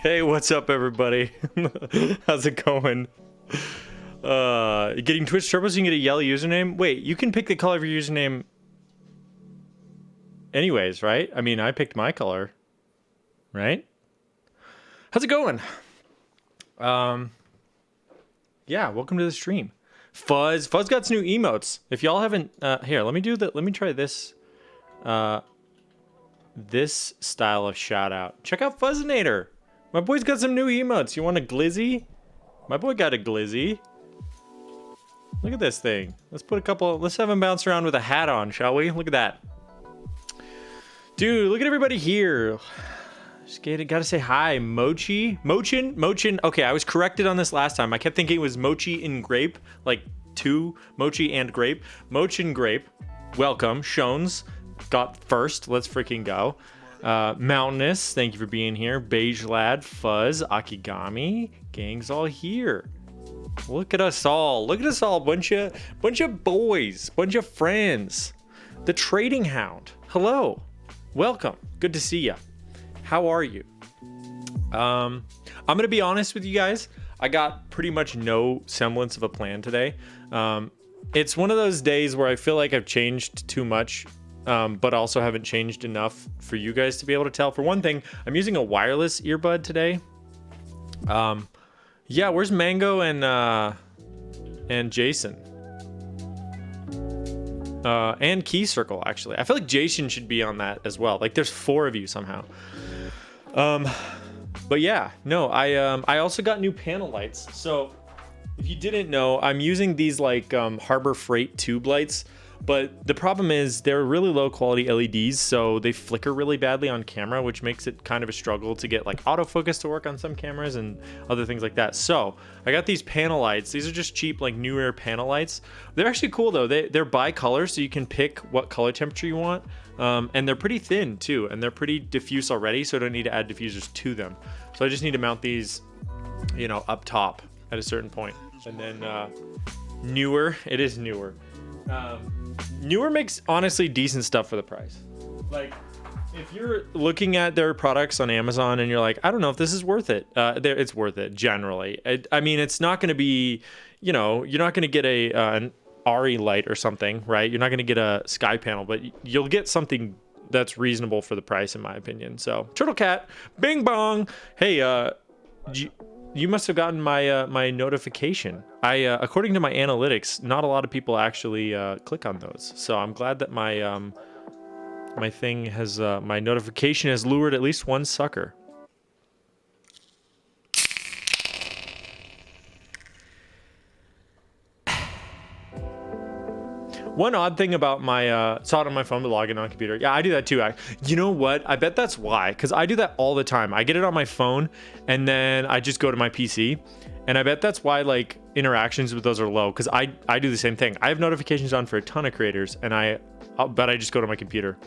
Hey, what's up, everybody? How's it going? Getting Twitch Turbo so you can get a yellow username? Wait, you can pick the color of your username anyways, right? I mean, I picked my color, right? How's it going? Yeah, welcome to the stream. Fuzz got some new emotes. If y'all haven't, here, let me try this, this style of shout out. Check out Fuzzinator. My boy's got some new emotes. You want a glizzy? My boy got a glizzy. Look at this thing. Let's have him bounce around with a hat on, shall we? Look at that. Dude, look at everybody here. Just gotta say hi. Mochin. Okay, I was corrected on this last time. I kept thinking it was mochi and grape, like two mochi and grape. Mochin grape. Welcome. Shones got first. Let's freaking go. Mountainous, thank you for being here. Beige Lad, Fuzz, Akigami, gang's all here. Look at us all. Bunch of boys, bunch of friends. The Trading Hound. Hello. Welcome. Good to see ya. How are you? I'm gonna be honest with you guys. I got pretty much no semblance of a plan today. It's one of those days where I feel like I've changed too much, but also haven't changed enough for you guys to be able to tell. For one thing, I'm using a wireless earbud today. Yeah, where's Mango and Jason? And Key Circle, actually. I feel like Jason should be on that as well. Like, there's 4 of you somehow. But yeah, no, I also got new panel lights. So if you didn't know, I'm using these like Harbor Freight tube lights. But the problem is they're really low quality LEDs, so they flicker really badly on camera, which makes it kind of a struggle to get like autofocus to work on some cameras and other things like that. So I got these panel lights. These are just cheap, like newer panel lights. They're actually cool though. They're bi-color, so you can pick what color temperature you want. And they're pretty thin too, and they're pretty diffuse already, so I don't need to add diffusers to them. So I just need to mount these, you know, up top at a certain point. And then newer, it is newer. Newer makes honestly decent stuff for the price. Like, if you're looking at their products on Amazon and you're like, I don't know if this is worth it, it's worth it generally. I mean, it's not going to be, you know, you're not going to get an Ari light or something, right? You're not going to get a Sky panel, but you'll get something that's reasonable for the price, in my opinion. So, Turtle Cat, bing bong. Hey, you must have gotten my notification. According to my analytics, not a lot of people actually click on those. So I'm glad that my my thing has my notification has lured at least one sucker. One odd thing about my saw it on my phone but log in on computer. Yeah, I do that too. You know what? I bet that's why, because I do that all the time. I get it on my phone and then I just go to my PC, and I bet that's why like interactions with those are low, because I do the same thing. I have notifications on for a ton of creators, and but I just go to my computer.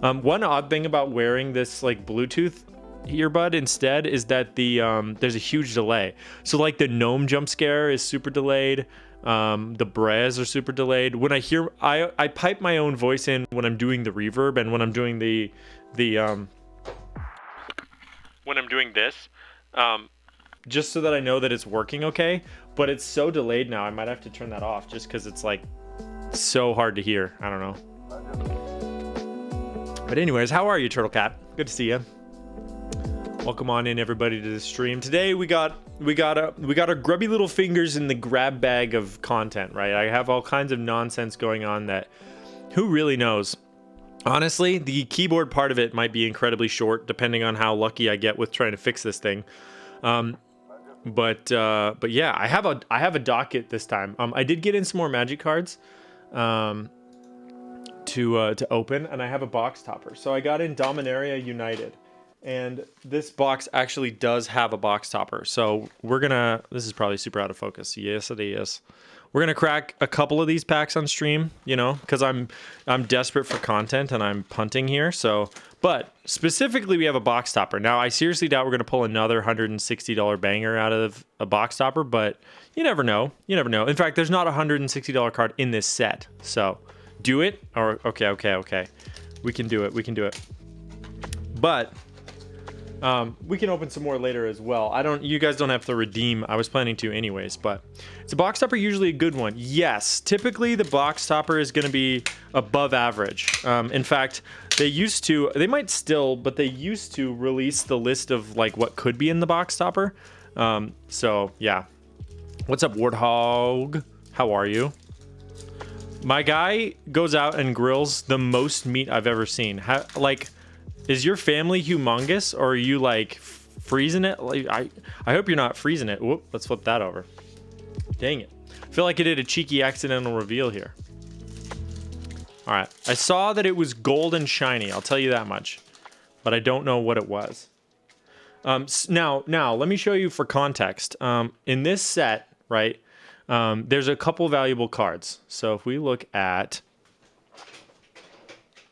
One odd thing about wearing this like Bluetooth earbud instead is that there's a huge delay. So like the gnome jump scare is super delayed. The brez are super delayed. When I pipe my own voice in when I'm doing the reverb, and when I'm doing when I'm doing this, just so that I know that it's working okay. But it's so delayed now, I might have to turn that off just because it's like so hard to hear. I don't know. But anyways, how are you, Turtle Cat? Good to see you. Welcome on in, everybody, to the stream. Today we got our grubby little fingers in the grab bag of content, right? I have all kinds of nonsense going on that who really knows. Honestly, the keyboard part of it might be incredibly short, depending on how lucky I get with trying to fix this thing. But yeah, I have a docket this time. I did get in some more magic cards to open, and I have a box topper. So I got in Dominaria United. And this box actually does have a box topper. So this is probably super out of focus. Yes, it is. We're going to crack a couple of these packs on stream, you know, because I'm desperate for content and I'm punting here. So, but specifically we have a box topper. Now, I seriously doubt we're going to pull another $160 banger out of a box topper, but you never know. You never know. In fact, there's not a $160 card in this set. So do it. Or okay. We can do it. But We can open some more later as well. You guys don't have to redeem. I was planning to anyways, but is a box topper usually a good one? Yes. Typically the box topper is going to be above average. In fact, they might still, but they used to release the list of like what could be in the box topper. So yeah. What's up, Warthog? How are you? My guy goes out and grills the most meat I've ever seen. Is your family humongous, or are you like freezing it? Like, I hope you're not freezing it. Whoop, let's flip that over. Dang it. I feel like I did a cheeky accidental reveal here. All right. I saw that it was gold and shiny. I'll tell you that much, but I don't know what it was. Now let me show you for context. In this set, right, there's a couple valuable cards. So if we look at,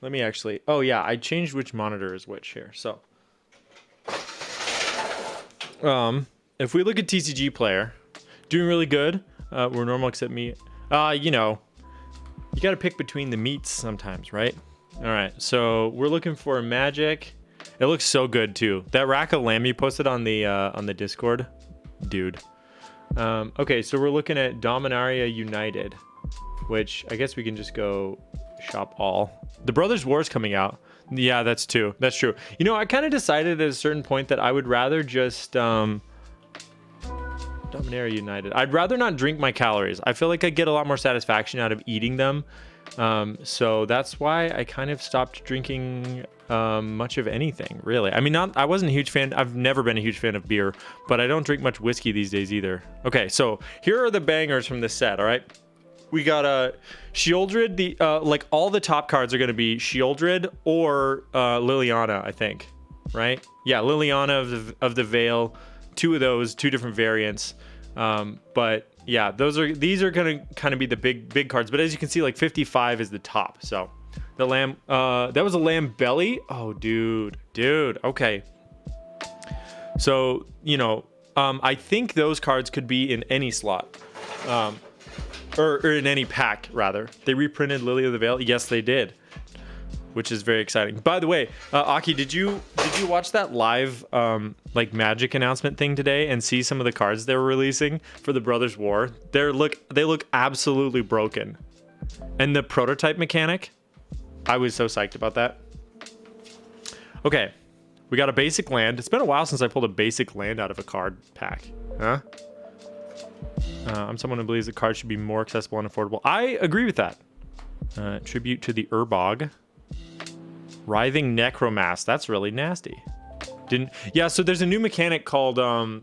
let me actually, oh yeah, I changed which monitor is which here. So, if we look at TCG player, doing really good. We're normal except meat. You know, you got to pick between the meats sometimes, right? All right, so we're looking for a magic. It looks so good too. That rack of lamb you posted on the Discord, dude. Okay, so we're looking at Dominaria United, which I guess we can just go shop all. The Brothers War is coming out. Yeah, that's true. You know, I kind of decided at a certain point that I would rather just Dominaria United. I'd rather not drink my calories. I feel like I get a lot more satisfaction out of eating them. So that's why I kind of stopped drinking much of anything, really. I mean, I wasn't a huge fan. I've never been a huge fan of beer, but I don't drink much whiskey these days either. Okay, so here are the bangers from this set, all right? We got a Sheoldred. Like all the top cards are going to be Sheoldred or Liliana, I think, right? Yeah, Liliana of the Veil. Two of those, two different variants. But yeah, these are going to kind of be the big cards. But as you can see, like 55 is the top. So the lamb, that was a lamb belly. Oh, dude. Okay. So, you know, I think those cards could be in any slot. Or in any pack, rather. They reprinted Lily of the Veil. Yes, they did, which is very exciting. By the way, Aki, did you watch that live like Magic announcement thing today and see some of the cards they were releasing for the Brothers War? They look absolutely broken. And the prototype mechanic, I was so psyched about that. Okay, we got a basic land. It's been a while since I pulled a basic land out of a card pack. Huh? I'm someone who believes that cards should be more accessible and affordable. I agree with that. Tribute to the Urbog. Writhing Necromass. That's really nasty. So there's a new mechanic called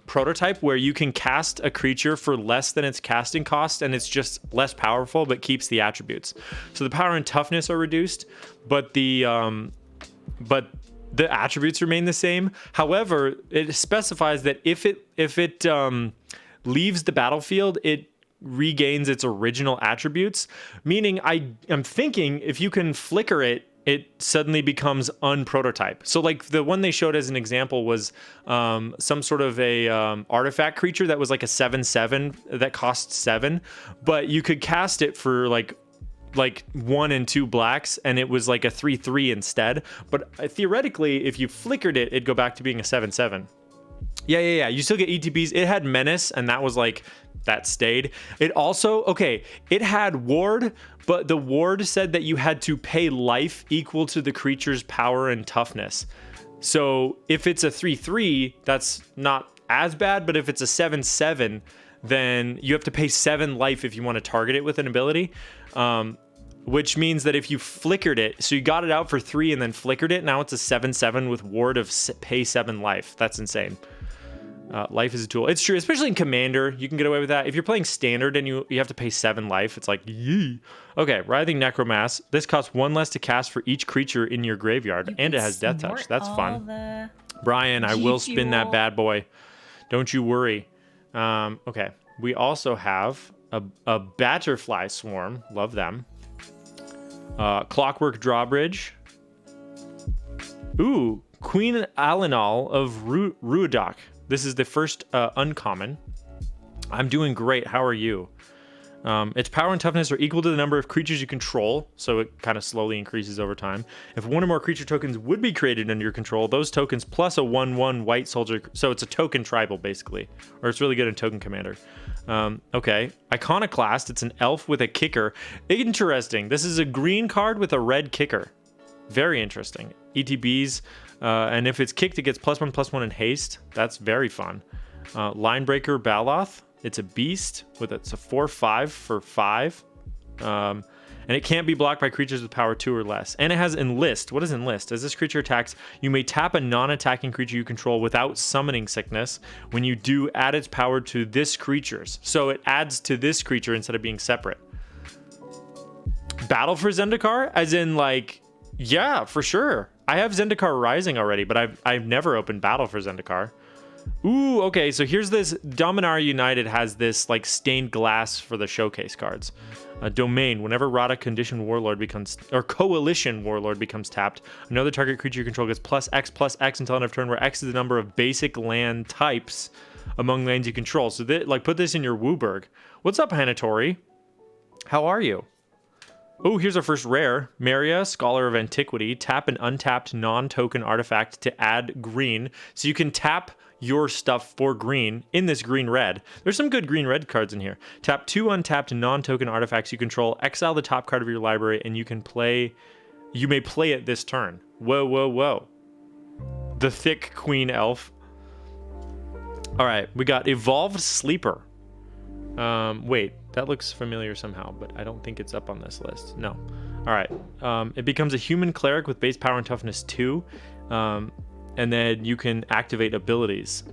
Prototype where you can cast a creature for less than its casting cost, and it's just less powerful but keeps the attributes. So the power and toughness are reduced, but the attributes remain the same. However, it specifies that if it leaves the battlefield, it regains its original attributes, meaning I'm thinking if you can flicker it, it suddenly becomes unprototype. So like the one they showed as an example was some sort of a artifact creature that was like a 7/7 that costs 7, but you could cast it for like 1 and 2 blacks, and it was like a 3/3 instead. But theoretically, if you flickered it, it'd go back to being a 7/7. Yeah. You still get ETBs. It had Menace, and that was like, that stayed. It also, okay, it had Ward, but the Ward said that you had to pay life equal to the creature's power and toughness. So if it's a 3/3, that's not as bad, but if it's a 7/7, then you have to pay 7 life if you want to target it with an ability. Which means that if you flickered it, so you got it out for 3 and then flickered it, now it's a 7/7 with Ward of pay 7 life. That's insane. Life is a tool. It's true, especially in Commander, you can get away with that. If you're playing Standard and you have to pay 7 life, it's like, yee. Okay, Writhing Necromass. This costs 1 less to cast for each creature in your graveyard, and it has Death Touch. That's fun. Brian, I will spin that bad boy. Don't you worry. Okay, we also have a Batterfly Swarm. Love them. Clockwork Drawbridge. Ooh, Queen Alinal of Ruidoc. This is the first uncommon. I'm doing great. How are you? Its power and toughness are equal to the number of creatures you control, so it kind of slowly increases over time. If one or more creature tokens would be created under your control, those tokens plus a 1/1 white soldier, so it's a token tribal basically, or it's really good in token commander. Okay, Iconoclast, it's an elf with a kicker. Interesting, this is a green card with a red kicker. Very interesting. ETBs, and if it's kicked, it gets +1/+1 in haste. That's very fun. Linebreaker Baloth. It's a beast with it's a 4/5 for 5. And it can't be blocked by creatures with power 2 or less. And it has Enlist. What is Enlist? As this creature attacks, you may tap a non-attacking creature you control without summoning sickness. When you do, add its power to this creature's. So it adds to this creature instead of being separate. Battle for Zendikar? As in, like, yeah, for sure. I have Zendikar Rising already, but I've never opened Battle for Zendikar. Ooh, okay, so here's this. Dominaria United has this, like, stained glass for the showcase cards. Domain. Whenever Rada Condition Warlord becomes, or Coalition Warlord becomes tapped, another target creature you control gets +X until end of turn, where X is the number of basic land types among lands you control. So, like, put this in your Wooburg. What's up, Hanatori? How are you? Oh, here's our first rare. Maria, Scholar of Antiquity. Tap an untapped non-token artifact to add green. So you can tap your stuff for green in this green-red. There's some good green-red cards in here. Tap 2 untapped non-token artifacts you control. Exile the top card of your library, and you may play it this turn. Whoa, whoa, whoa. The thick Queen Elf. All right, we got Evolved Sleeper. Wait, that looks familiar somehow, but I don't think it's up on this list. No. All right. It becomes a human cleric with base power and toughness 2. And then you can activate abilities.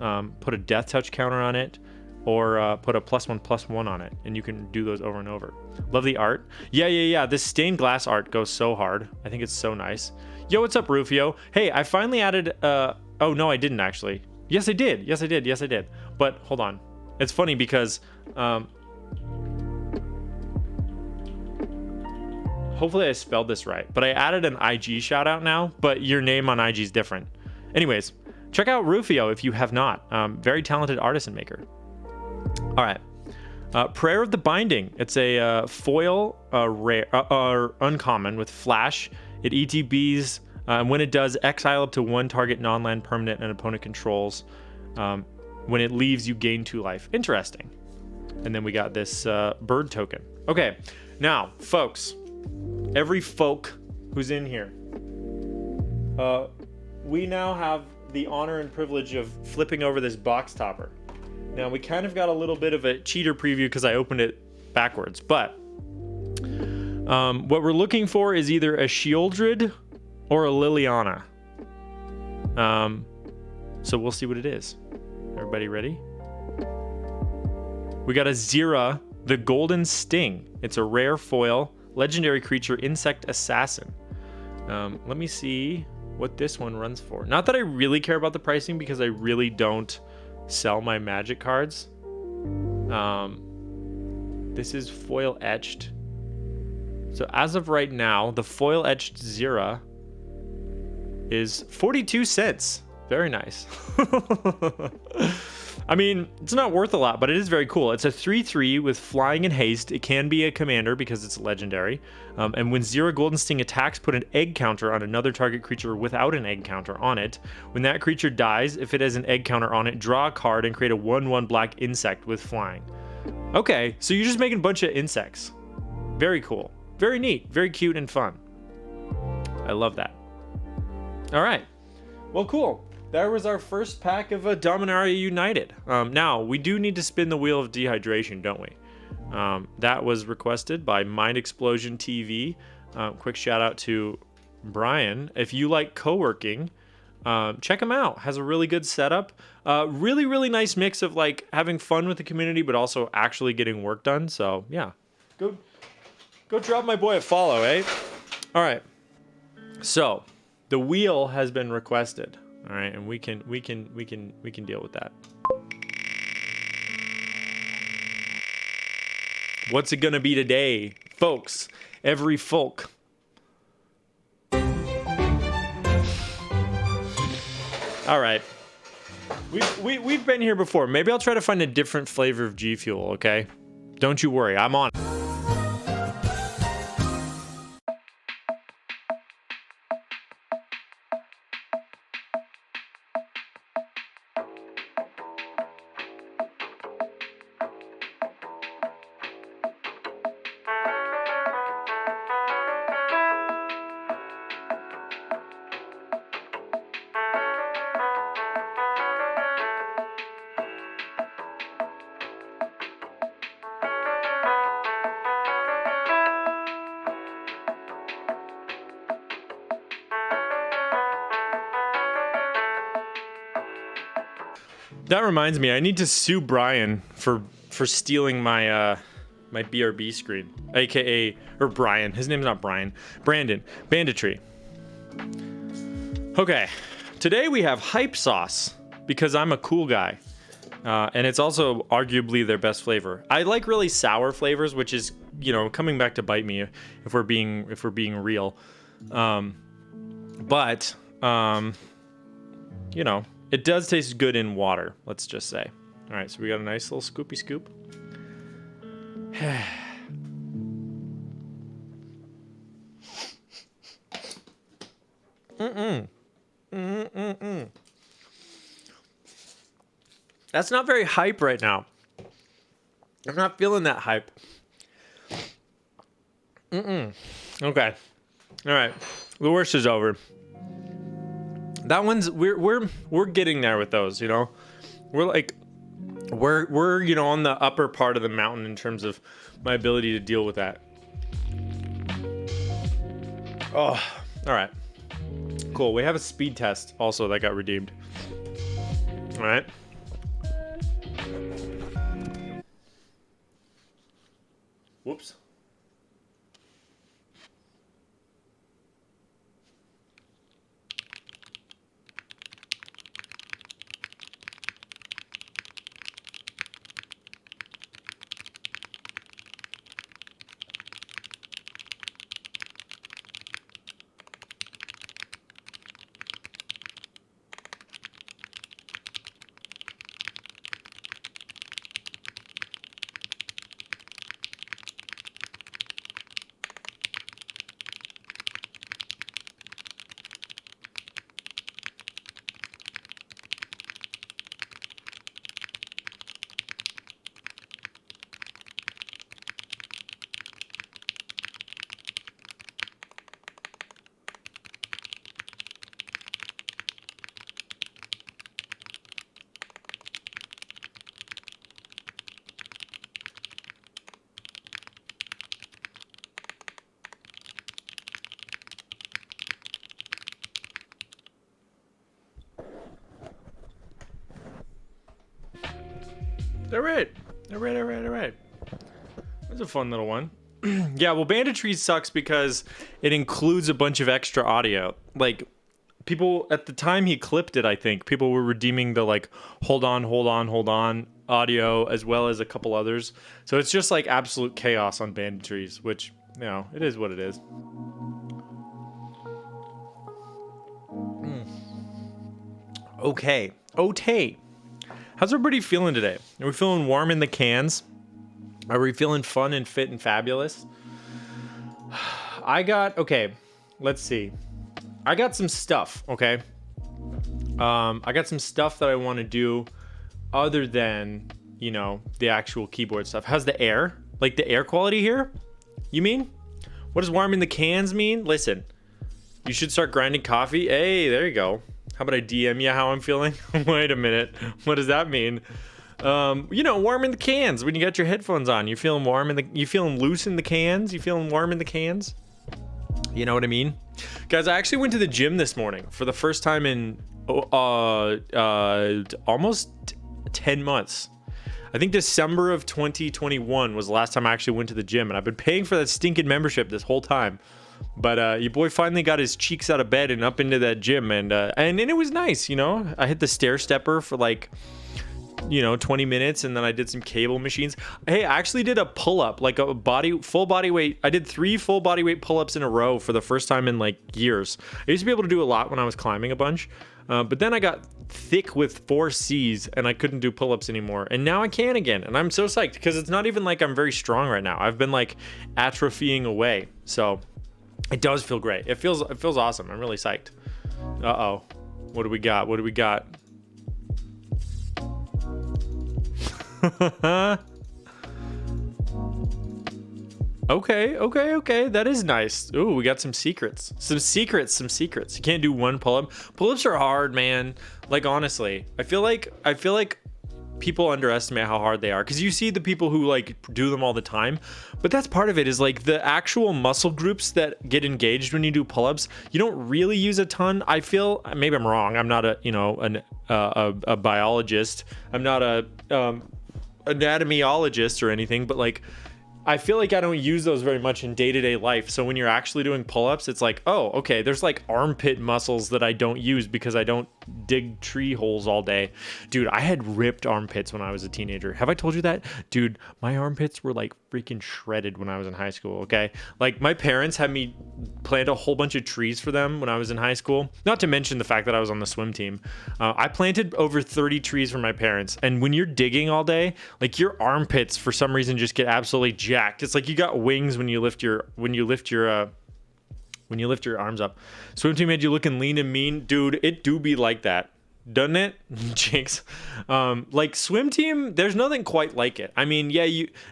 Put a death touch counter on it, or put a +1/+1 on it, and you can do those over and over. Love the art. Yeah. This stained glass art goes so hard. I think it's so nice. Yo, what's up, Rufio? Hey, I finally added. Oh no, I didn't actually. Yes, I did. Yes, I did. But hold on. It's funny because. Hopefully I spelled this right, but I added an IG shout out now, but your name on IG is different. Anyways, check out Rufio if you have not. Very talented artisan maker. All right. Prayer of the Binding. It's a foil rare, uncommon with flash. It ETBs. When it does, exile up to 1 target non-land permanent an opponent controls. When it leaves, you gain 2 life. Interesting. And then we got this bird token. Okay, now, folks, every folk who's in here, we now have the honor and privilege of flipping over this box topper. Now, we kind of got a little bit of a cheater preview because I opened it backwards, but what we're looking for is either a Shieldred or a Liliana. So we'll see what it is. Everybody ready? We got a Zira, the Golden Sting. It's a rare foil, legendary creature, insect assassin. Let me see what this one runs for. Not that I really care about the pricing because I really don't sell my Magic cards. This is foil etched. So as of right now, the foil etched Zira is 42 cents. Very nice. I mean, it's not worth a lot, but it is very cool. It's a 3/3 with flying and haste. It can be a commander because it's legendary. And when Zira Golden Sting attacks, put an egg counter on another target creature without an egg counter on it. When that creature dies, if it has an egg counter on it, draw a card and create a 1/1 black insect with flying. Okay, so you're just making a bunch of insects. Very cool. Very neat. Very cute and fun. I love that. All right. Well, cool. There was our first pack of Dominaria United. Now, we do need to spin the wheel of dehydration, don't we? That was requested by Mind Explosion TV. Quick shout out to Brian. If you like co-working, check him out. Has a really good setup. Really, really nice mix of like having fun with the community, but also actually getting work done. So yeah, go drop my boy a follow, eh? All right. So the wheel has been requested. All right, and we can deal with that. What's it gonna be today, folks? Every folk. All right, we've been here before. Maybe I'll try to find a different flavor of G Fuel. Okay, don't you worry, I'm on it. That reminds me, I need to sue Brian for stealing my my BRB screen, aka or Brian. His name's not Brian. Brandon. Banditry. Okay, today we have hype sauce because I'm a cool guy, and it's also arguably their best flavor. I like really sour flavors, which is, you know, coming back to bite me if we're being real. But you know, it does taste good in water, let's just say. All right, so we got a nice little scoopy scoop. That's not very hype right now. I'm not feeling that hype. Okay. All right. The worst is over. That one's we're getting there with those, you know. We're you know, on the upper part of the mountain in terms of my ability to deal with that. Oh, all right. Cool. We have a speed test also that got redeemed. All right. Whoops. All right. That's a fun little one. Yeah, well, Banditry sucks because it includes a bunch of extra audio. Like, people, at the time he clipped it, I think, people were redeeming the, like, hold on audio, as well as a couple others. So it's just, like, absolute chaos on Banditries, which, you know, it is what it is. Okay. How's everybody feeling today? Are we feeling warm in the cans? Are we feeling fun and fit and fabulous? Okay, let's see. I got some stuff, okay? I got some stuff that I want to do other than, you know, the actual keyboard stuff. How's the air? Like the air quality here? You mean? What does warm in the cans mean? Listen, you should start grinding coffee. Hey, there you go. How about I DM you how I'm feeling? Wait a minute. What does that mean? You know, warm in the cans when you got your headphones on. You feeling warm you feeling loose in the cans? You feeling warm in the cans? You know what I mean? Guys, I actually went to the gym this morning for the first time in almost 10 months. I think December of 2021 was the last time I actually went to the gym, and I've been paying for that stinking membership this whole time. But your boy finally got his cheeks out of bed and up into that gym, and it was nice, you know. I hit the stair stepper for like, you know, 20 minutes, and then I did some cable machines. Hey, I actually did a pull-up, like a full body weight. I did 3 full body weight pull-ups in a row for the first time in like years. I used to be able to do a lot when I was climbing a bunch, but then I got thick with 4 C's and I couldn't do pull-ups anymore, and now I can again, and I'm so psyched because it's not even like I'm very strong right now. I've been like atrophying away, so it does feel great. It feels awesome. I'm really psyched. Uh-oh. What do we got? Okay. That is nice. Ooh, we got some secrets. Some secrets. You can't do one pull-up. Pull-ups are hard, man. Like, honestly. I feel like people underestimate how hard they are, because you see the people who like do them all the time, but that's part of it, is like the actual muscle groups that get engaged when you do pull-ups, you don't really use a ton. I feel, maybe I'm wrong, I'm not a, you know, a biologist, I'm not a anatomiologist or anything, but like I feel like I don't use those very much in day-to-day life. So when you're actually doing pull-ups, it's like, oh, okay, there's like armpit muscles that I don't use because I don't dig tree holes all day. Dude, I had ripped armpits when I was a teenager. Have I told you that? Dude, my armpits were like freaking shredded when I was in high school, okay? Like my parents had me plant a whole bunch of trees for them when I was in high school. Not to mention the fact that I was on the swim team. I planted over 30 trees for my parents. And when you're digging all day, like your armpits for some reason just get absolutely jacked. It's like you got wings when you lift your arms up. Swim team made you looking lean and mean. Dude, it do be like that, doesn't it? Jinx. Like swim team, there's nothing quite like it. I mean, yeah,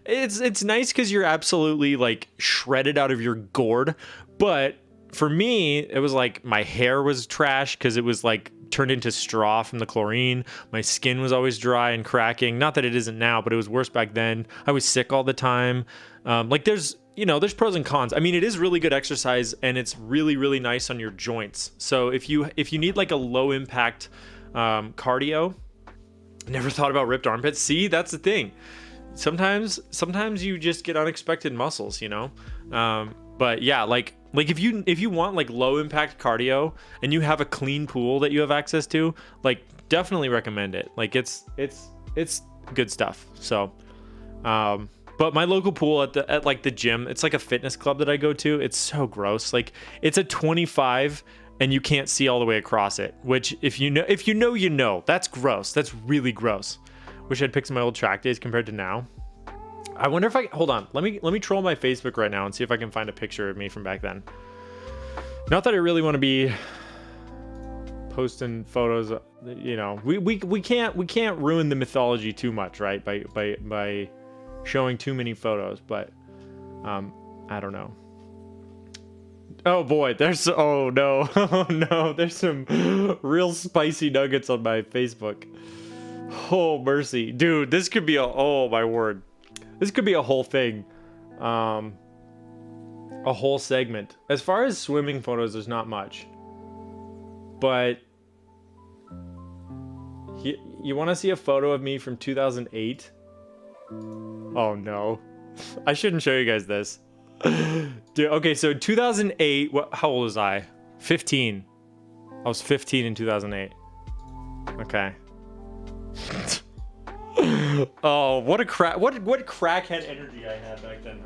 it's nice because you're absolutely like shredded out of your gourd. But for me, it was like my hair was trash because it was like turned into straw from the chlorine. My skin was always dry and cracking. Not that it isn't now, but it was worse back then. I was sick all the time. Like there's pros and cons. I mean, it is really good exercise and it's really, really nice on your joints. So if you need like a low impact cardio, never thought about ripped armpits. See, that's the thing. Sometimes you just get unexpected muscles, you know? But yeah, like if you want like low impact cardio and you have a clean pool that you have access to, like definitely recommend it. Like it's good stuff. So, but my local pool at like the gym, it's like a fitness club that I go to. It's so gross. Like it's a 25 and you can't see all the way across it, which if you know, that's gross. That's really gross. Wish I'd picked some of my old track days compared to now. I wonder if hold on. Let me troll my Facebook right now and see if I can find a picture of me from back then. Not that I really want to be posting photos, you know. We can't ruin the mythology too much, right? By showing too many photos, but I don't know. Oh boy, there's some real spicy nuggets on my Facebook. Oh mercy, dude, this could be oh my word. This could be a whole thing, a whole segment. As far as swimming photos, there's not much, but you want to see a photo of me from 2008? Oh no, I shouldn't show you guys this. Dude, okay, so 2008, how old was I? 15. I was 15 in 2008. Okay. Oh, what crackhead energy I had back then,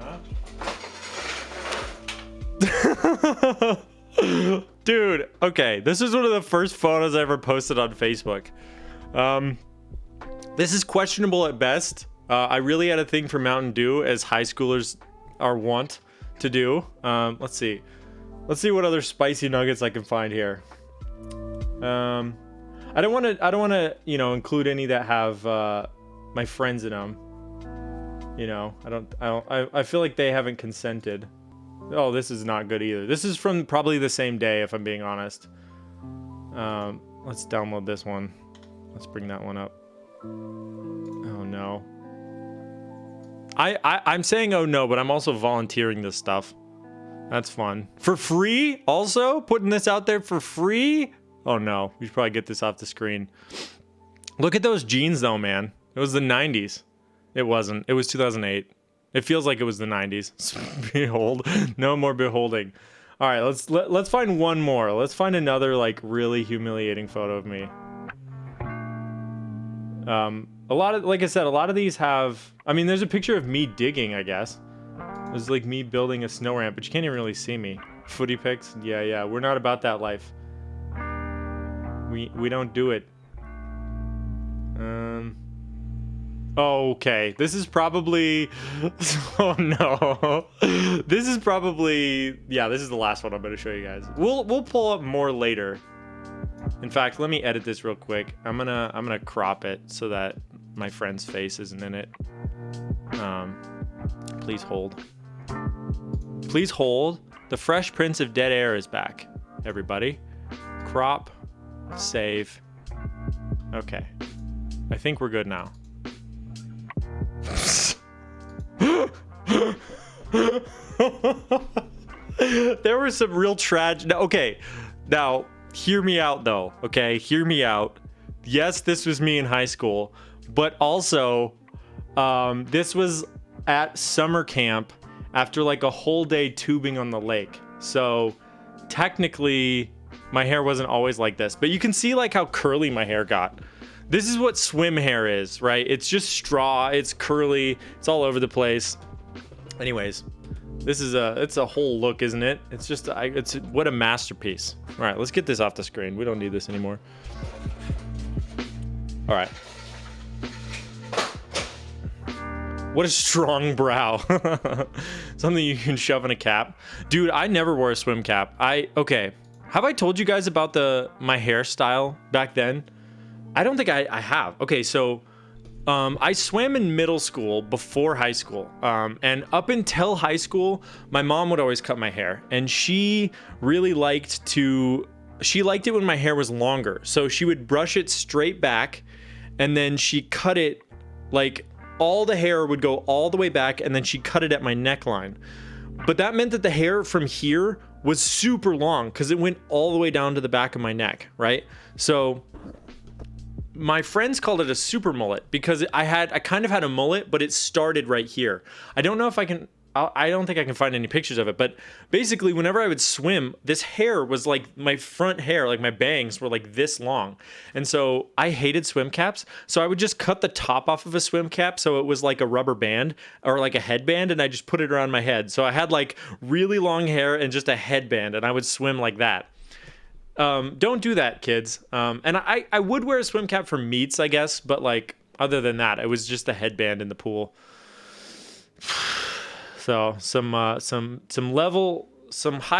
huh? Dude, okay, this is one of the first photos I ever posted on Facebook. This is questionable at best. I really had a thing for Mountain Dew, as high schoolers are wont to do. Let's see what other spicy nuggets I can find here. I don't want to, include any that have my friends in them. You know, I feel like they haven't consented. Oh, this is not good either. This is from probably the same day, if I'm being honest. Let's download this one. Let's bring that one up. Oh no. I'm saying oh no, but I'm also volunteering this stuff. That's fun. For free? Also? Putting this out there for free? Oh no, we should probably get this off the screen. Look at those jeans though, man. It was the 90s. It wasn't. It was 2008. It feels like it was the 90s. Behold. No more beholding. All right, let's find one more. Let's find another like really humiliating photo of me. Like I said, a lot of these have, I mean, there's a picture of me digging, I guess. There's like me building a snow ramp, but you can't even really see me. Footy pics? Yeah, we're not about that life. We don't do it. Okay, this is probably, oh no. This is probably, yeah, this is the last one I'm going to show you guys. We'll pull up more later. In fact, let me edit this real quick. I'm gonna crop it so that my friend's face isn't in it. Please hold. Please hold. The Fresh Prince of Dead Air is back, everybody. Crop, save. Okay. I think we're good now. There was some real tragedy. Okay, now hear me out though. Okay, hear me out. Yes, this was me in high school, but also this was at summer camp after like a whole day tubing on the lake. So technically my hair wasn't always like this, but you can see like how curly my hair got. This is what swim hair is, right? It's just straw, it's curly, it's all over the place. Anyways, it's a whole look, isn't it? It's just, what a masterpiece. All right, let's get this off the screen. We don't need this anymore. All right. What a strong brow. Something you can shove in a cap. Dude, I never wore a swim cap. Okay. Have I told you guys about my hairstyle back then? I don't think I have. Okay, so I swam in middle school before high school. And up until high school, my mom would always cut my hair. And she really liked it when my hair was longer. So she would brush it straight back and then she cut it like all the hair would go all the way back and then she cut it at my neckline. But that meant that the hair from here was super long because it went all the way down to the back of my neck, right? So my friends called it a super mullet because I kind of had a mullet, but it started right here. I don't know if I don't think I can find any pictures of it, but basically whenever I would swim, this hair was like my front hair, like my bangs were like this long. And so I hated swim caps. So I would just cut the top off of a swim cap. So it was like a rubber band or like a headband. And I just put it around my head. So I had like really long hair and just a headband and I would swim like that. Don't do that, kids. And I would wear a swim cap for meets, I guess. But like, other than that, it was just a headband in the pool. So some high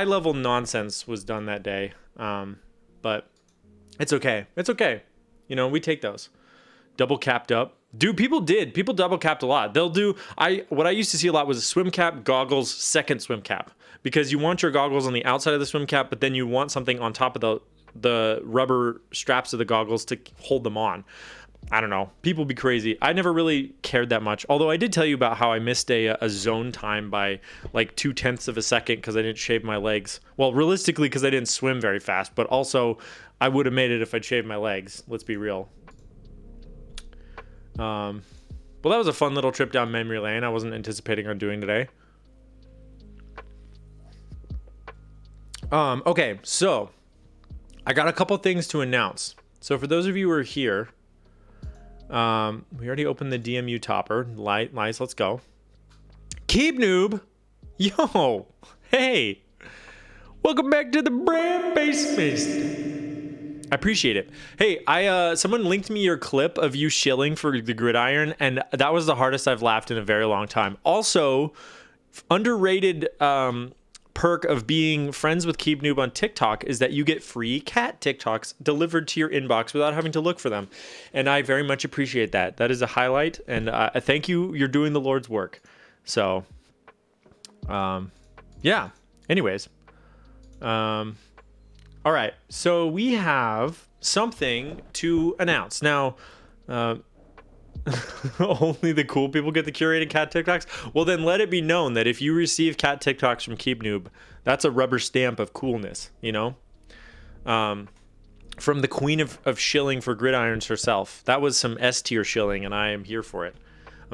level nonsense was done that day. But it's okay. It's okay. You know, we take those. Double capped up. Dude, people double capped a lot. What I used to see a lot was a swim cap, goggles, second swim cap. Because you want your goggles on the outside of the swim cap, but then you want something on top of the rubber straps of the goggles to hold them on. I don't know. People be crazy. I never really cared that much. Although I did tell you about how I missed a zone time by like 0.2 of a second because I didn't shave my legs. Well, realistically, because I didn't swim very fast. But also, I would have made it if I'd shaved my legs. Let's be real. Well, that was a fun little trip down memory lane. I wasn't anticipating on doing today. Okay, so I got a couple things to announce. So for those of you who are here, we already opened the DMU topper. Nice, let's go. Keep noob. Yo, hey. Welcome back to the brand basement. I appreciate it. Hey, someone linked me your clip of you shilling for the gridiron, and that was the hardest I've laughed in a very long time. Also, underrated perk of being friends with Keep Noob on TikTok is that you get free cat TikToks delivered to your inbox without having to look for them. And I very much appreciate that. That is a highlight. And thank you. You're doing the Lord's work. So, yeah. Anyways. All right. So we have something to announce. Now, only the cool people get the curated cat TikToks. Well, then let it be known that if you receive cat TikToks from Keep Noob, that's a rubber stamp of coolness, you know? From the queen of shilling for gridirons herself. That was some S tier shilling, and I am here for it.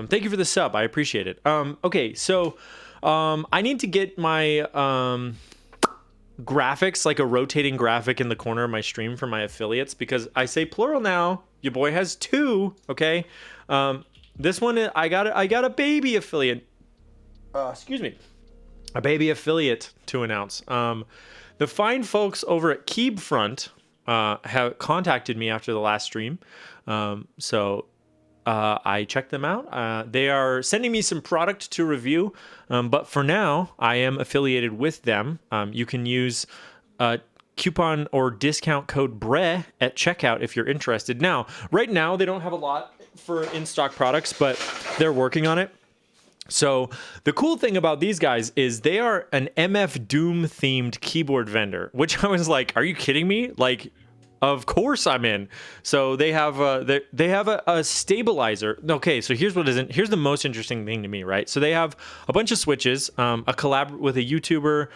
Thank you for the sub. I appreciate it. Okay, so I need to get my graphics, like a rotating graphic in the corner of my stream for my affiliates, because I say plural now. Your boy has 2, okay? This one, I got a baby affiliate. Excuse me. A baby affiliate to announce. The fine folks over at Keepfront have contacted me after the last stream. So I checked them out. They are sending me some product to review. But for now, I am affiliated with them. You can use coupon or discount code BRE at checkout if you're interested. Now, right now, they don't have a lot for in-stock products, but they're working on it. So the cool thing about these guys is they are an MF Doom themed keyboard vendor, which I was like, are you kidding me? Like, Of course I'm in. So they have a stabilizer. Okay, so here's here's the most interesting thing to me, right? So they have a bunch of switches, a collab with a YouTuber,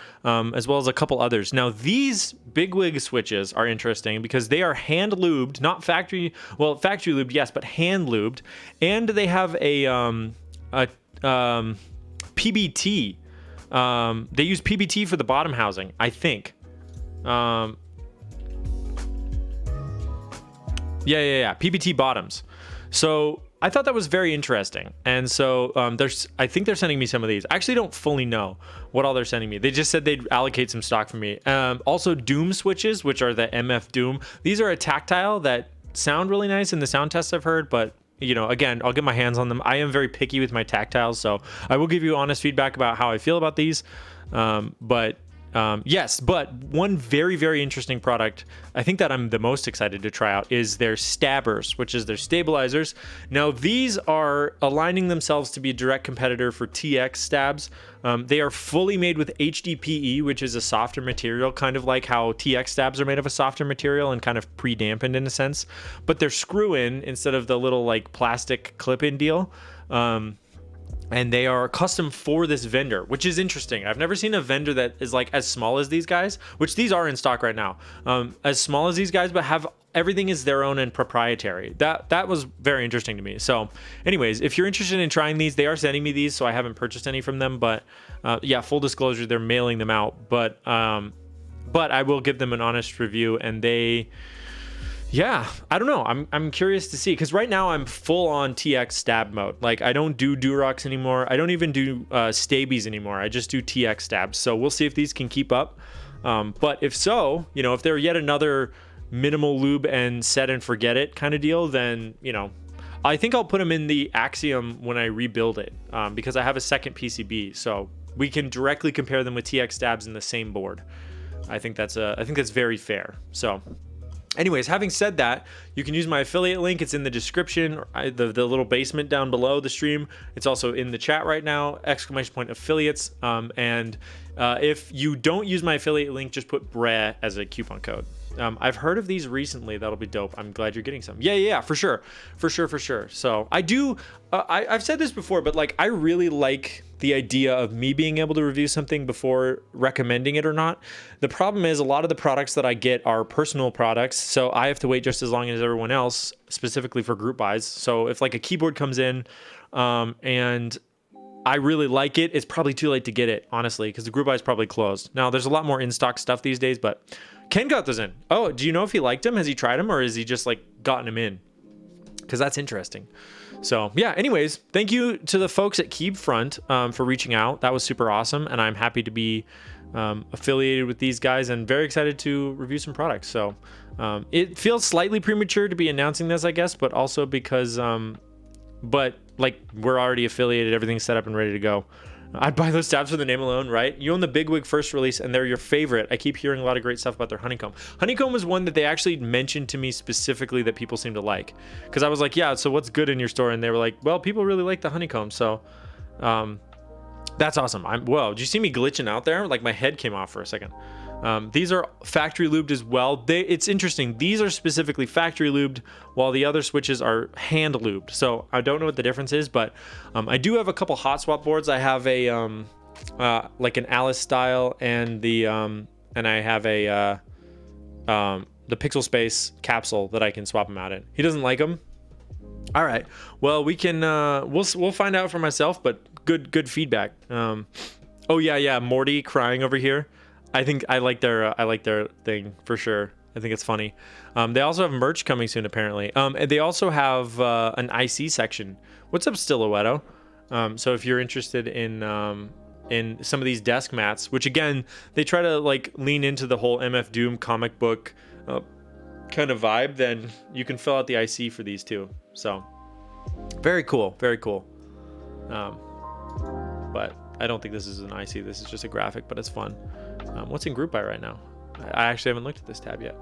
as well as a couple others. Now these bigwig switches are interesting because they are hand lubed, not factory lubed, yes, but hand lubed, and they have a PBT. They use PBT for the bottom housing, I think. Yeah. PBT bottoms. So I thought that was very interesting. And so I think they're sending me some of these. I actually don't fully know what all they're sending me. They just said they'd allocate some stock for me. Also Doom switches, which are the MF Doom. These are a tactile that sound really nice in the sound tests I've heard, but you know, again, I'll get my hands on them. I am very picky with my tactiles, so I will give you honest feedback about how I feel about these. Yes, but one very, very interesting product, I think that I'm the most excited to try out, is their stabbers, which is their stabilizers. Now, these are aligning themselves to be a direct competitor for TX stabs. They are fully made with HDPE, which is a softer material, kind of like how TX stabs are made of a softer material and kind of pre-dampened in a sense. But they're screw-in instead of the little like plastic clip-in deal. And they are custom for this vendor, which is interesting. I've never seen a vendor that is like as small as these guys, which these are in stock right now, as small as these guys, but have everything is their own and proprietary. That was very interesting to me. So anyways, if you're interested in trying these, they are sending me these, so I haven't purchased any from them, but yeah, full disclosure, they're mailing them out, but I will give them an honest review. And yeah, I don't know. I'm curious to see, because right now I'm full on TX stab mode. Like I don't do Durocks anymore. I don't even do Stabies anymore. I just do TX stabs. So we'll see if these can keep up. But if so, you know, if they're yet another minimal lube and set and forget it kind of deal, then, you know, I think I'll put them in the Axiom when I rebuild it, because I have a second PCB. So we can directly compare them with TX stabs in the same board. I think that's very fair. So anyways, having said that, you can use my affiliate link. It's in the description, or the little basement down below the stream. It's also in the chat right now, !affiliates. And if you don't use my affiliate link, just put BRE as a coupon code. I've heard of these recently. That'll be dope. I'm glad you're getting some. Yeah, for sure. So I do, I've said this before, but like, I really like the idea of me being able to review something before recommending it or not. The problem is a lot of the products that I get are personal products, so I have to wait just as long as everyone else, specifically for group buys. So if like a keyboard comes in and I really like it, it's probably too late to get it, honestly, because the group buy is probably closed. Now, there's a lot more in-stock stuff these days, but Ken got those in. Oh, do you know if he liked them? Has he tried them, or has he just like gotten them in? Because that's interesting. So yeah, anyways, thank you to the folks at Keybfront for reaching out. That was super awesome, and I'm happy to be affiliated with these guys and very excited to review some products. So it feels slightly premature to be announcing this, I guess, but also because but like we're already affiliated, everything's set up and ready to go. I'd buy those tabs for the name alone, right? You own the Bigwig first release, and they're your favorite. I keep hearing a lot of great stuff about their Honeycomb. Honeycomb was one that they actually mentioned to me specifically that people seem to like. Because I was like, yeah, so what's good in your store? And they were like, well, people really like the Honeycomb. So that's awesome. Whoa, did you see me glitching out there? Like my head came off for a second. These are factory lubed as well. It's interesting. These are specifically factory lubed, while the other switches are hand lubed. So I don't know what the difference is, but I do have a couple hot swap boards. I have a like an Alice style, and and I have the Pixel Space capsule that I can swap him out in. He doesn't like them. All right. Well, we can we'll find out for myself, but good feedback. Oh yeah, Morty crying over here. I think I like their thing for sure. I think it's funny. They also have merch coming soon, apparently. And they also have an IC section. What's up, Stiletto? So if you're interested in some of these desk mats, which again, they try to like lean into the whole MF Doom comic book kind of vibe, then you can fill out the IC for these too. So very cool, very cool. But I don't think this is an IC. This is just a graphic, but it's fun. What's in group buy right now? I actually haven't looked at this tab yet.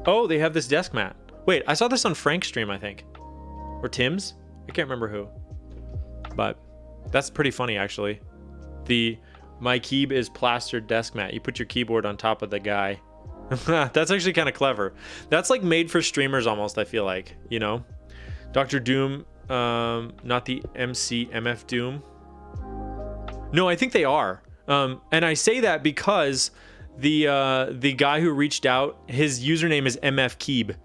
Oh, they have this desk mat. Wait, I saw this on Frank's stream, I think. Or Tim's? I can't remember who. But that's pretty funny, actually. My keyb is plastered desk mat. You put your keyboard on top of the guy. That's actually kind of clever. That's like made for streamers almost, I feel like, you know? Dr. Doom, not the MF Doom. No, I think they are. And I say that because the guy who reached out, his username is MF Keeb.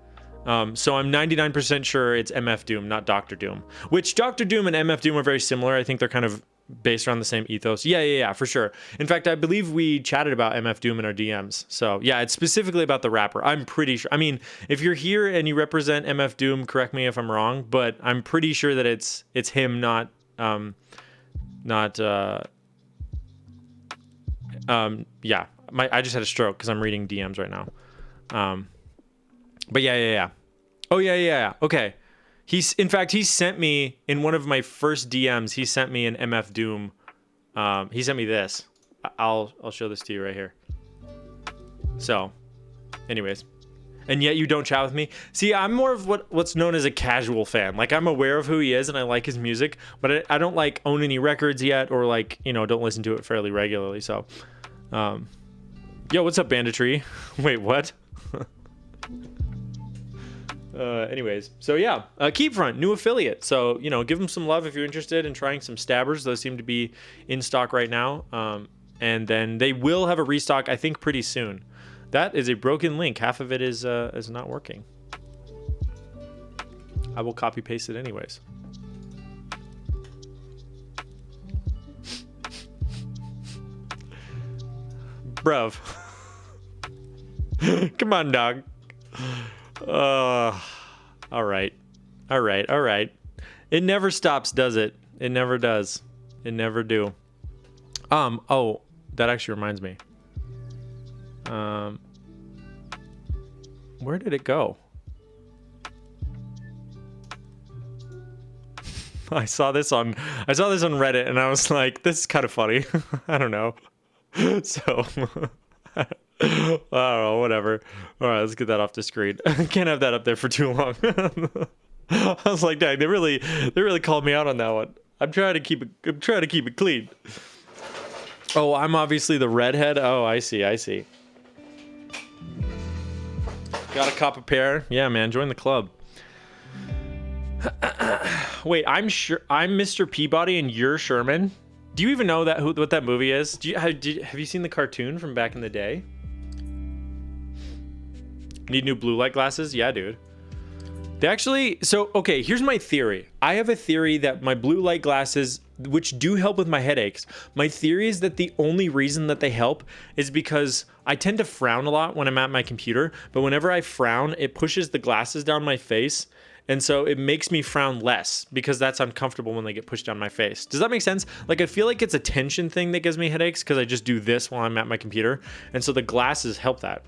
So I'm 99% sure it's MF Doom, not Dr. Doom. Which Dr. Doom and MF Doom are very similar. I think they're kind of based around the same ethos. Yeah, for sure. In fact, I believe we chatted about MF Doom in our DMs. So yeah, it's specifically about the rapper. I'm pretty sure. I mean, if you're here and you represent MF Doom, correct me if I'm wrong, but I'm pretty sure that it's him, not yeah. I just had a stroke because I'm reading DMs right now. But yeah. Oh yeah. Okay. In fact, he sent me in one of my first DMs. He sent me an MF Doom. He sent me this. I'll show this to you right here. So, anyways, and yet you don't chat with me. See, I'm more of what's known as a casual fan. Like, I'm aware of who he is and I like his music, but I don't like own any records yet, or like, you know, don't listen to it fairly regularly. So, yo, what's up, Banditry? Wait, what? Anyways, so yeah, Keepfront, new affiliate. So, you know, give them some love if you're interested in trying some stabbers. Those seem to be in stock right now. And then they will have a restock, I think, pretty soon. That is a broken link. Half of it is not working. I will copy paste it anyways. Bruv. Come on, dog. All right. It never stops, does it? It never does. It never do. Oh, that actually reminds me. Where did it go? I saw this on Reddit and I was like, this is kind of funny. I don't know. So I don't know, whatever. All right, let's get that off the screen. Can't have that up there for too long. I was like, dang, they really called me out on that one. I'm trying to keep it clean. Oh, I'm obviously the redhead. Oh, I see. Got a cop a pair. Yeah, man, join the club. Wait, I'm Mr. Peabody and you're Sherman. Do you even know what that movie is? Have you seen the cartoon from back in the day? Need new blue light glasses? Yeah, dude. They actually, so, okay, here's my theory. I have a theory that my blue light glasses, which do help with my headaches, my theory is that the only reason that they help is because I tend to frown a lot when I'm at my computer, but whenever I frown, it pushes the glasses down my face, and so it makes me frown less because that's uncomfortable when they get pushed down my face. Does that make sense? Like, I feel like it's a tension thing that gives me headaches because I just do this while I'm at my computer, and so the glasses help that.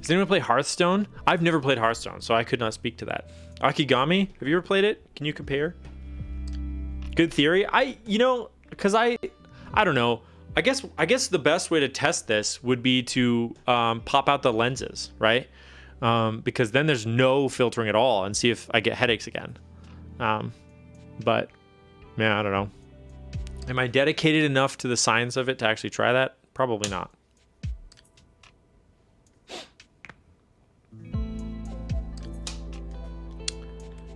Does anyone play Hearthstone? I've never played Hearthstone, so I could not speak to that. Akigami, have you ever played it? Can you compare? Good theory. Because I don't know. I guess the best way to test this would be to pop out the lenses, right? Because then there's no filtering at all, and see if I get headaches again. But man, I don't know. Am I dedicated enough to the science of it to actually try that? Probably not.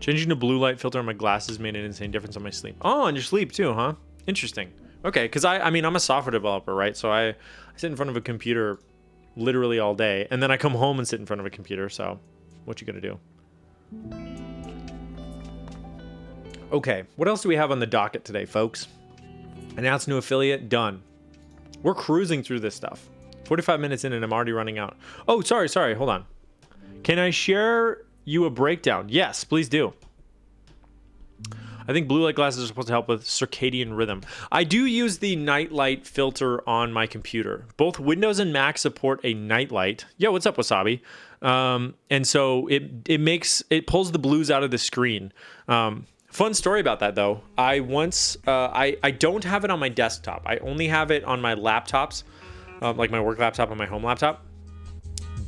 Changing to blue light filter on my glasses made an insane difference on my sleep. Oh, on your sleep too, huh? Interesting. Okay, because I mean, I'm a software developer, right? So I sit in front of a computer literally all day, and then I come home and sit in front of a computer, so what you gonna do? Okay, what else do we have on the docket today, folks? Announce new affiliate, done. We're cruising through this stuff. 45 minutes in and I'm already running out. Oh, sorry, hold on. Can I share you a breakdown? Yes, please do. I think blue light glasses are supposed to help with circadian rhythm. I do use the night light filter on my computer. Both Windows and Mac support a night light. Yo, what's up, Wasabi? And so it pulls the blues out of the screen. Fun story about that though. I don't have it on my desktop. I only have it on my laptops, like my work laptop and my home laptop.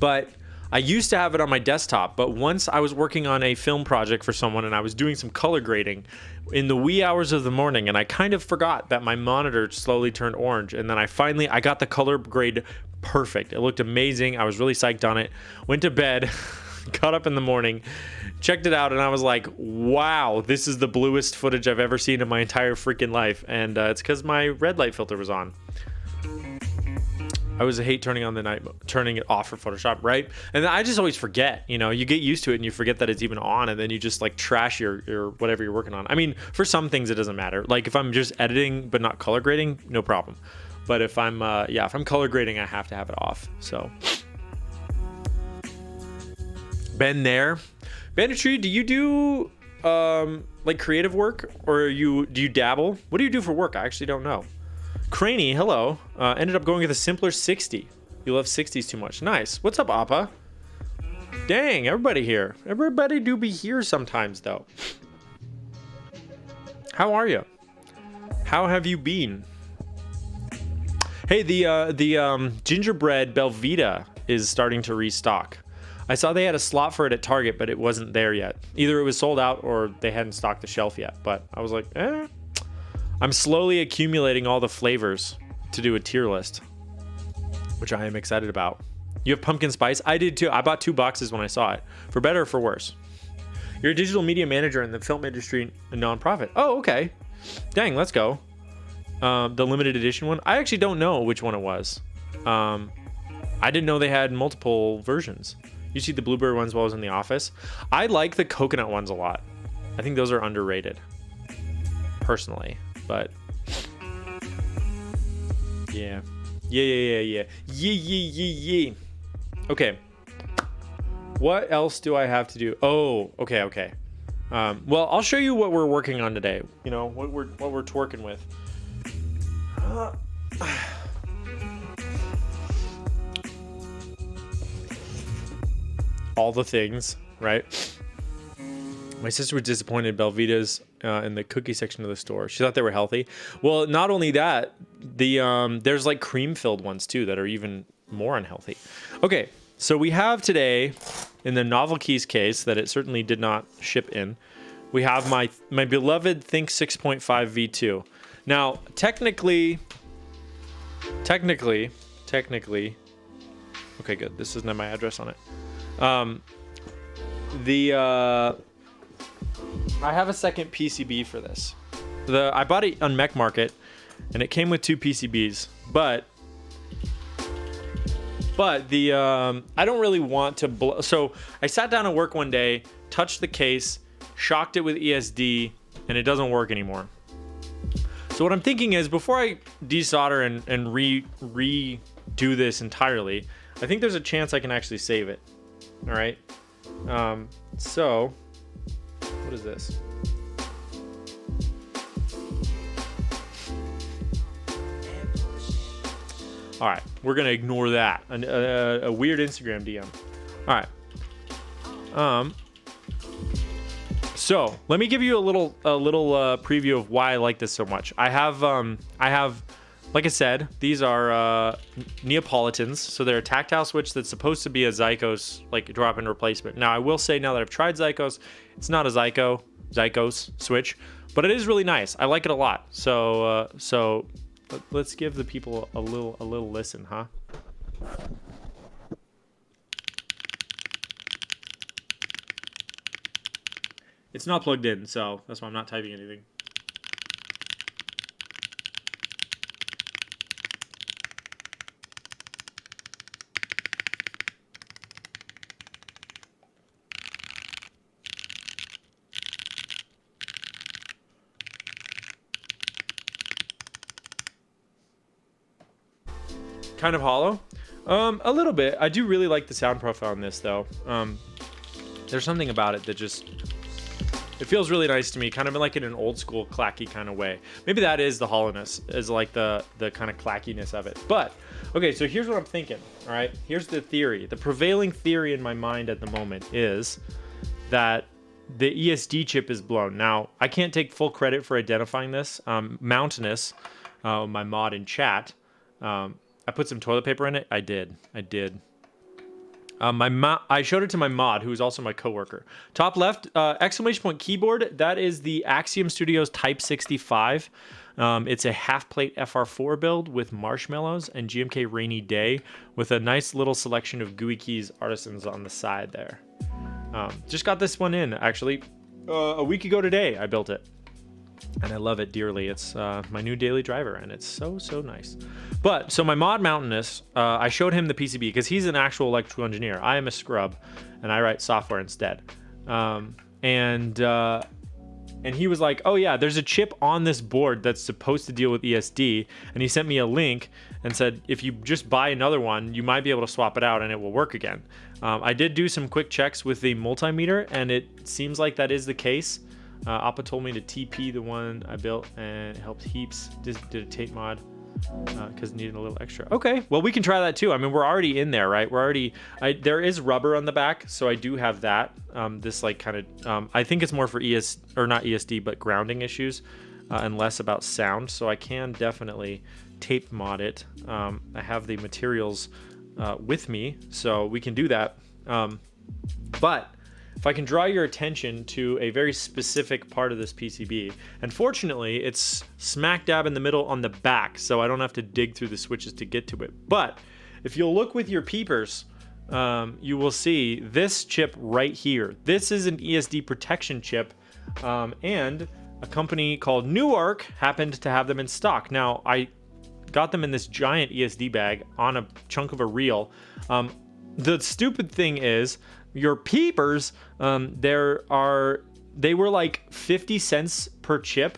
But I used to have it on my desktop, but once I was working on a film project for someone and I was doing some color grading in the wee hours of the morning, and I kind of forgot that my monitor slowly turned orange, and then I got the color grade perfect. It looked amazing. I was really psyched on it. Went to bed, got up in the morning, checked it out, and I was like, wow, this is the bluest footage I've ever seen in my entire freaking life. And it's because my red light filter was on. I always hate turning it off for Photoshop, right? And I just always forget, you know, you get used to it and you forget that it's even on, and then you just like trash your whatever you're working on. I mean, for some things it doesn't matter. Like if I'm just editing but not color grading, no problem. But if I'm if I'm color grading, I have to have it off. So been there. Banditry, do you do like creative work, or do you dabble? What do you do for work? I actually don't know. Craney, hello. Ended up going with a simpler 60. You love 60s too much. Nice. What's up, Appa? Dang, everybody here. Everybody do be here sometimes, though. How are you? How have you been? Hey, the gingerbread Belvita is starting to restock. I saw they had a slot for it at Target, but it wasn't there yet. Either it was sold out or they hadn't stocked the shelf yet. But I was like, I'm slowly accumulating all the flavors to do a tier list, which I am excited about. You have pumpkin spice? I did too. I bought 2 boxes when I saw it, for better or for worse. You're a digital media manager in the film industry and nonprofit. Oh, okay. Dang, let's go. The limited edition one? I actually don't know which one it was. I didn't know they had multiple versions. You see the blueberry ones while I was in the office. I like the coconut ones a lot. I think those are underrated, personally. But yeah. Okay. What else do I have to do? Oh, okay. Well, I'll show you what we're working on today. You know, what we're twerking with. All the things, right? My sister was disappointed in Belvita's in the cookie section of the store. She thought they were healthy. Well, not only that, there's like cream-filled ones too that are even more unhealthy. Okay, so we have today in the Novelkeys case that it certainly did not ship in. We have my beloved Think6.5v2. Now, technically. Okay, good. This doesn't have my address on it. I have a second PCB for this. I bought it on Mech Market, and it came with 2 PCBs. But I don't really want to so I sat down at work one day, touched the case, shocked it with ESD, and it doesn't work anymore. So what I'm thinking is, before I desolder and redo this entirely, I think there's a chance I can actually save it. All right. So what is this? All right, we're gonna ignore that. A weird Instagram DM. All right. So let me give you a little preview of why I like this so much. I have, like I said, these are Neapolitans. So they're a tactile switch that's supposed to be a Zycos, like drop-in replacement. Now I will say, now that I've tried Zycos, it's not a Zycos switch, but it is really nice. I like it a lot. So let's give the people a little listen, huh? It's not plugged in, so that's why I'm not typing anything. Kind of hollow. A little bit. I do really like the sound profile on this, though. There's something about it that just... It feels really nice to me, kind of like in an old school clacky kind of way. Maybe that is the hollowness, is like the kind of clackiness of it. But, okay, so here's what I'm thinking, all right? Here's the theory. The prevailing theory in my mind at the moment is that the ESD chip is blown. Now, I can't take full credit for identifying this. Mountainous, my mod in chat, I put some toilet paper in it. I did. I showed it to my mod, who is also my coworker. Top left, exclamation point keyboard. That is the Axiom Studios Type 65. It's a half plate FR4 build with marshmallows and GMK Rainy Day with a nice little selection of GUI keys artisans on the side there. Just got this one in actually a week ago today. I built it. And I love it dearly. It's my new daily driver, and it's so nice. But so my mod Mountainous, I showed him the PCB because he's an actual electrical engineer. I am a scrub, and I write software instead. And he was like, "Oh yeah, there's a chip on this board that's supposed to deal with ESD," and he sent me a link and said, "If you just buy another one, you might be able to swap it out, and it will work again." I did do some quick checks with the multimeter, and it seems like that is the case. Appa told me to TP the one I built, and it helped heaps. Just did a tape mod because it needed a little extra. Okay, well we can try that too. I mean, we're already in there, right? There is rubber on the back, so I do have that. This like kind of, I think it's more for not ESD, but grounding issues, and less about sound. So I can definitely tape mod it. I have the materials with me, so we can do that. But if I can draw your attention to a very specific part of this PCB, and fortunately it's smack dab in the middle on the back, so I don't have to dig through the switches to get to it. But if you'll look with your peepers, you will see this chip right here. This is an ESD protection chip, and a company called Durock happened to have them in stock. Now, I got them in this giant ESD bag on a chunk of a reel. The stupid thing is, your peepers, they were like 50 cents per chip,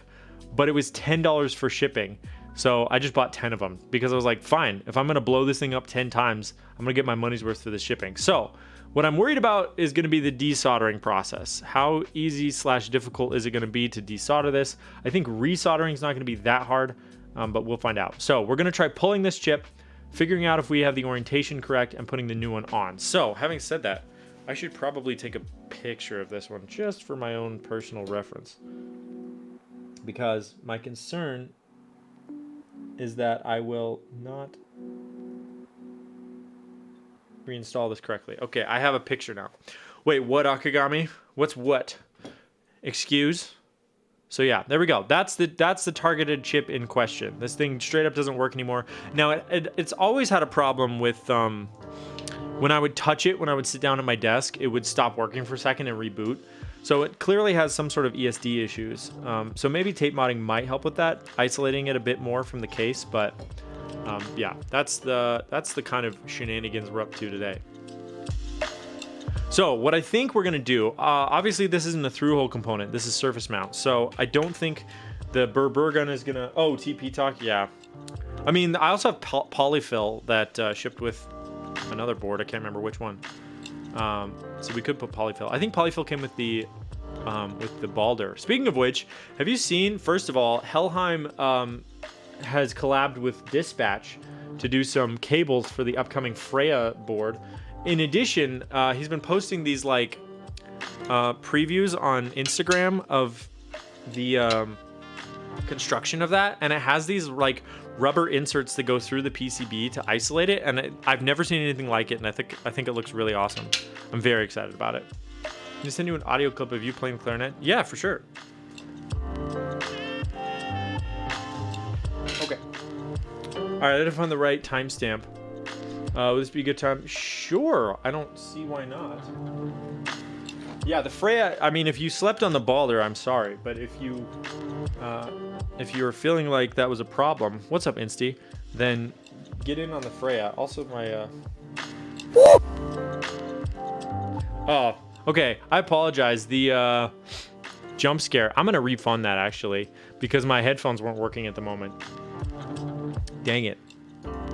but it was $10 for shipping. So I just bought 10 of them because I was like, fine, if I'm gonna blow this thing up 10 times, I'm gonna get my money's worth for the shipping. So what I'm worried about is gonna be the desoldering process. How easy / difficult is it gonna be to desolder this? I think resoldering is not gonna be that hard, but we'll find out. So we're gonna try pulling this chip, figuring out if we have the orientation correct, and putting the new one on. So having said that, I should probably take a picture of this one just for my own personal reference, because my concern is that I will not reinstall this correctly. Okay, I have a picture now. Wait, what, Akagami? What's what? Excuse? So yeah, there we go. That's the targeted chip in question. This thing straight up doesn't work anymore. Now, it's always had a problem with when I would touch it, when I would sit down at my desk, it would stop working for a second and reboot. So it clearly has some sort of ESD issues. So maybe tape modding might help with that, isolating it a bit more from the case. But yeah, that's the kind of shenanigans we're up to today. So what I think we're gonna do, obviously this isn't a through-hole component. This is surface mount. So I don't think the burr gun is gonna. Oh, TP talk, yeah. I mean, I also have polyfill that shipped with another board. I can't remember which one. So we could put polyfill. I think polyfill came with the Balder. Speaking of which, have you seen, first of all, Helheim has collabed with Dispatch to do some cables for the upcoming Freya board. In addition, he's been posting these like previews on Instagram of the construction of that, and it has these like rubber inserts that go through the PCB to isolate it, and I've never seen anything like it, and I think it looks really awesome. I'm very excited about it. Can I send you an audio clip of you playing clarinet? Yeah, for sure. Okay. All right, I gotta find the right timestamp. Would this be a good time? Sure. I don't see why not. Yeah, the Freya. I mean, if you slept on the Balder, I'm sorry, but if you were feeling like that was a problem, what's up, Insty? Then get in on the Freya. Also, my oh, okay. I apologize. The jump scare. I'm gonna refund that actually because my headphones weren't working at the moment. Dang it.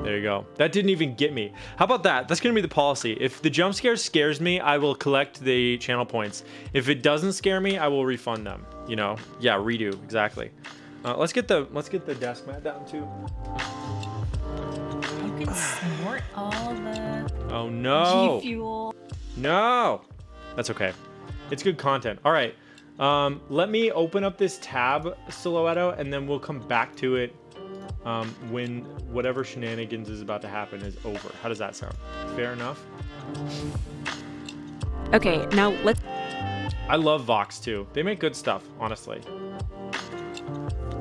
There you go. That didn't even get me. How about that? That's gonna be the policy. If the jump scare scares me, I will collect the channel points. If it doesn't scare me, I will refund them. You know? Yeah, redo. Exactly. Let's get the desk mat down too. You can snort all the oh no. G fuel. No. That's okay. It's good content. All right. Let me open up this tab, Silhouetto, and then we'll come back to it when whatever shenanigans is about to happen is over. How does that sound? Fair enough? Okay, now let's... I love Vox too. They make good stuff, honestly.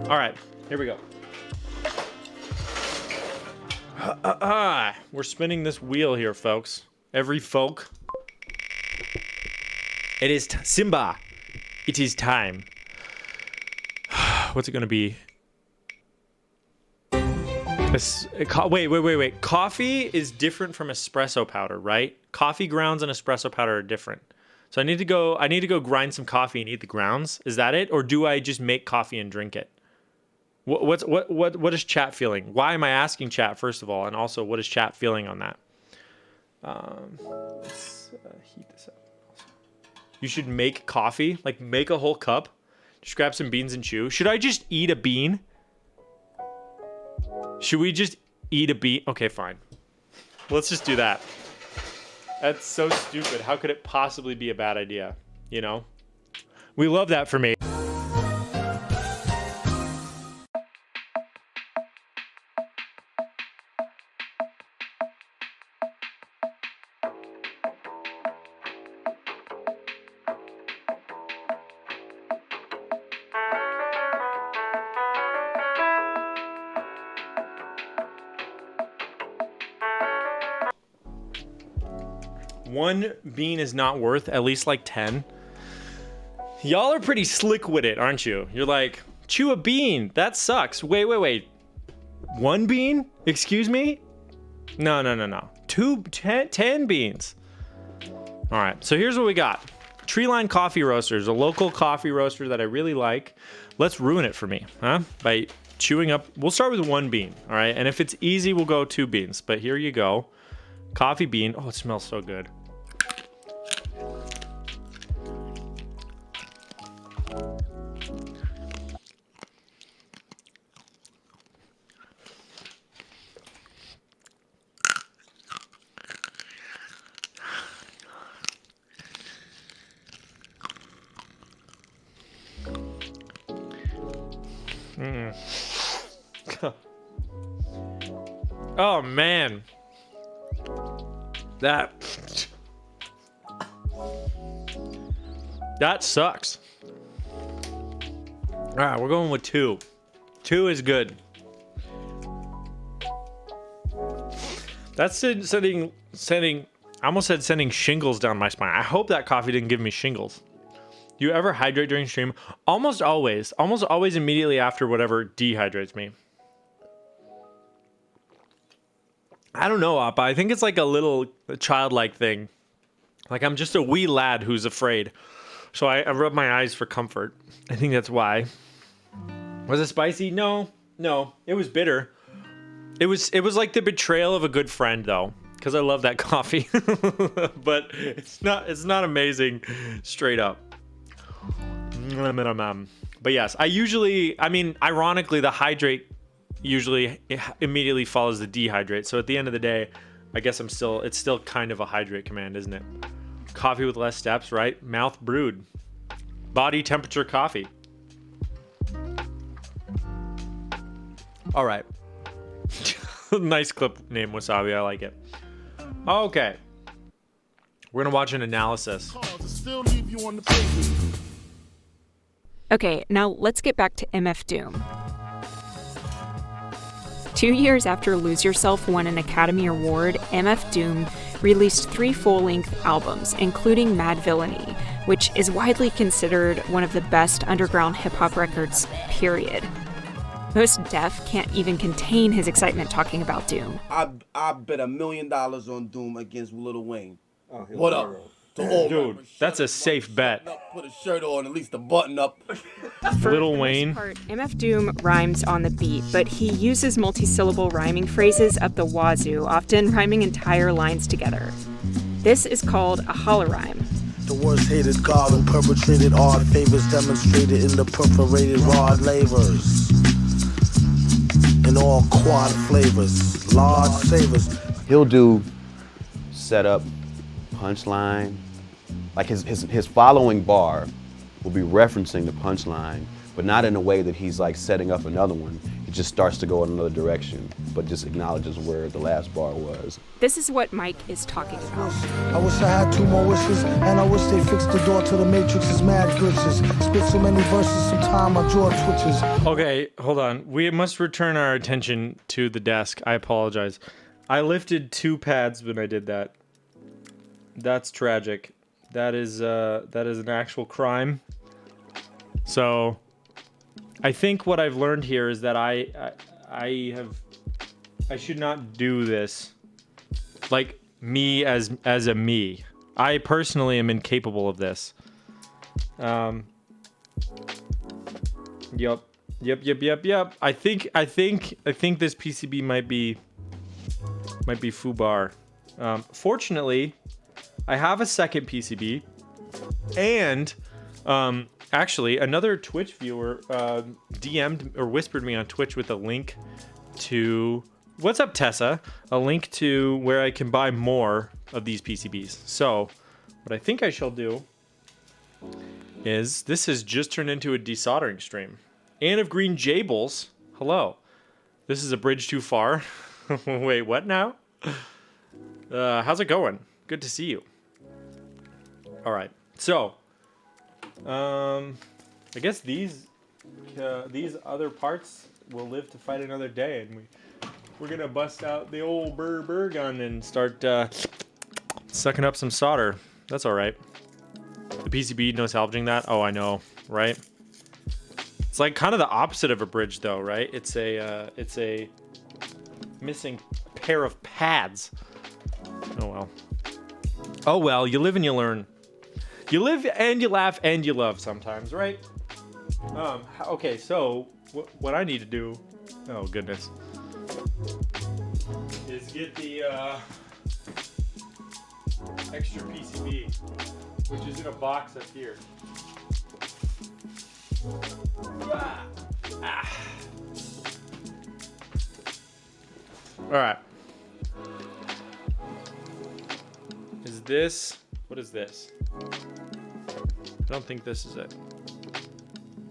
All right, here we go. We're spinning this wheel here, folks. Every folk. It is Simba. It is time. What's it gonna be? Wait. Coffee is different from espresso powder, right? Coffee grounds and espresso powder are different. So I need to go grind some coffee and eat the grounds. Is that it? Or do I just make coffee and drink it? What is chat feeling? Why am I asking chat, first of all? And also, what is chat feeling on that? Let's heat this up. You should make coffee, like make a whole cup. Just grab some beans and chew. Should I just eat a bean? Should we just eat a bean? Okay, fine. Let's just do that. That's so stupid. How could it possibly be a bad idea? You know? We love that for me. One bean is not worth at least like 10. Y'all are pretty slick with it, aren't you? You're like, chew a bean. That sucks. Wait. One bean? Excuse me? No. 10 beans. All right, so here's what we got. Treeline Coffee Roasters, a local coffee roaster that I really like. Let's ruin it for me, huh? By chewing up. We'll start with one bean, all right? And if it's easy, we'll go 2 beans. But here you go. Coffee bean. Oh, it smells so good. Oh man, that sucks. All right, we're going with 2. 2 is good. That's sending. I almost said sending shingles down my spine. I hope that coffee didn't give me shingles. Do you ever hydrate during stream? Almost always immediately after whatever dehydrates me. I don't know, Appa. I think it's like a little childlike thing. Like I'm just a wee lad who's afraid. So I rub my eyes for comfort. I think that's why. Was it spicy? No. It was bitter. It was like the betrayal of a good friend though. Because I love that coffee. But it's not amazing straight up. But yes, ironically, the hydrate usually immediately follows the dehydrate. So at the end of the day, I guess it's still kind of a hydrate command, isn't it? Coffee with less steps, right? Mouth brewed. Body temperature coffee. All right. Nice clip name, Wasabi. I like it. Okay. We're going to watch an analysis. Okay, now let's get back to MF Doom. 2 years after Lose Yourself won an Academy Award, MF Doom released 3 full-length albums, including Mad Villainy, which is widely considered one of the best underground hip-hop records, period. Most deaf can't even contain his excitement talking about Doom. I bet $1 million on Doom against Lil Wayne. What up? Dude, that's a safe bet. Put a shirt on, at least a button up. For Lil the most Wayne. part, MF Doom rhymes on the beat, but he uses multi-syllable rhyming phrases up the wazoo, often rhyming entire lines together. This is called a holorhyme. The worst hated God who perpetrated odd favors demonstrated in the perforated rod labors. In all quad flavors, large savors. He'll do setup, punchline. Like his following bar will be referencing the punchline, but not in a way that he's like setting up another one. it just starts to go in another direction, but just acknowledges where the last bar was. This is what Mike is talking about. I wish I had 2 more wishes, and I wish they fixed the door to the Matrix's mad glitches. Spit so many verses, sometime my jaw twitches. Okay, hold on. We must return our attention to the desk. I apologize. I lifted 2 pads when I did that. That's tragic. That is an actual crime. So, I think what I've learned here is that I should not do this. Like me as a me. I personally am incapable of this. Yep. I think this PCB might be FUBAR. Fortunately, I have a second PCB, and actually another Twitch viewer DM'd or whispered me on Twitch with a link to, what's up Tessa? A link to where I can buy more of these PCBs. So what I think I shall do is, this has just turned into a desoldering stream. Anne of Green Jables, hello. This is a bridge too far. Wait, what now? How's it going? Good to see you. All right, so I guess these other parts will live to fight another day, and we're gonna bust out the old burr gun and start sucking up some solder. That's all right. The PCB no salvaging that. Oh, I know, right? It's like kind of the opposite of a bridge, though, right? It's a missing pair of pads. Oh well. Oh well. You live and you learn. You live and you laugh and you love sometimes, right? Okay, so what I need to do, oh goodness, is get the extra PCB, which is in a box up here. All right. Is this, what is this? I don't think this is it.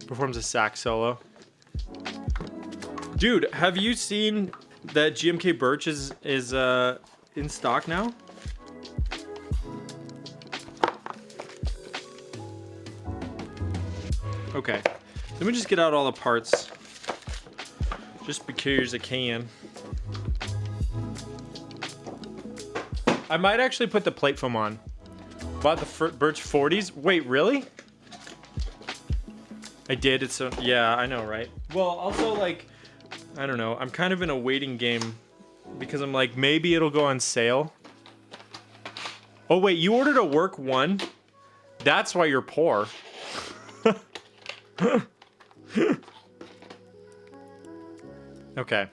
Performs a sax solo. Dude, have you seen that GMK Birch is in stock now? Okay, let me just get out all the parts, just because I can. I might actually put the plate foam on. Bought the Birch 40s. Wait, really? I did. It's so, yeah, I know, right? Well, also, like, I don't know. I'm kind of in a waiting game because I'm like, maybe it'll go on sale. Oh, wait, you ordered a work one? That's why you're poor. Okay.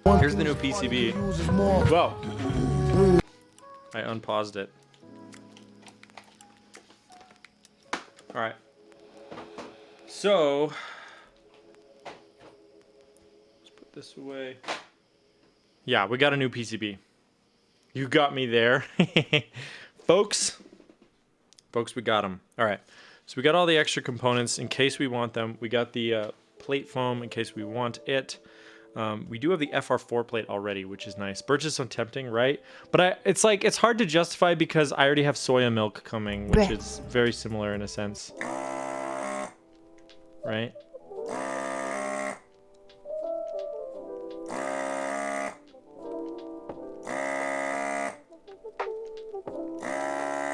Here's the new PCB. Whoa. I unpaused it. Alright. So, let's put this away. Yeah, we got a new PCB. You got me there. Folks, we got them. Alright. So we got all the extra components in case we want them. We got the plate foam in case we want it. We do have the FR4 plate already, which is nice. Birch is so tempting, right? But it's like, it's hard to justify because I already have soya milk coming, which is very similar in a sense. Right?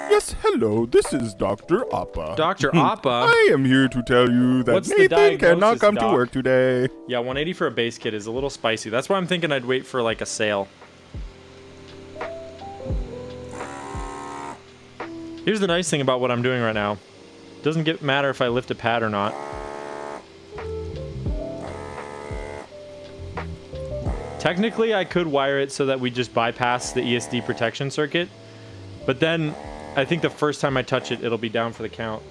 Yes, hello, this is Dr. Appa. Dr. Appa? I am here to tell you that What's the Nathan cannot diagnosis, come Doc? to work today. Yeah, 180 for a base kit is a little spicy. That's why I'm thinking I'd wait for like a sale. Here's the nice thing about what I'm doing right now. Doesn't matter if I lift a pad or not. Technically, I could wire it so that we just bypass the ESD protection circuit. But then, I think the first time I touch it, it'll be down for the count.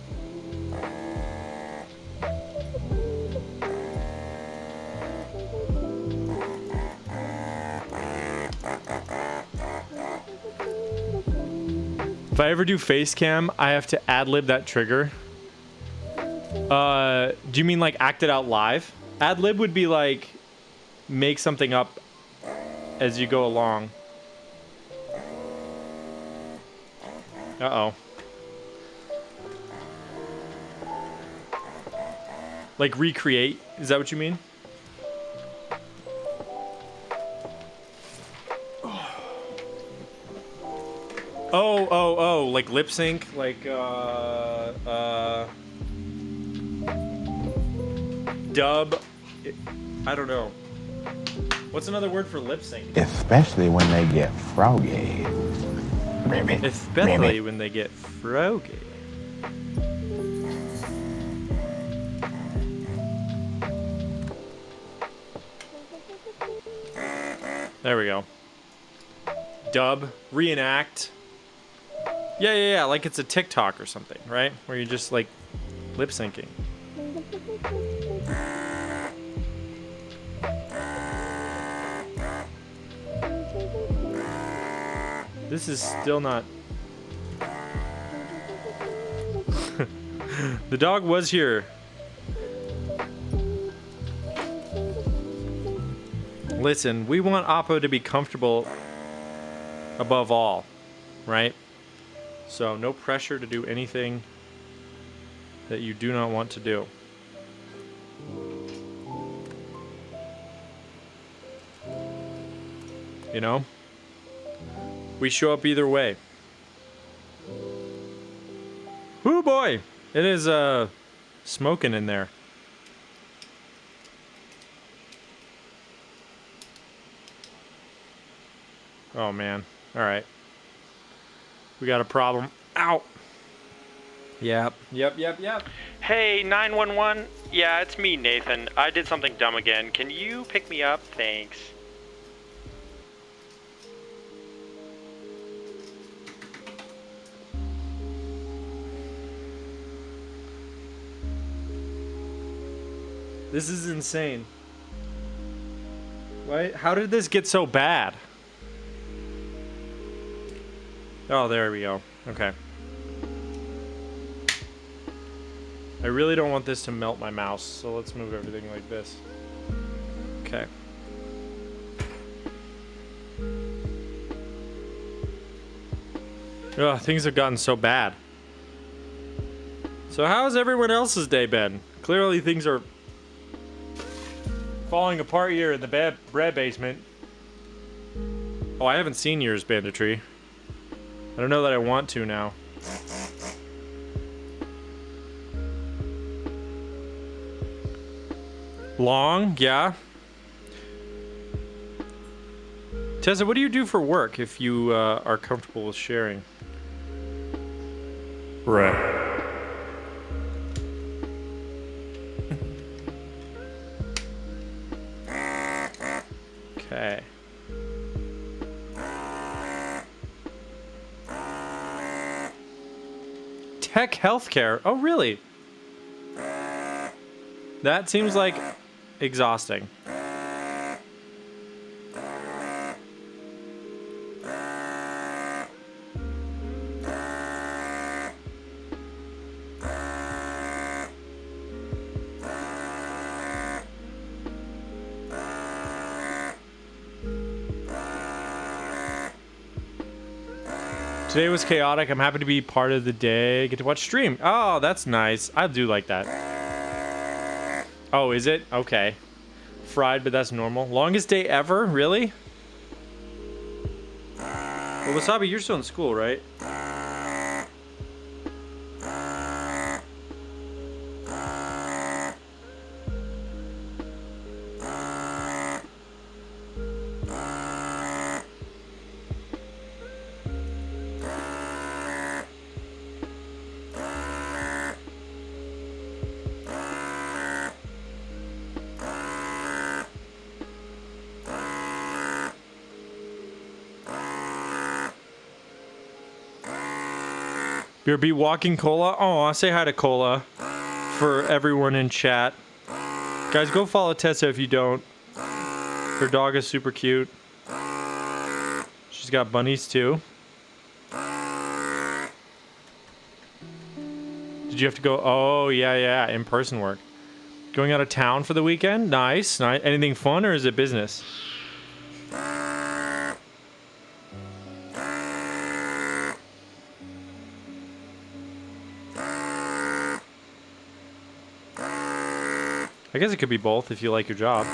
If I ever do face cam, I have to ad-lib that trigger. Do you mean like act it out live? Ad-lib would be like, make something up as you go along. Uh-oh. Like recreate? Is that what you mean? Oh, like lip sync, like dub. I don't know. What's another word for lip sync? Especially when they get froggy. Especially when they get froggy. There we go. Dub, reenact. Yeah, like it's a TikTok or something, right? Where you're just like lip syncing. This is still not... The dog was here. Listen, we want Oppo to be comfortable above all, right? So no pressure to do anything that you do not want to do. You know? We show up either way. Whoo boy! It is smoking in there. Oh man. Alright. We got a problem. Ow! Yep. Hey, 911. Yeah, it's me, Nathan. I did something dumb again. Can you pick me up? Thanks. This is insane. Why? How did this get so bad? Oh, there we go. Okay. I really don't want this to melt my mouse, so let's move everything like this. Okay. Ugh, things have gotten so bad. So how's everyone else's day been? Clearly things are falling apart here in the bread basement. Oh, I haven't seen yours, Banditry. I don't know that I want to now. Long, yeah. Tessa, what do you do for work if you are comfortable with sharing? Right. Okay. Tech healthcare. Oh, really? That seems like exhausting. Today was chaotic. I'm happy to be part of the day. Get to watch stream. Oh, that's nice. I do like that. Oh, is it? Okay. Fried, but that's normal. Longest day ever? Really? Well, Wasabi, you're still in school, right? BRB walking Cola. Oh, say hi to Cola for everyone in chat. Guys, go follow Tessa if you don't. Her dog is super cute. She's got bunnies too. Did you have to go? Oh, yeah, in-person work. Going out of town for the weekend? Nice. Anything fun or is it business? I guess it could be both if you like your job.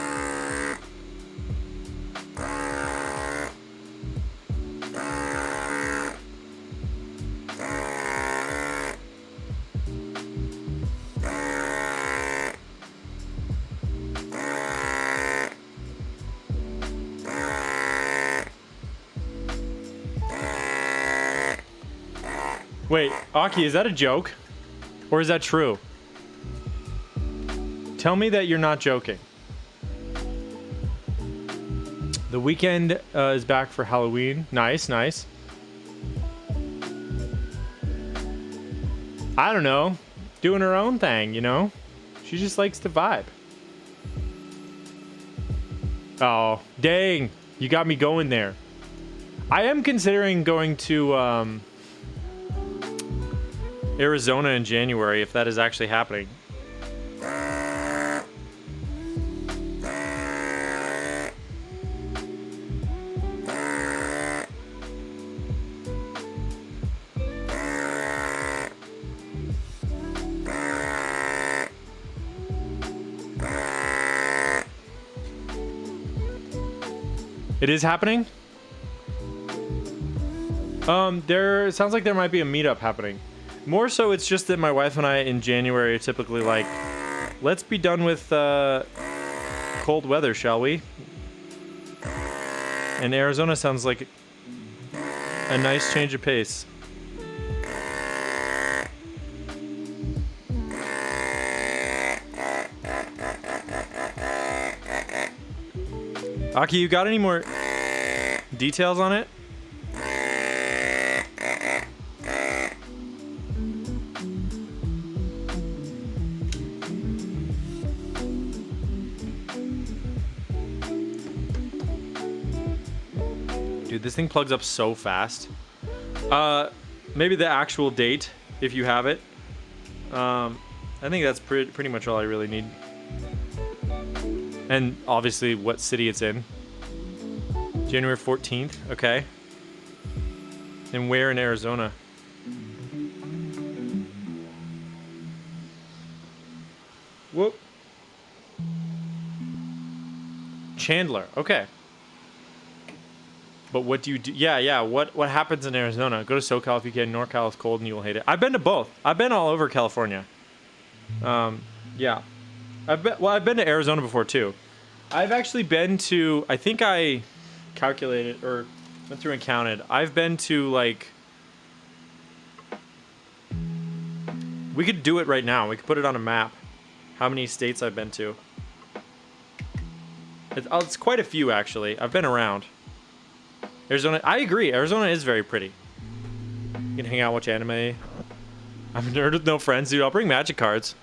Wait, Aki, is that a joke? Or is that true? Tell me that you're not joking. The weekend is back for Halloween. Nice, nice. I don't know. Doing her own thing, you know? She just likes to vibe. Oh, dang. You got me going there. I am considering going to Arizona in January, if that is actually happening. It is happening? It sounds like there might be a meetup happening. More so, it's just that my wife and I in January are typically like, let's be done with cold weather, shall we? And Arizona sounds like a nice change of pace. Aki, you got any more details on it? Dude, this thing plugs up so fast. Maybe the actual date, if you have it. I think that's pretty much all I really need. And obviously what city it's in. January 14th, okay. And where in Arizona? Whoop. Chandler, okay. But what do you do? Yeah, what happens in Arizona? Go to SoCal if you can. NorCal is cold and you will hate it. I've been to both. I've been all over California. Yeah. I've been to Arizona before too. I've actually been to, I think I calculated or went through and counted. I've been to like, we could do it right now. We could put it on a map. How many states I've been to. It's quite a few actually. I've been around. Arizona, I agree. Arizona is very pretty. You can hang out, watch anime. I'm a nerd with no friends, dude. I'll bring magic cards.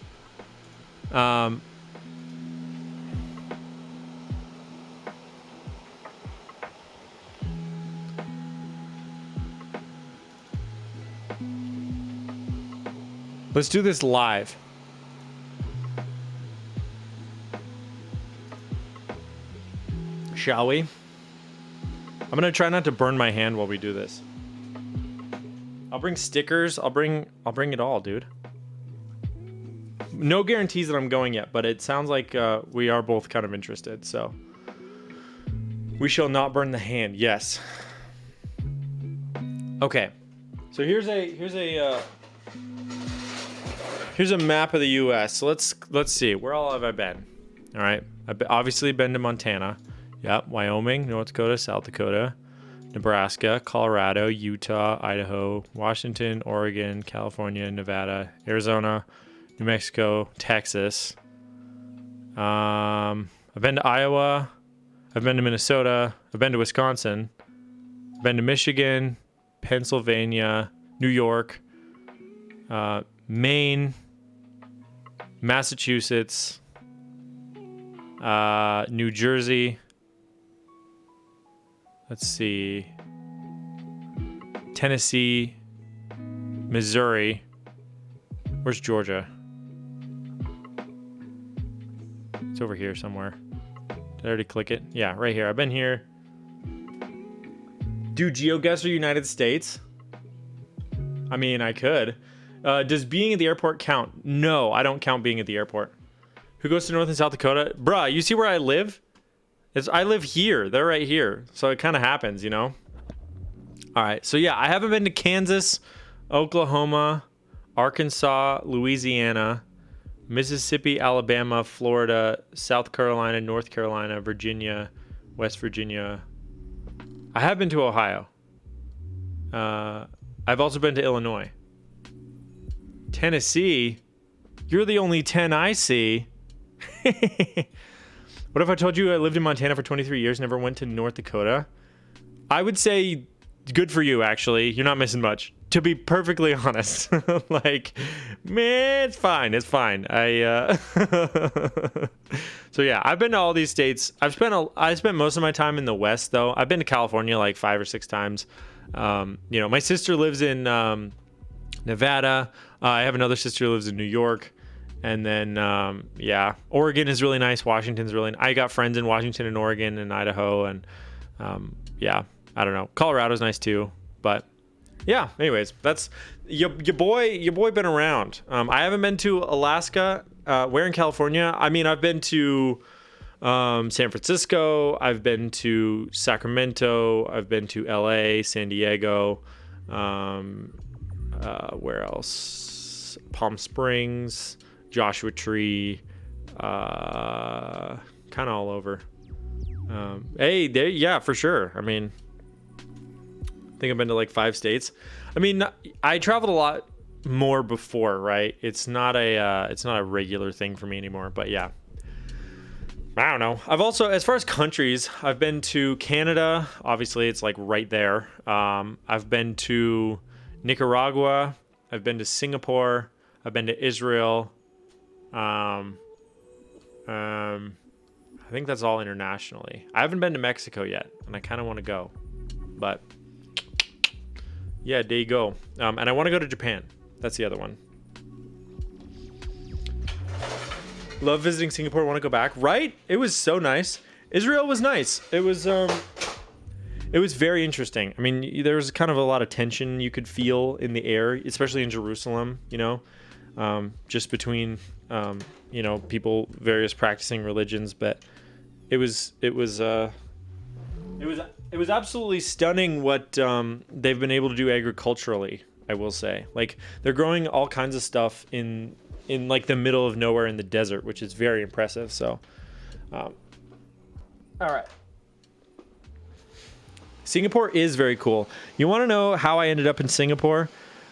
Let's do this live. Shall we? I'm gonna try not to burn my hand while we do this. I'll bring stickers. I'll bring it all, dude. No guarantees that I'm going yet, but it sounds like we are both kind of interested. So we shall not burn the hand. Yes. Okay. So here's a map of the U.S. So let's see. Where all have I been? All right. I've obviously been to Montana. Yep. Wyoming, North Dakota, South Dakota, Nebraska, Colorado, Utah, Idaho, Washington, Oregon, California, Nevada, Arizona, New Mexico, Texas. I've been to Iowa. I've been to Minnesota. I've been to Wisconsin. I've been to Michigan, Pennsylvania, New York, Maine, Massachusetts, New Jersey. Let's see. Tennessee, Missouri. Where's Georgia? It's over here somewhere. Did I already click it? Yeah, right here. I've been here. Do GeoGuessr United States? I mean, I could. Does being at the airport count? No, I don't count being at the airport. Who goes to North and South Dakota? Bruh, you see where I live? I live here. They're right here. So it kind of happens, you know? All right. So yeah, I haven't been to Kansas, Oklahoma, Arkansas, Louisiana, Mississippi, Alabama, Florida, South Carolina, North Carolina, Virginia, West Virginia. I have been to Ohio. I've also been to Illinois. Tennessee. You're the only 10 I see. What if I told you I lived in Montana for 23 years, never went to North Dakota? I would say good for you, actually. You're not missing much. To be perfectly honest. Like, man, it's fine. It's fine. So yeah, I've been to all these states. I spent most of my time in the West, though. I've been to California like 5 or 6 times. You know, my sister lives in Nevada. I have another sister who lives in New York. And then, yeah, Oregon is really nice. Washington's really nice. I got friends in Washington and Oregon and Idaho. And, yeah, I don't know. Colorado's nice, too. But, yeah, anyways, that's your boy been around. I haven't been to Alaska. Where in California? I mean, I've been to San Francisco. I've been to Sacramento. I've been to LA, San Diego. Where else? Palm Springs. Joshua Tree, kind of all over. Hey, there, yeah, for sure. I mean, I think I've been to like 5 states. I mean, I traveled a lot more before, right? It's not a regular thing for me anymore. But yeah, I don't know. I've also, as far as countries, I've been to Canada. Obviously, it's like right there. I've been to Nicaragua. I've been to Singapore. I've been to Israel. I think that's all internationally. I haven't been to Mexico yet, and I kind of want to go. But yeah, there you go. And I want to go to Japan. That's the other one. Love visiting Singapore. Want to go back? Right? It was so nice. Israel was nice. It was very interesting. I mean, there was kind of a lot of tension you could feel in the air, especially in Jerusalem, you know. Just between, you know, people, various practicing religions, but it was absolutely stunning what they've been able to do agriculturally. I will say, like, they're growing all kinds of stuff in like the middle of nowhere in the desert, which is very impressive. So, all right. Singapore is very cool. You want to know how I ended up in Singapore?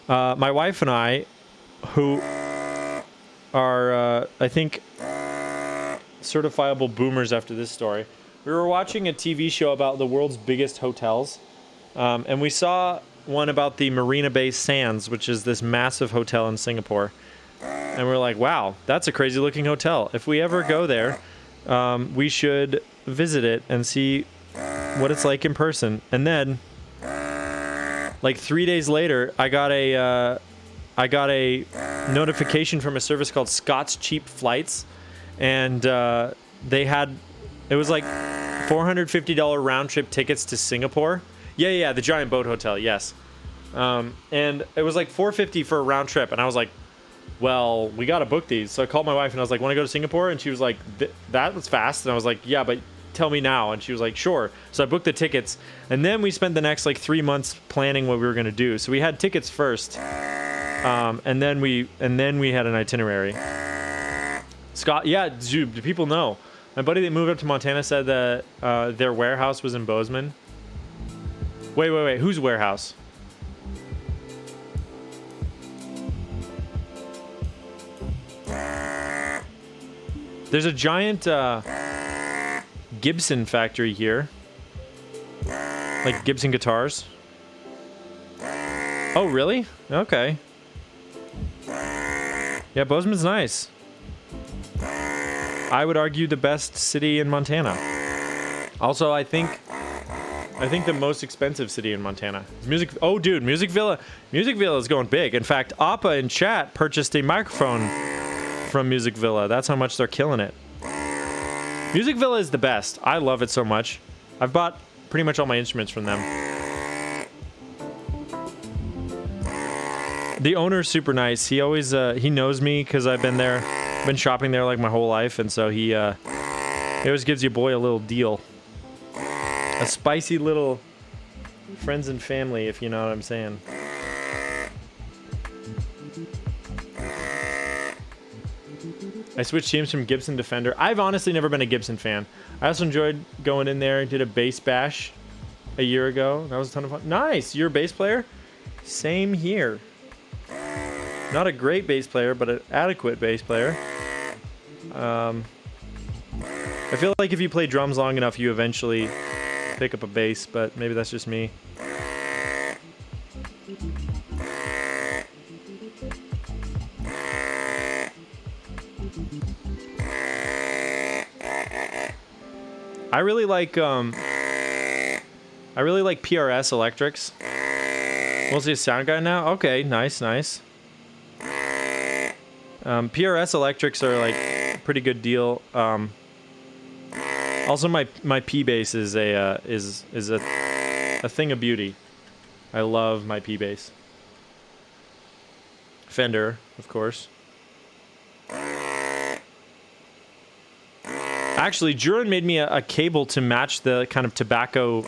My wife and I, who are, I think, certifiable boomers after this story. We were watching a TV show about the world's biggest hotels, and we saw one about the Marina Bay Sands, which is this massive hotel in Singapore. And we're like, wow, that's a crazy looking hotel. If we ever go there, we should visit it and see what it's like in person. And then, like 3 days later, I got a notification from a service called Scott's Cheap Flights, and they had, it was like $450 round trip tickets to Singapore. Yeah, the Giant Boat Hotel, yes. And it was like $450 for a round trip, and I was like, well, we gotta book these. So I called my wife and I was like, want to go to Singapore? And she was like, that was fast. And I was like, yeah, but tell me now. And she was like, sure. So I booked the tickets, and then we spent the next like 3 months planning what we were gonna do. So we had tickets first, and then we had an itinerary. Scott, yeah, dude, do people know? My buddy that moved up to Montana said that their warehouse was in Bozeman. Wait, whose warehouse? There's a giant Gibson factory here. Like Gibson guitars. Oh, really? Okay. Yeah, Bozeman's nice. I would argue the best city in Montana. Also, I think the most expensive city in Montana is Music. Oh, dude, Music Villa. Music Villa is going big. In fact, Appa in chat purchased a microphone from Music Villa. That's how much they're killing it. Music Villa is the best. I love it so much. I've bought pretty much all my instruments from them. The owner's super nice. He always he knows me because I've been there, been shopping there like my whole life, and so he always gives your boy a little deal, a spicy little friends and family, if you know what I'm saying. I switched teams from Gibson to Fender. I've honestly never been a Gibson fan. I also enjoyed going in there. Did a bass bash a year ago. That was a ton of fun. Nice. You're a bass player? Same here. Not a great bass player, but an adequate bass player. I feel like if you play drums long enough, you eventually pick up a bass, but maybe that's just me. I really like PRS electrics. Mostly a sound guy now. Okay, nice. PRS electrics are like a pretty good deal. Also, my P bass is a thing of beauty. I love my P bass. Fender, of course. Actually, Jurin made me a cable to match the kind of tobacco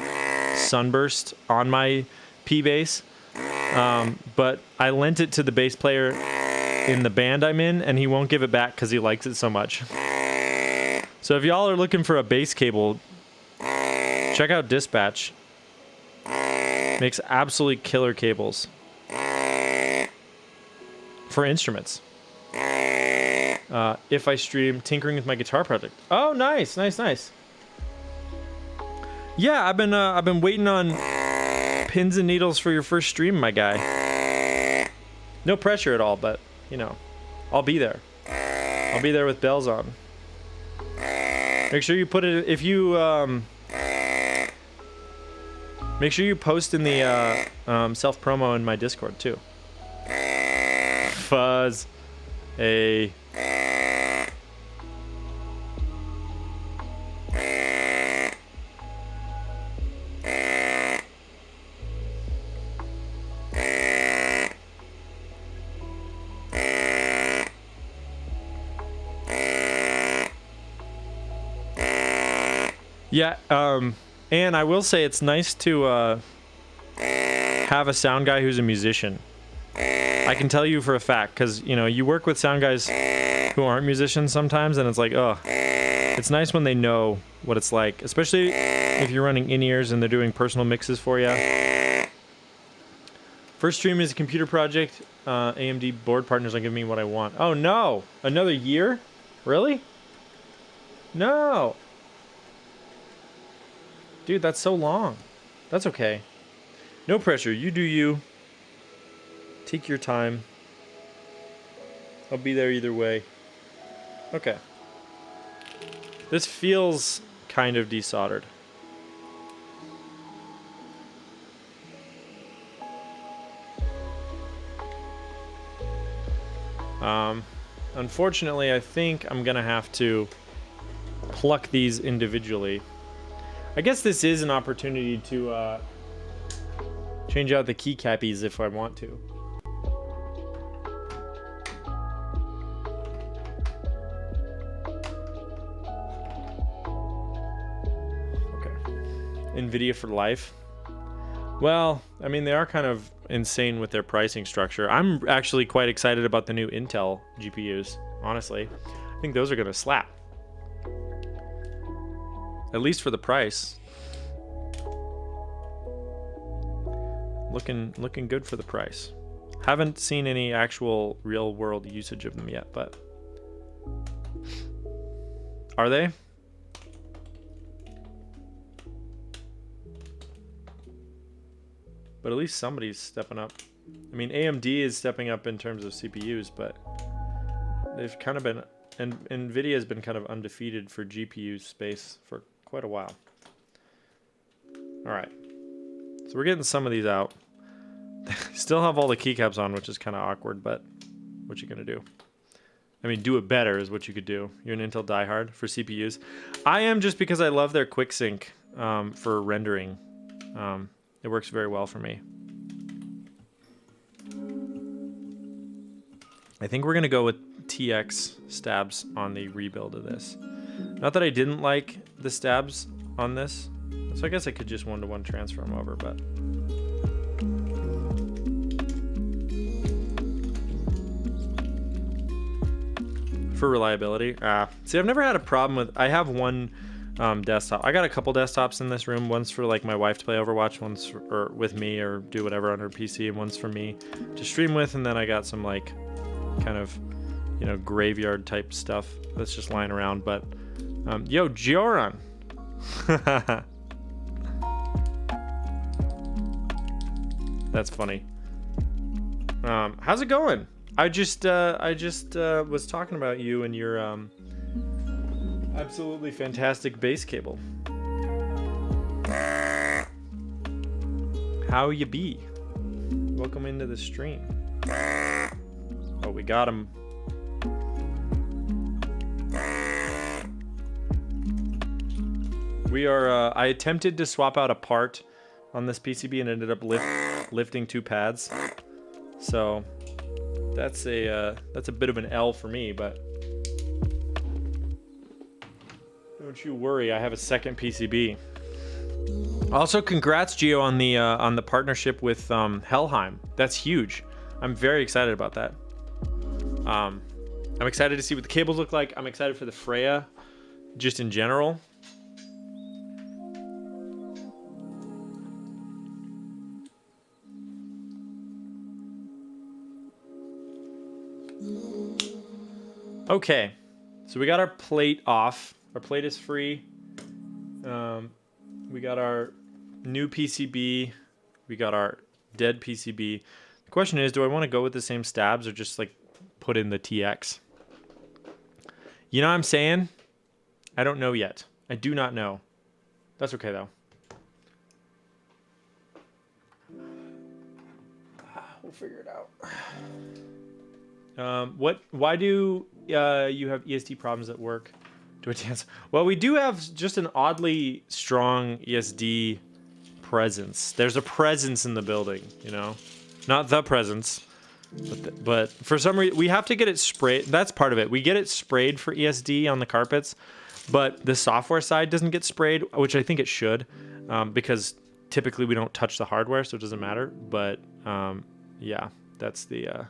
sunburst on my P bass, but I lent it to the bass player in the band I'm in, and he won't give it back because he likes it so much. So if y'all are looking for a bass cable, check out Dispatch. Makes absolutely killer cables for instruments. If I stream tinkering with my guitar project. Oh, nice. Yeah, I've been waiting on pins and needles for your first stream, my guy. No pressure at all, but you know, I'll be there. I'll be there with bells on. Make sure you put it make sure you post in the self promo in my Discord too. Fuzz. Hey. Yeah, and I will say it's nice to have a sound guy who's a musician. I can tell you for a fact, because, you know, you work with sound guys who aren't musicians sometimes, and it's like, oh, it's nice when they know what it's like, especially if you're running in-ears and they're doing personal mixes for you. First stream is a computer project. AMD board partners will give me what I want. Oh, no! Another year? Really? No! Dude, that's so long. That's okay. No pressure. You do you. Take your time. I'll be there either way. Okay. This feels kind of desoldered. Unfortunately, I think I'm gonna have to pluck these individually. I guess this is an opportunity to change out the keycappies if I want to. Okay. NVIDIA for life. Well, I mean, they are kind of insane with their pricing structure. I'm actually quite excited about the new Intel GPUs, honestly. I think those are going to slap. At least for the price. Looking good for the price. Haven't seen any actual real world usage of them yet, but are they? But at least somebody's stepping up. I mean, AMD is stepping up in terms of CPUs, but they've kind of been, and NVIDIA has been kind of undefeated for GPU space for quite a while. All right, so we're getting some of these out. Still have all the keycaps on, which is kind of awkward, but what you gonna do? I mean, do it better is what you could do. You're an Intel diehard for CPUs. I am just because I love their quick sync for rendering. It works very well for me. I think we're going to go with TX stabs on the rebuild of this. Not that I didn't like the stabs on this. So I guess I could just one-to-one transfer them over, but... For reliability. See, I've never had a problem with... I have one desktop. I got a couple desktops in this room. One's for like my wife to play Overwatch, one's for, or with me or do whatever on her PC, and one's for me to stream with. And then I got some like kind of, you know, graveyard type stuff that's just lying around. But yo, Gioran. That's funny. How's it going? I just was talking about you and your absolutely fantastic bass cable. How you be? Welcome into the stream. Oh, we got him. We are. I attempted to swap out a part on this PCB and ended up lifting two pads. So. That's a bit of an L for me, but don't you worry, I have a second PCB. Also, congrats, Gio, on the partnership with Helheim. That's huge. I'm very excited about that. I'm excited to see what the cables look like. I'm excited for the Freya, just in general. Okay, so we got our plate off. Our plate is free. We got our new PCB. We got our dead PCB. The question is, do I want to go with the same stabs or just like put in the TX? You know what I'm saying? I don't know yet. I do not know. That's okay though. We'll figure it out. Why do you have ESD problems at work? Do it dance? Well, we do have just an oddly strong ESD presence. There's a presence in the building, you know, not the presence, but for some reason we have to get it sprayed. That's part of it. We get it sprayed for ESD on the carpets, but the software side doesn't get sprayed, which I think it should, because typically we don't touch the hardware, so it doesn't matter. But yeah, that's the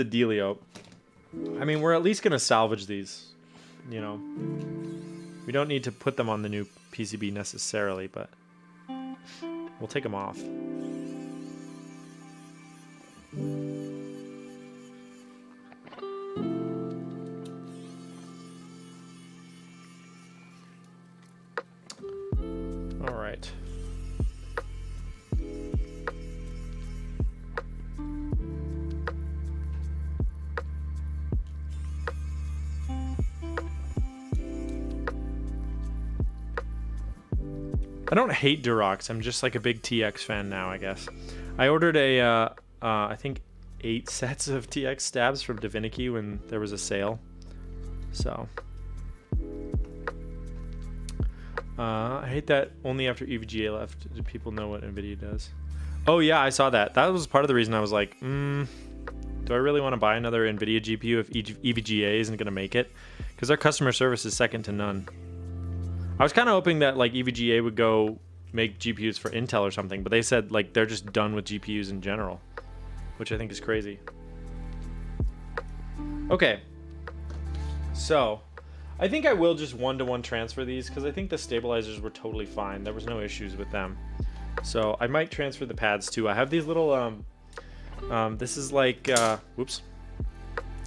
dealio. I mean, we're at least gonna salvage these, you know. We don't need to put them on the new PCB necessarily, but we'll take them off. All right. I don't hate Durocks. I'm just like a big TX fan now, I guess. I ordered I think 8 sets of TX stabs from Divinity when there was a sale. So. I hate that only after EVGA left do people know what NVIDIA does. Oh yeah, I saw that. That was part of the reason I was like, do I really want to buy another NVIDIA GPU if EVGA isn't going to make it? Because their customer service is second to none. I was kind of hoping that like EVGA would go make GPUs for Intel or something, but they said like they're just done with GPUs in general, which I think is crazy. Okay, so I think I will just one-to-one transfer these because I think the stabilizers were totally fine. There was no issues with them. So I might transfer the pads too. I have these little, this is like, whoops.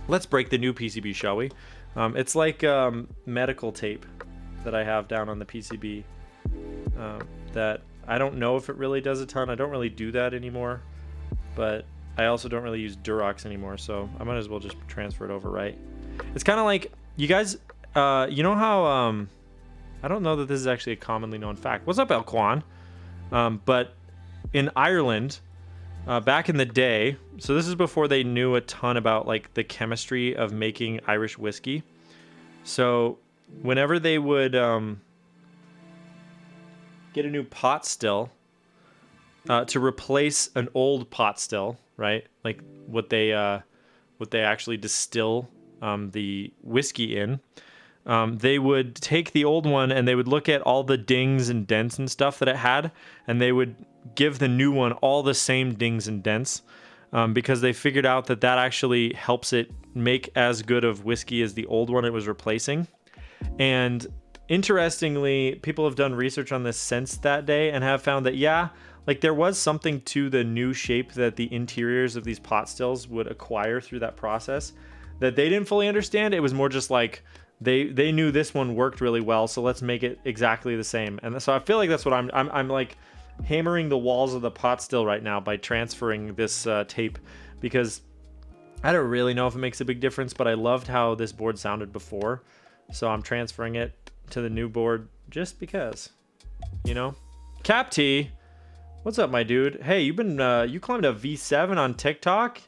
Let's break the new PCB, shall we? It's like medical tape that I have down on the PCB that I don't know if it really does a ton. I don't really do that anymore, but I also don't really use Durocks anymore, so I might as well just transfer it over, right? It's kind of like, you guys, you know how, I don't know that this is actually a commonly known fact. What's up, Elquan? But in Ireland, back in the day, so this is before they knew a ton about like the chemistry of making Irish whiskey. So whenever they would get a new pot still to replace an old pot still, right? Like what they actually distill the whiskey in. They would take the old one and they would look at all the dings and dents and stuff that it had, and they would give the new one all the same dings and dents because they figured out that that actually helps it make as good of whiskey as the old one it was replacing. And interestingly, people have done research on this since that day and have found that, yeah, like there was something to the new shape that the interiors of these pot stills would acquire through that process that they didn't fully understand. It was more just like they knew this one worked really well, so let's make it exactly the same. And so I feel like that's what I'm like hammering the walls of the pot still right now by transferring this tape, because I don't really know if it makes a big difference, but I loved how this board sounded before, so I'm transferring it to the new board just because, you know. Cap T, what's up, my dude? Hey, you climbed a V7 on TikTok.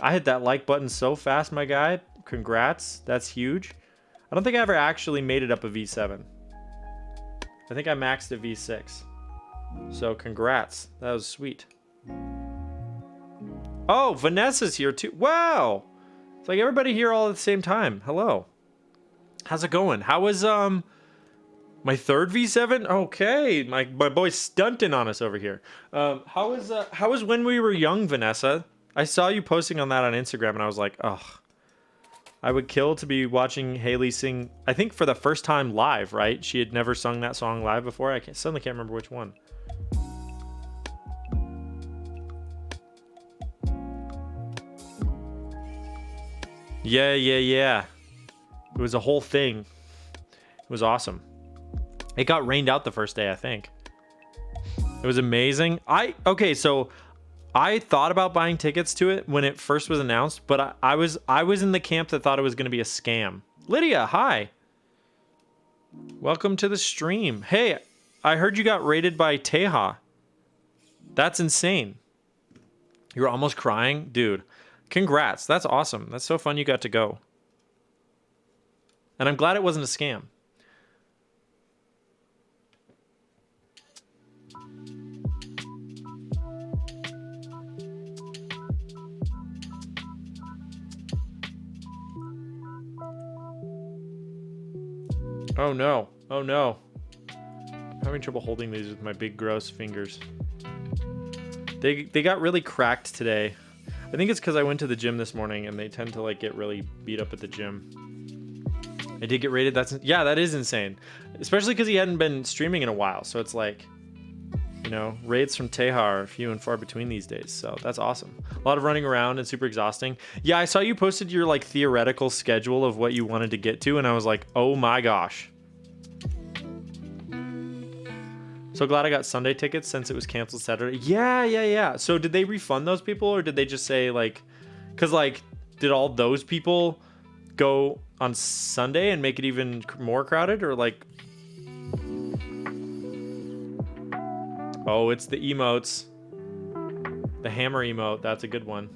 I hit that like button so fast, my guy. Congrats, that's huge. I don't think I ever actually made it up a V7. I think I maxed a V6. So congrats, that was sweet. Oh, Vanessa's here too. Wow, it's like everybody here all at the same time. Hello, how's it going? How was my third V7? Okay, my boy's stunting on us over here. How was When We Were Young, Vanessa? I saw you posting on that on Instagram, and I was like, ugh. I would kill to be watching Haley sing, I think for the first time live, right? She had never sung that song live before. I suddenly can't remember which one. Yeah. It was a whole thing. It was awesome. It got rained out the first day, I think. It was amazing. Okay, so I thought about buying tickets to it when it first was announced, but I was in the camp that thought it was going to be a scam. Lydia, hi. Welcome to the stream. Hey, I heard you got raided by Teja. That's insane. You were almost crying? Dude, congrats. That's awesome. That's so fun you got to go. And I'm glad it wasn't a scam. Oh no. Oh no. I'm having trouble holding these with my big gross fingers. They got really cracked today. I think it's because I went to the gym this morning and they tend to like get really beat up at the gym. I did get rated. Yeah, that is insane. Especially because he hadn't been streaming in a while. So it's like, you know, raids from Teja are few and far between these days. So that's awesome. A lot of running around and super exhausting. Yeah, I saw you posted your like theoretical schedule of what you wanted to get to, and I was like, oh my gosh. So glad I got Sunday tickets since it was canceled Saturday. Yeah. So did they refund those people, or did they just say like, because like, did all those people go on Sunday and make it even more crowded, or like? Oh, it's the emotes. The hammer emote. That's a good one.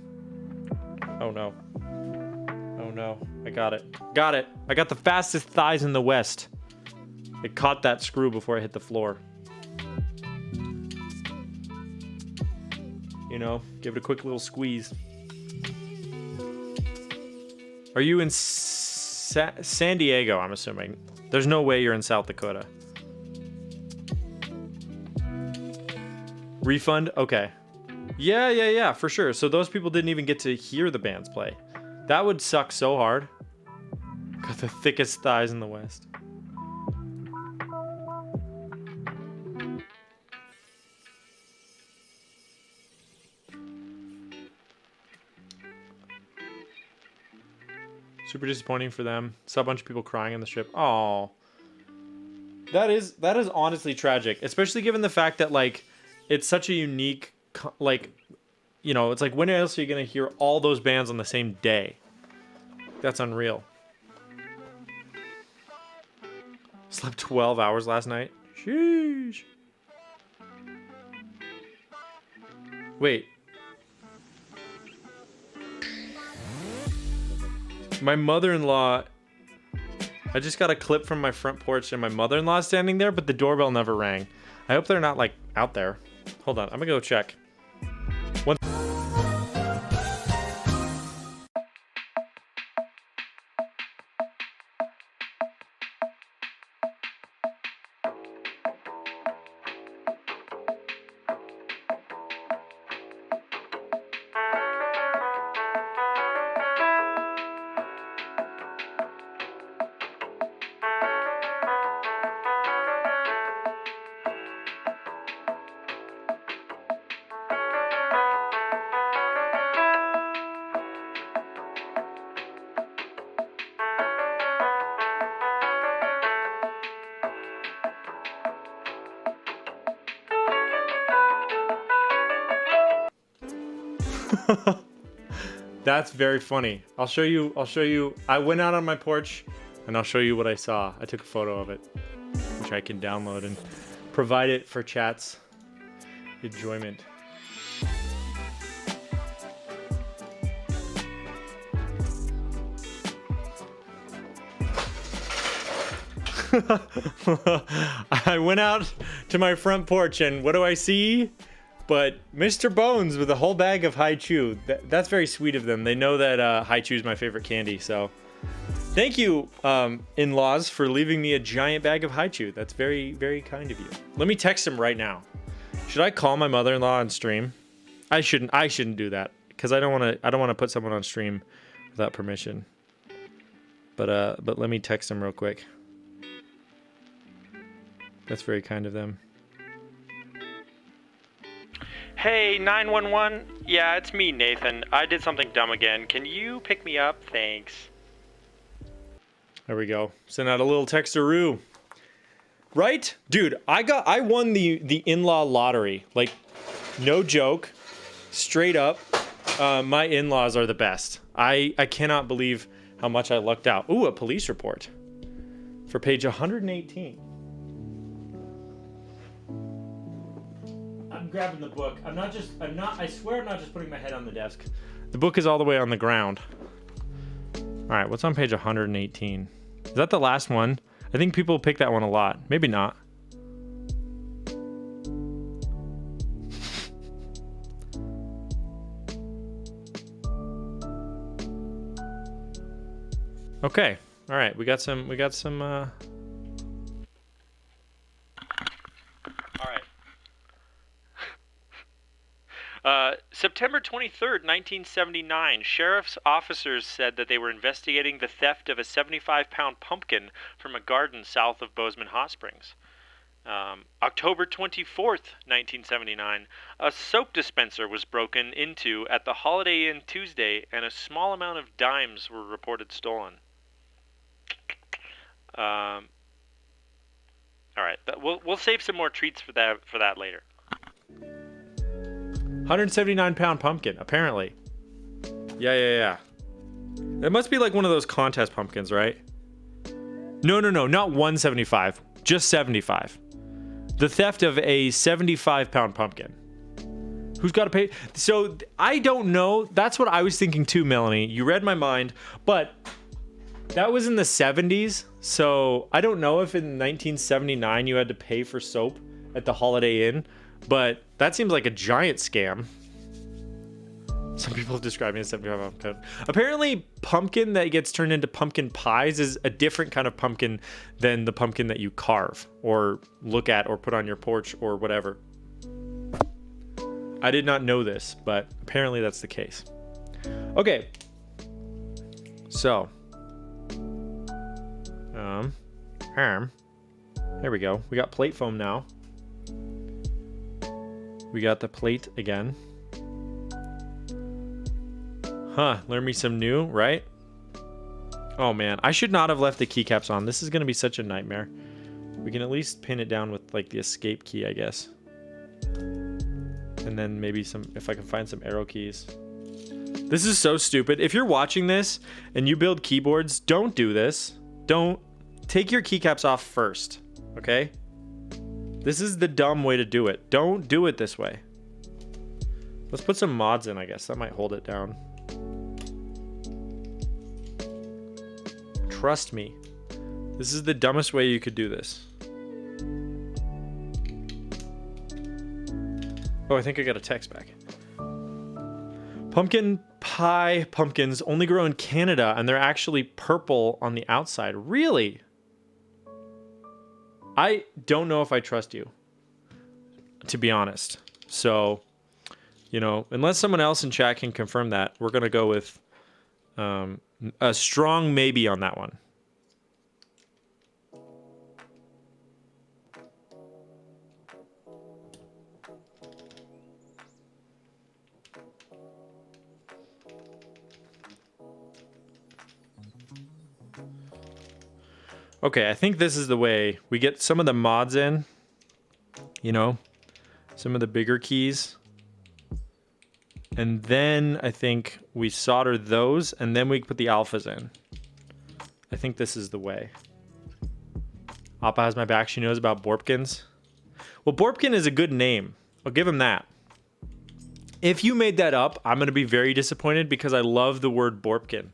Oh no. Oh no. I got it. Got it. I got the fastest thighs in the West. It caught that screw before I hit the floor. You know, give it a quick little squeeze. Are you in San Diego, I'm assuming? There's no way you're in South Dakota. Refund? Okay. Yeah, for sure. So those people didn't even get to hear the bands play. That would suck so hard. Got the thickest thighs in the West. Super disappointing for them. Saw a bunch of people crying on the strip. Oh, that is honestly tragic, especially given the fact that like it's such a unique, like, you know, it's like when else are you gonna hear all those bands on the same day? That's unreal. Slept 12 hours last night. Sheesh. Wait, My mother-in-law, I just got a clip from my front porch and my mother-in-law standing there, but the doorbell never rang. I hope they're not like out there. Hold on, I'm gonna go check. One That's very funny. I'll show you. I went out on my porch and I'll show you what I saw. I took a photo of it, which I can download and provide it for chat's enjoyment. I went out to my front porch and what do I see? But Mr. Bones with a whole bag of High Chew. That's very sweet of them. They know that High Chew is my favorite candy, so thank you, in-laws, for leaving me a giant bag of High Chew. That's very, very kind of you. Let me text him right now. Should I call my mother-in-law on stream? I shouldn't do that because I don't want to put someone on stream without permission. But let me text him real quick. That's very kind of them. Hey, 911. Yeah, it's me, Nathan. I did something dumb again. Can you pick me up? Thanks. There we go. Send out a little textaroo. Right? Dude, I won the in-law lottery. Like, no joke. Straight up. My in-laws are the best. I cannot believe how much I lucked out. Ooh, a police report. For page 118. I'm grabbing the book. I swear I'm not just putting my head on the desk. The book is all the way on the ground. All right, what's on page 118? Is that the last one? I think people pick that one a lot. Maybe not. Okay. All right, we got some September 23rd, 1979, sheriff's officers said that they were investigating the theft of a 75-pound pumpkin from a garden south of Bozeman Hot Springs. October 24th, 1979, a soap dispenser was broken into at the Holiday Inn Tuesday, and a small amount of dimes were reported stolen. All right, we'll save some more treats for that later. 179-pound pumpkin, apparently. Yeah. It must be like one of those contest pumpkins, right? No, not 175, just 75. The theft of a 75-pound pumpkin. Who's got to pay? So I don't know. That's what I was thinking too, Melanie. You read my mind, but that was in the 70s. So I don't know if in 1979 you had to pay for soap at the Holiday Inn. But that seems like a giant scam. Some people have described me as 75 pumpkin. Apparently, pumpkin that gets turned into pumpkin pies is a different kind of pumpkin than the pumpkin that you carve or look at or put on your porch or whatever. I did not know this, but apparently that's the case. Okay. So. There we go. We got plate foam now. We got the plate again. Learn me some new, right? Oh man, I should not have left the keycaps on. This is gonna be such a nightmare. We can at least pin it down with like the escape key, I guess. And then maybe if I can find some arrow keys. This is so stupid. If you're watching this and you build keyboards, don't do this. Don't take your keycaps off first, okay? This is the dumb way to do it. Don't do it this way. Let's put some mods in, I guess. That might hold it down. Trust me. This is the dumbest way you could do this. Oh, I think I got a text back. Pumpkin pie pumpkins only grow in Canada, and they're actually purple on the outside. Really? I don't know if I trust you, to be honest. So, you know, unless someone else in chat can confirm that, we're going to go with a strong maybe on that one. Okay, I think this is the way we get some of the mods in, you know, some of the bigger keys. And then I think we solder those and then we put the alphas in. I think this is the way. Appa has my back. She knows about Borpkins. Well, Borpkin is a good name. I'll give him that. If you made that up, I'm going to be very disappointed because I love the word Borpkin.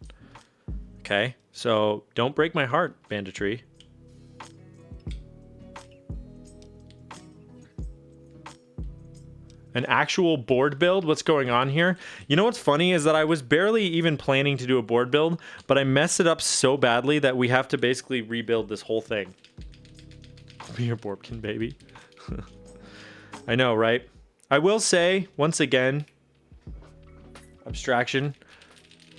Okay? So don't break my heart, Banditry. An actual board build? What's going on here? You know what's funny is that I was barely even planning to do a board build, but I messed it up so badly that we have to basically rebuild this whole thing. Be your Borpkin, baby. I know, right? I will say, once again, abstraction.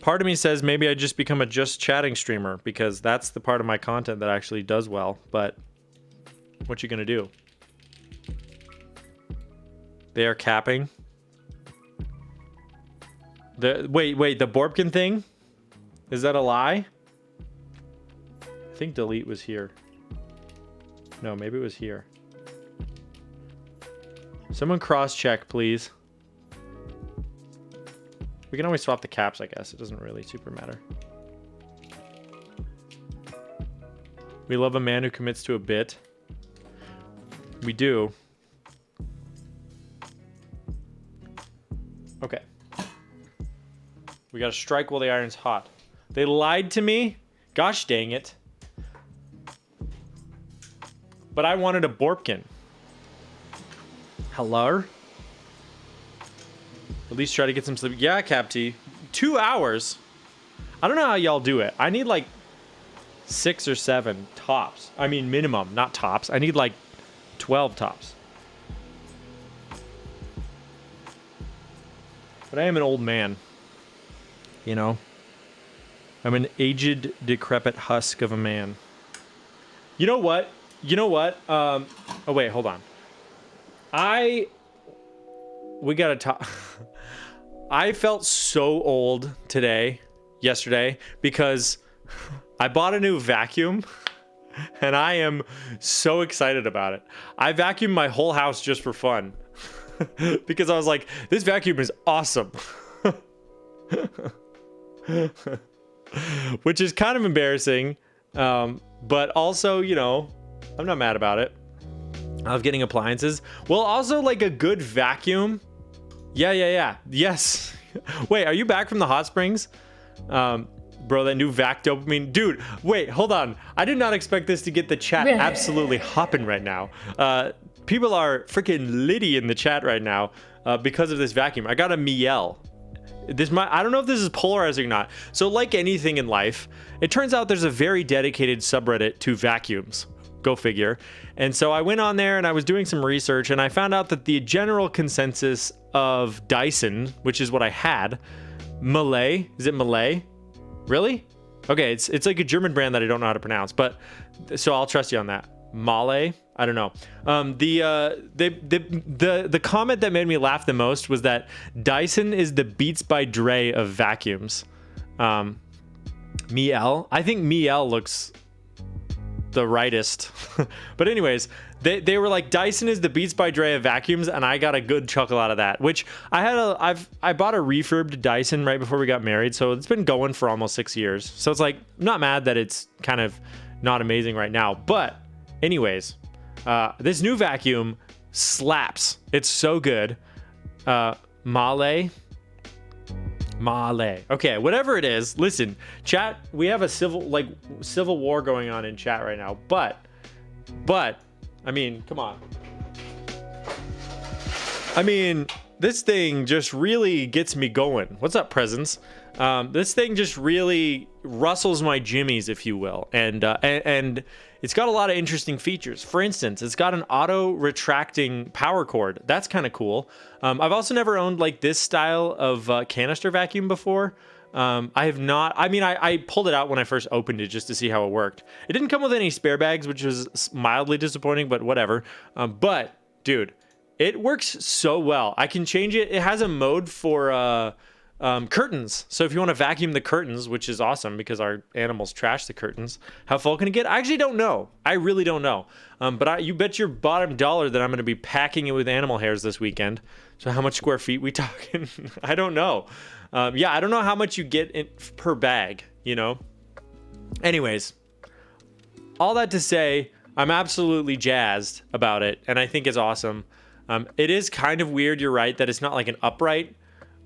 Part of me says maybe I just become a just chatting streamer because that's the part of my content that actually does well, but what you gonna do? They are capping. Wait, the Borpkin thing? Is that a lie? I think delete was here. No, maybe it was here. Someone cross-check, please. We can always swap the caps, I guess. It doesn't really super matter. We love a man who commits to a bit. We do. Okay. We gotta strike while the iron's hot. They lied to me? Gosh dang it. But I wanted a Borpkin. Hello? At least try to get some sleep. Yeah, Cap T. 2 hours? I don't know how y'all do it. I need like 6 or 7 tops. I mean minimum, not tops. I need like 12 tops. But I am an old man. You know? I'm an aged, decrepit husk of a man. You know what? Oh wait, hold on. We gotta talk. I felt so old yesterday, because I bought a new vacuum and I am so excited about it. I vacuumed my whole house just for fun because I was like, this vacuum is awesome. Which is kind of embarrassing. But also, you know, I'm not mad about it. I love getting appliances. Well, also like a good vacuum. Yeah. Yes. Wait, are you back from the hot springs? Bro, that new vac dopamine. Dude, wait, hold on. I did not expect this to get the chat absolutely hopping right now. People are freaking litty in the chat right now because of this vacuum. I got a Miele. I don't know if this is polarizing or not. So like anything in life, it turns out there's a very dedicated subreddit to vacuums. Go figure. And so I went on there and I was doing some research and I found out that the general consensus of Dyson, which is what I had, Malay, is it Malay? Really? Okay, it's like a German brand that I don't know how to pronounce, but so I'll trust you on that. Malay? I don't know. The comment that made me laugh the most was that Dyson is the Beats by Dre of vacuums. Miele? I think Miele looks the rightest. But anyways, they were like, Dyson is the Beats by Dre of vacuums, and I got a good chuckle out of that, which I bought a refurbed Dyson right before we got married, so it's been going for almost 6 years. So it's like, I'm not mad that it's kind of not amazing right now. But anyways, this new vacuum slaps. It's so good. Male. Male. Okay, whatever it is. Listen, chat. We have a civil war going on in chat right now. But, I mean, come on. I mean, this thing just really gets me going. What's up, Presents? This thing just really rustles my jimmies, if you will, and it's got a lot of interesting features. For instance, it's got an auto retracting power cord. That's kind of cool. I've also never owned like this style of canister vacuum before. I have not. I mean, I pulled it out when I first opened it just to see how it worked. It didn't come with any spare bags, which was mildly disappointing, but whatever. But dude, it works so well. I can change it. It has a mode for curtains. So if you want to vacuum the curtains, which is awesome because our animals trash the curtains, how full can it get? I actually don't know. I really don't know. But you bet your bottom dollar that I'm going to be packing it with animal hairs this weekend. So how much square feet we talking? I don't know. Yeah, I don't know how much you get per bag, you know? Anyways, all that to say, I'm absolutely jazzed about it, and I think it's awesome. It is kind of weird, you're right, that it's not like an upright,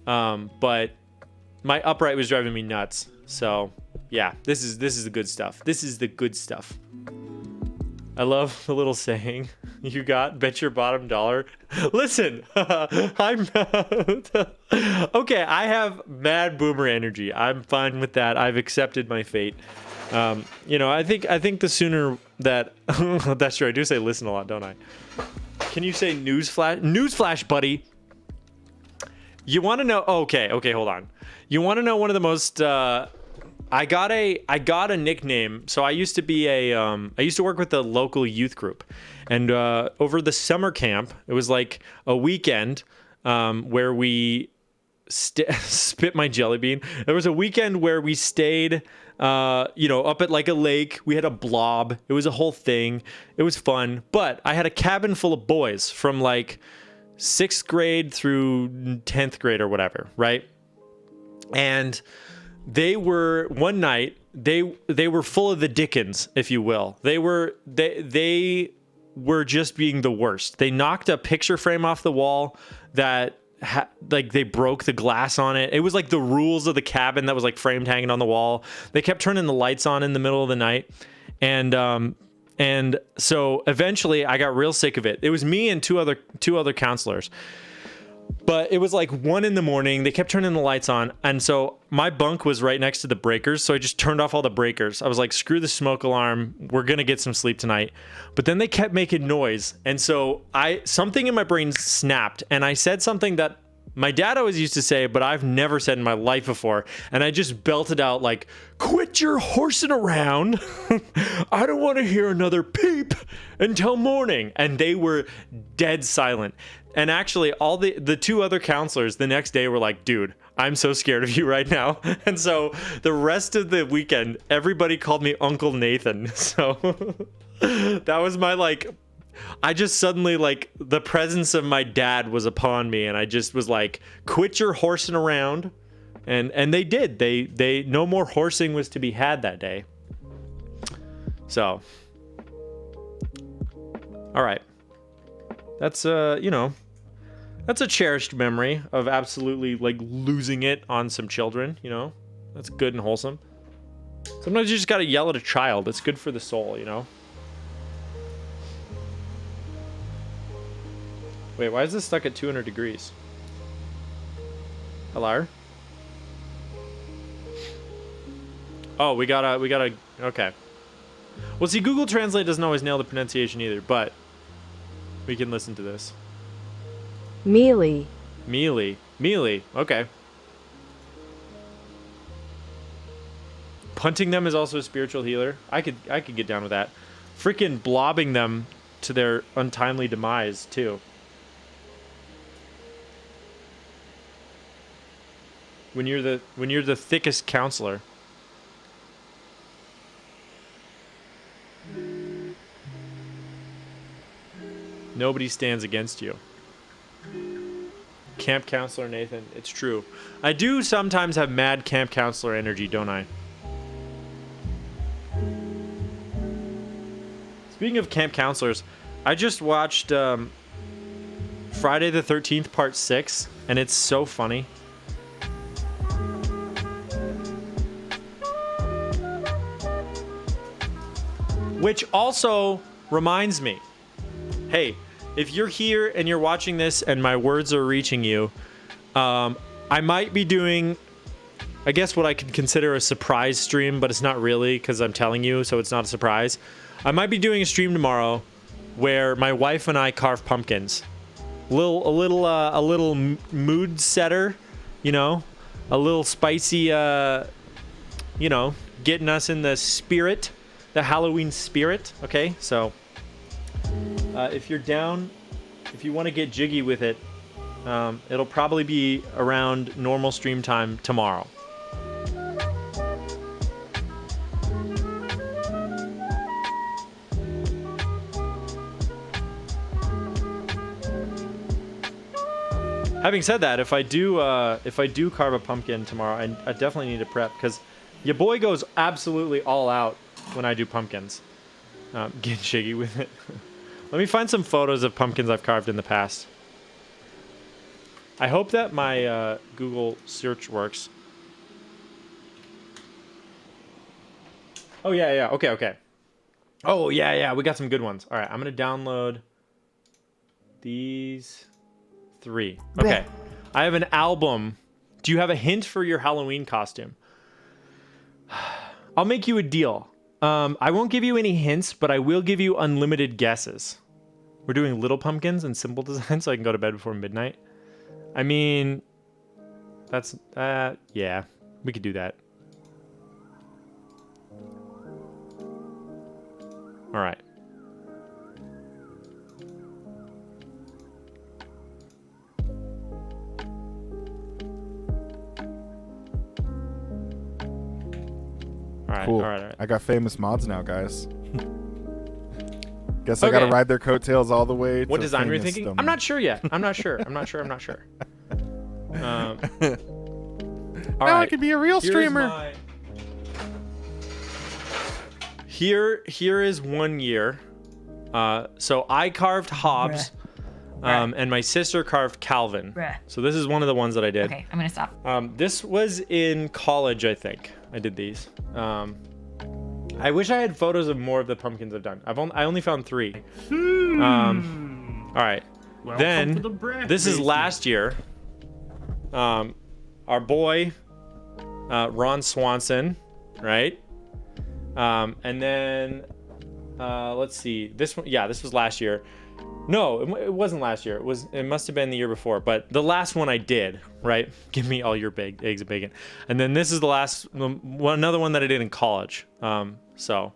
but my upright was driving me nuts. So yeah, this is the good stuff. This is the good stuff. I love the little saying you got, bet your bottom dollar. Listen, I'm okay. I have mad boomer energy. I'm fine with that. I've accepted my fate. You know, I think the sooner that that's true. I do say listen a lot, don't I? Can you say newsflash? Newsflash, buddy. You want to know? Okay, hold on. You want to know one of the most? I got a nickname. So I used to work with a local youth group, and over the summer camp, it was like a weekend where we spit my jelly bean. There was a weekend where we stayed, up at like a lake. We had a blob. It was a whole thing. It was fun. But I had a cabin full of boys from like 6th grade through 10th grade or whatever, right? And they were one night they were full of the Dickens, if you will. They were just being the worst. They knocked a picture frame off the wall that like they broke the glass on it. It was like the rules of the cabin that was like framed hanging on the wall. They kept turning the lights on in the middle of the night, and so eventually I got real sick of it. It was me and two other counselors. But it was like 1 a.m. They kept turning the lights on. And so my bunk was right next to the breakers. So I just turned off all the breakers. I was like, screw the smoke alarm. We're going to get some sleep tonight. But then they kept making noise. And so something in my brain snapped. And I said something that my dad always used to say, but I've never said in my life before. And I just belted out like, quit your horsing around. I don't want to hear another peep until morning. And they were dead silent. And actually, all the two other counselors the next day were like, dude, I'm so scared of you right now. And so the rest of the weekend, everybody called me Uncle Nathan. So that was my I just suddenly the presence of my dad was upon me. And I just was like, quit your horsing around. And they did. They no more horsing was to be had that day. So, all right. That's that's a cherished memory of absolutely losing it on some children, That's good and wholesome. Sometimes you just gotta yell at a child. It's good for the soul, Wait, why is this stuck at 200 degrees? Hello? Oh, we gotta, okay. Well, see, Google Translate doesn't always nail the pronunciation either, but we can listen to this. Mealy. Okay. Punting them is also a spiritual healer. I could get down with that. Freaking blobbing them to their untimely demise too. When you're the thickest counselor. Nobody stands against you. Camp counselor Nathan, it's true. I do sometimes have mad camp counselor energy, don't I? Speaking of camp counselors, I just watched Friday the 13th Part 6, and it's so funny. Which also reminds me, hey, if you're here and you're watching this and my words are reaching you, I might be doing, I guess, what I could consider a surprise stream, but it's not really because I'm telling you, so it's not a surprise. I might be doing a stream tomorrow where my wife and I carve pumpkins. A little mood setter, you know, a little spicy, you know, getting us in the spirit, the Halloween spirit. Okay, so if you're down, if you want to get jiggy with it, it'll probably be around normal stream time tomorrow. Having said that, if I do carve a pumpkin tomorrow, I definitely need to prep because your boy goes absolutely all out when I do pumpkins. Get jiggy with it. Let me find some photos of pumpkins I've carved in the past. I hope that my Google search works. Oh yeah, okay. Oh yeah, we got some good ones. All right, I'm gonna download these 3. Okay, I have an album. Do you have a hint for your Halloween costume? I'll make you a deal. I won't give you any hints, but I will give you unlimited guesses. We're doing little pumpkins and simple design so I can go to bed before midnight. I mean, that's, yeah, we could do that. All right. Cool. All right. I got famous mods now, guys. Guess Okay. I gotta ride their coattails all the way. What to design were you famous thinking? them. I'm not sure yet. I'm not sure. All Now I right. can be a real streamer. Here is 1 year. So I carved Hobbs, and my sister carved Calvin. So this is one of the ones that I did. Okay, I'm gonna stop. This was in college, I think. I did these. I wish I had photos of more of the pumpkins I've done. I only found 3. All right. Then this is last year. Our boy, Ron Swanson, right? And then let's see. This one, yeah, this was last year. No, it wasn't last year. It must have been the year before. But the last one I did, right? Give me all your eggs and bacon. And then this is the another one that I did in college. So,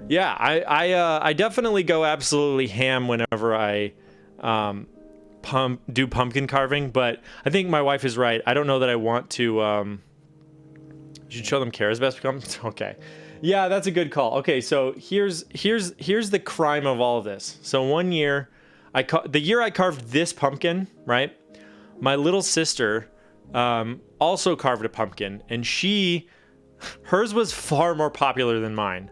yeah, I definitely go absolutely ham whenever I do pumpkin carving. But I think my wife is right. I don't know that I want to. You should show them care as best becomes. Okay. Yeah, that's a good call. Okay, so here's the crime of all of this. So 1 year, the year I carved this pumpkin, right? My little sister also carved a pumpkin, and hers was far more popular than mine.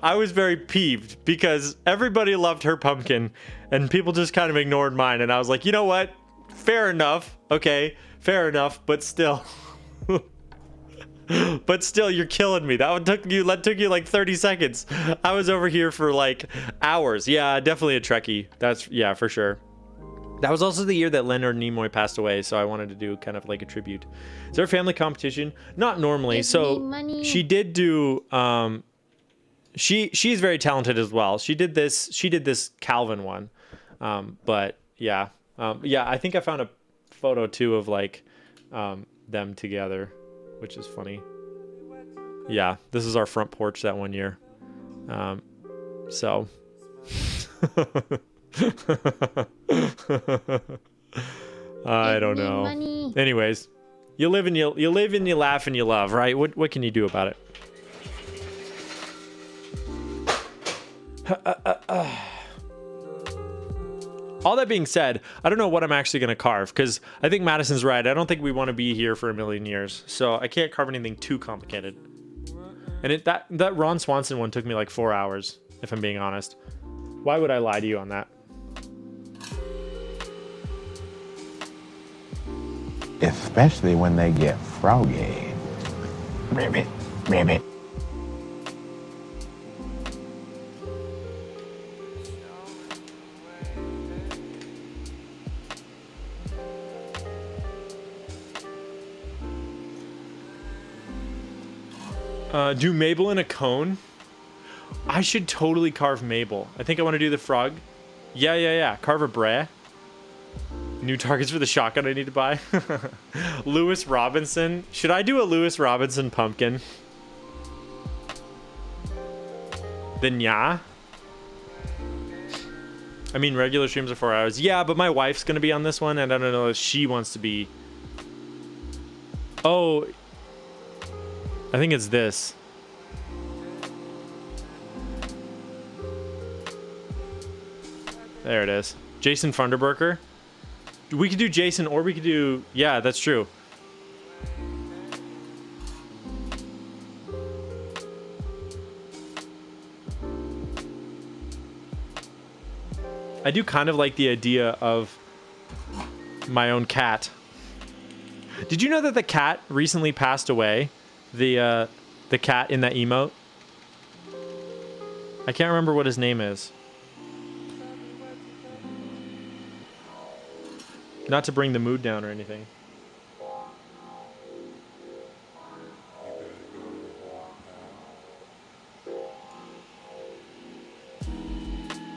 I was very peeved because everybody loved her pumpkin, and people just kind of ignored mine. And I was like, you know what? Fair enough. Okay, fair enough, but still. But still, you're killing me. That took you like 30 seconds. I was over here for like hours. Yeah, definitely a Trekkie. Yeah, for sure. That was also the year that Leonard Nimoy passed away, so I wanted to do kind of like a tribute. Is there a family competition? Not normally. So she did do. She's very talented as well. She did this Calvin one, but yeah, I think I found a photo too of like them together, which is funny. Yeah, this is our front porch that 1 year. So. I don't know. Money. Anyways, you live and you laugh and you love, right? What can you do about it? All that being said, I don't know what I'm actually going to carve because I think Madison's right. I don't think we want to be here for a million years. So I can't carve anything too complicated. And that Ron Swanson one took me like 4 hours, if I'm being honest. Why would I lie to you on that? Especially when they get froggy. Ribbit, ribbit. Do Mabel in a cone? I should totally carve Mabel. I think I want to do the frog. Yeah. Carve a bra. New targets for the shotgun I need to buy. Lewis Robinson. Should I do a Lewis Robinson pumpkin? Then yeah. I mean, regular streams are 4 hours. Yeah, but my wife's going to be on this one, and I don't know if she wants to be. Oh. I think it's this. There it is. Jason Funderburker. We could do Jason, or we could do... Yeah, that's true. I do kind of like the idea of my own cat. Did you know that the cat recently passed away? The cat in that emote? I can't remember what his name is. Not to bring the mood down or anything.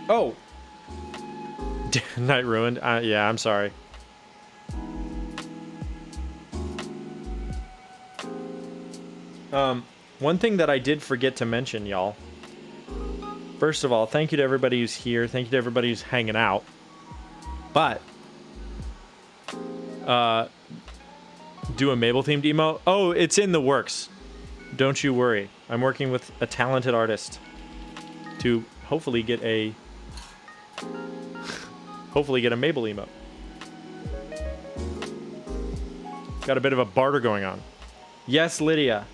Oh! Night ruined. Yeah, I'm sorry. One thing that I did forget to mention, y'all. First of all, thank you to everybody who's here. Thank you to everybody who's hanging out. But do a Mabel themed emote. Oh, it's in the works. Don't you worry. I'm working with a talented artist to hopefully get a Mabel emote. Got a bit of a barter going on. Yes, Lydia.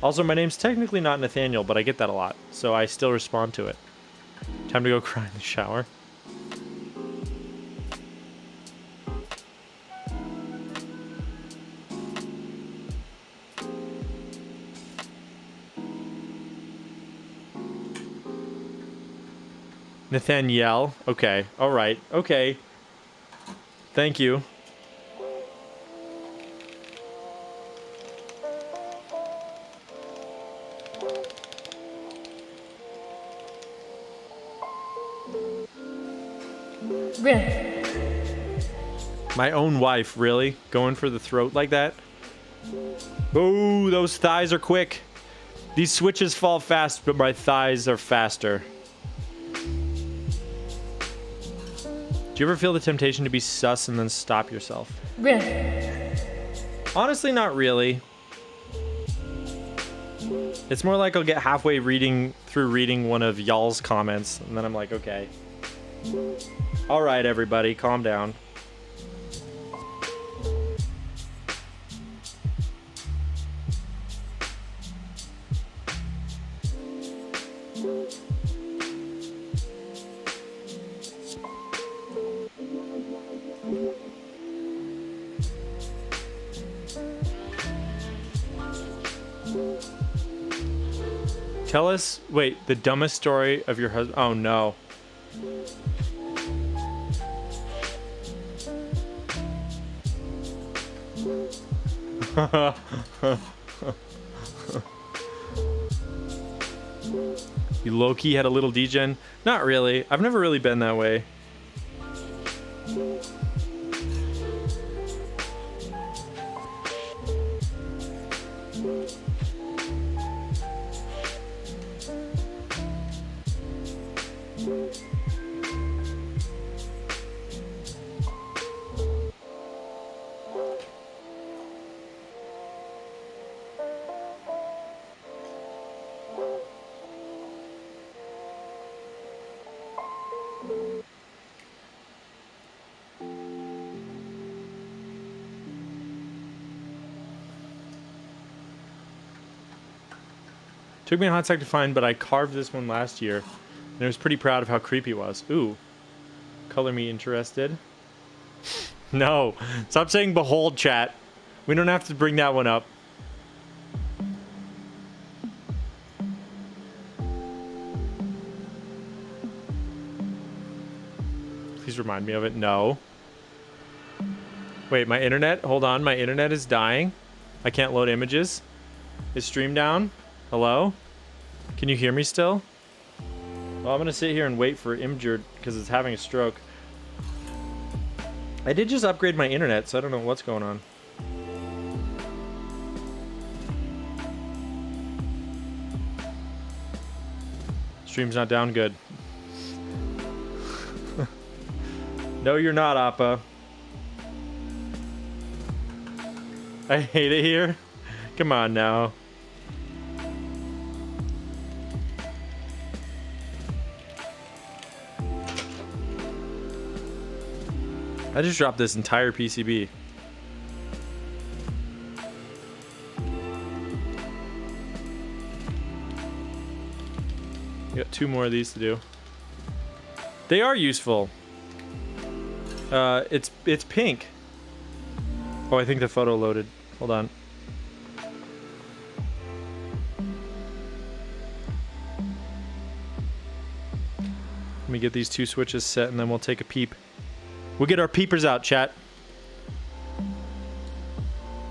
Also, my name's technically not Nathaniel, but I get that a lot, so I still respond to it. Time to go cry in the shower. Nathaniel. Okay. All right. Okay. Thank you. My own wife, really? Going for the throat like that? Oh, those thighs are quick. These switches fall fast, but my thighs are faster. Do you ever feel the temptation to be sus and then stop yourself? Honestly, not really. It's more like I'll get halfway through reading one of y'all's comments, and then I'm like, okay. All right, everybody, calm down. Tell us, wait, the dumbest story of your husband. Oh no. You low-key had a little degen? Not really. I've never really been that way. Took me a hot sec to find, but I carved this one last year, and I was pretty proud of how creepy it was. Ooh. Color me interested. No. Stop saying behold, chat. We don't have to bring that one up. Please remind me of it. No. Wait, my internet? Hold on. My internet is dying. I can't load images. Is stream down? Hello? Can you hear me still? Well, I'm gonna sit here and wait for Imjur because it's having a stroke. I did just upgrade my internet, so I don't know what's going on. Stream's not down good. No, you're not, Appa. I hate it here. Come on now. I just dropped this entire PCB. Got 2 more of these to do. They are useful. It's pink. Oh, I think the photo loaded. Hold on. Let me get these 2 switches set and then we'll take a peep. We'll get our peepers out, chat.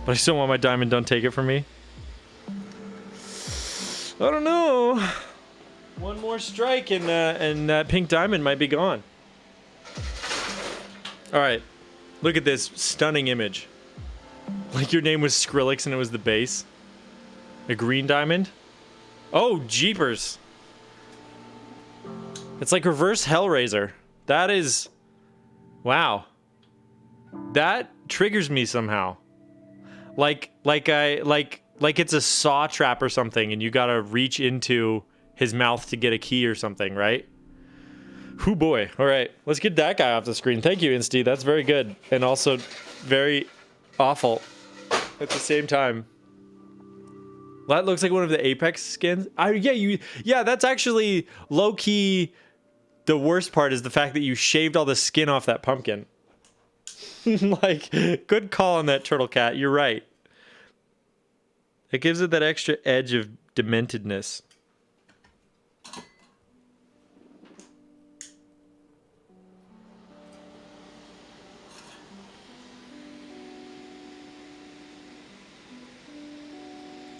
But I still want my diamond. Don't take it from me. I don't know. One more strike and that pink diamond might be gone. All right. Look at this stunning image. Like your name was Skrillex and it was the base. A green diamond. Oh, jeepers. It's like reverse Hellraiser. That is... Wow. That triggers me somehow. Like it's a saw trap or something and you gotta reach into his mouth to get a key or something, right? Whoo boy. All right, let's get that guy off the screen. Thank you, Insty. That's very good. And also very awful at the same time. That looks like one of the Apex skins. Yeah, that's actually low-key. The worst part is the fact that you shaved all the skin off that pumpkin. Like, good call on that turtle cat. You're right. It gives it that extra edge of dementedness.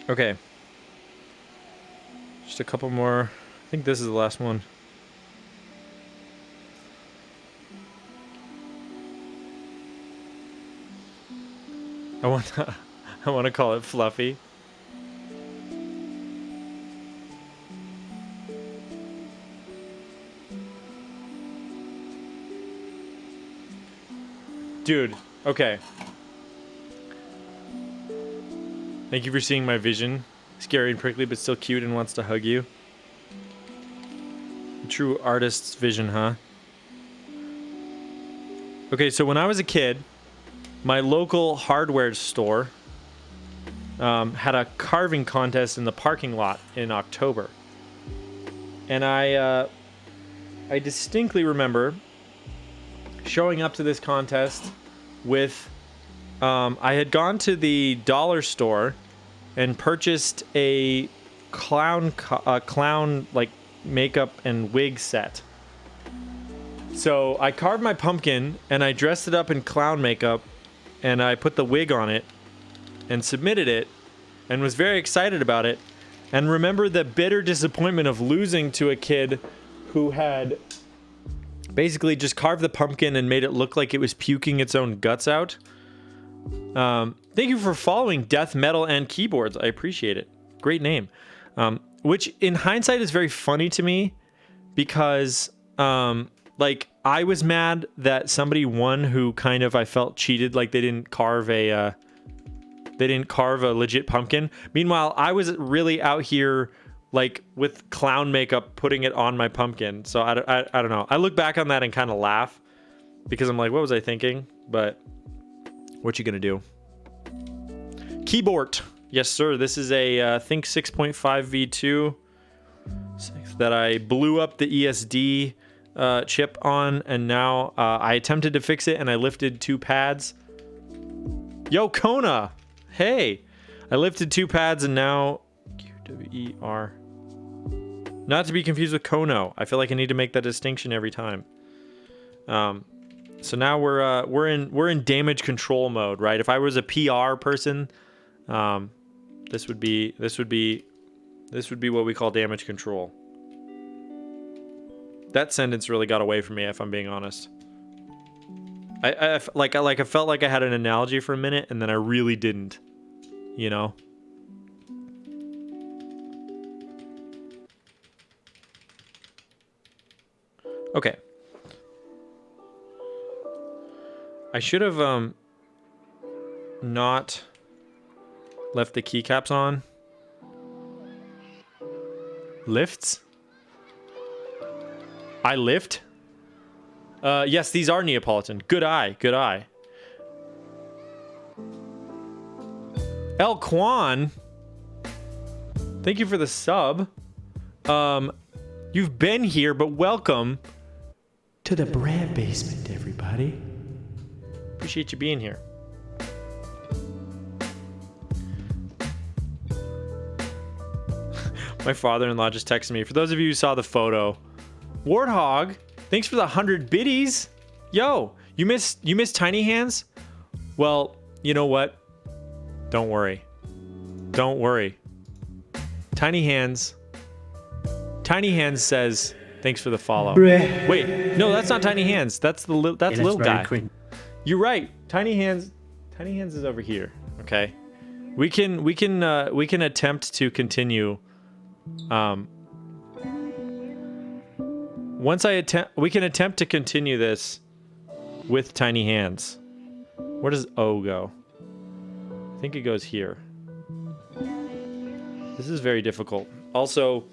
Okay. Just a couple more. I think this is the last one. I want to call it Fluffy. Dude, okay. Thank you for seeing my vision. Scary and prickly, but still cute and wants to hug you. A true artist's vision, huh? Okay, so when I was a kid, my local hardware store had a carving contest in the parking lot in October. And I distinctly remember showing up to this contest with... I had gone to the dollar store and purchased a clown like makeup and wig set. So I carved my pumpkin and I dressed it up in clown makeup and I put the wig on it and submitted it and was very excited about it. And remember the bitter disappointment of losing to a kid who had basically just carved the pumpkin and made it look like it was puking its own guts out. Thank you for following Death Metal and Keyboards. I appreciate it. Great name. Which in hindsight is very funny to me because, like, I was mad that somebody won who kind of I felt cheated, like they didn't carve a legit pumpkin. Meanwhile, I was really out here like with clown makeup putting it on my pumpkin. So I don't know. I look back on that and kind of laugh because I'm like, what was I thinking? But what you gonna do? Keyboard. Yes, sir. This is a Think6.5v2 that I blew up the ESD chip on, and now I attempted to fix it, and I lifted 2 pads. Yo, Kona! Hey! I lifted 2 pads, and now... QWER. Not to be confused with Kono. I feel like I need to make that distinction every time. So now we're in damage control mode, right? If I was a PR person, this would be This would be what we call damage control. That sentence really got away from me, if I'm being honest. I felt like I had an analogy for a minute, and then I really didn't. You know? Okay. I should have not left the keycaps on. Lifts? I lift? Yes, these are Neapolitan. Good eye, good eye. El Quan, thank you for the sub. You've been here, but welcome to the bread basement, everybody. Appreciate you being here. My father-in-law just texted me. For those of you who saw the photo, Warthog, thanks for the 100 biddies. Yo, you missed Tiny Hands? Well, you know what? Don't worry. Don't worry. Tiny Hands says thanks for the follow. Wait, no, that's not Tiny Hands. That's little guy. You're right. Tiny Hands is over here. Okay. We can attempt to continue. We can attempt to continue this with Tiny Hands. Where does O go? I think it goes here. This is very difficult. Also,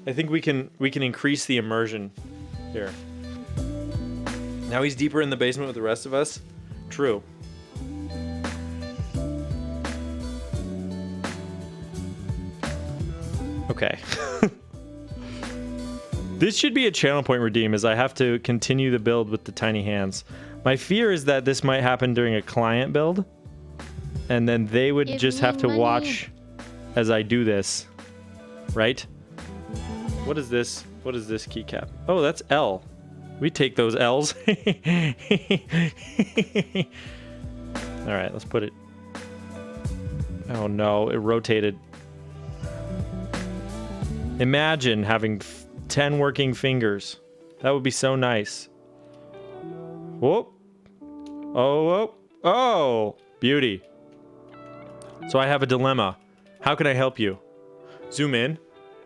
I think we can increase the immersion here. Now he's deeper in the basement with the rest of us. True. Okay. This should be a channel point redeem, as I have to continue the build with the Tiny Hands. My fear is that this might happen during a client build, and then they would just have to watch as I do this, right? What is this? What is this keycap? Oh, that's L. We take those L's. All right, let's put it. Oh no, it rotated. Imagine having 10 working fingers. That would be so nice. Whoop. Oh, whoop. Oh, beauty. So I have a dilemma. How can I help you? Zoom in.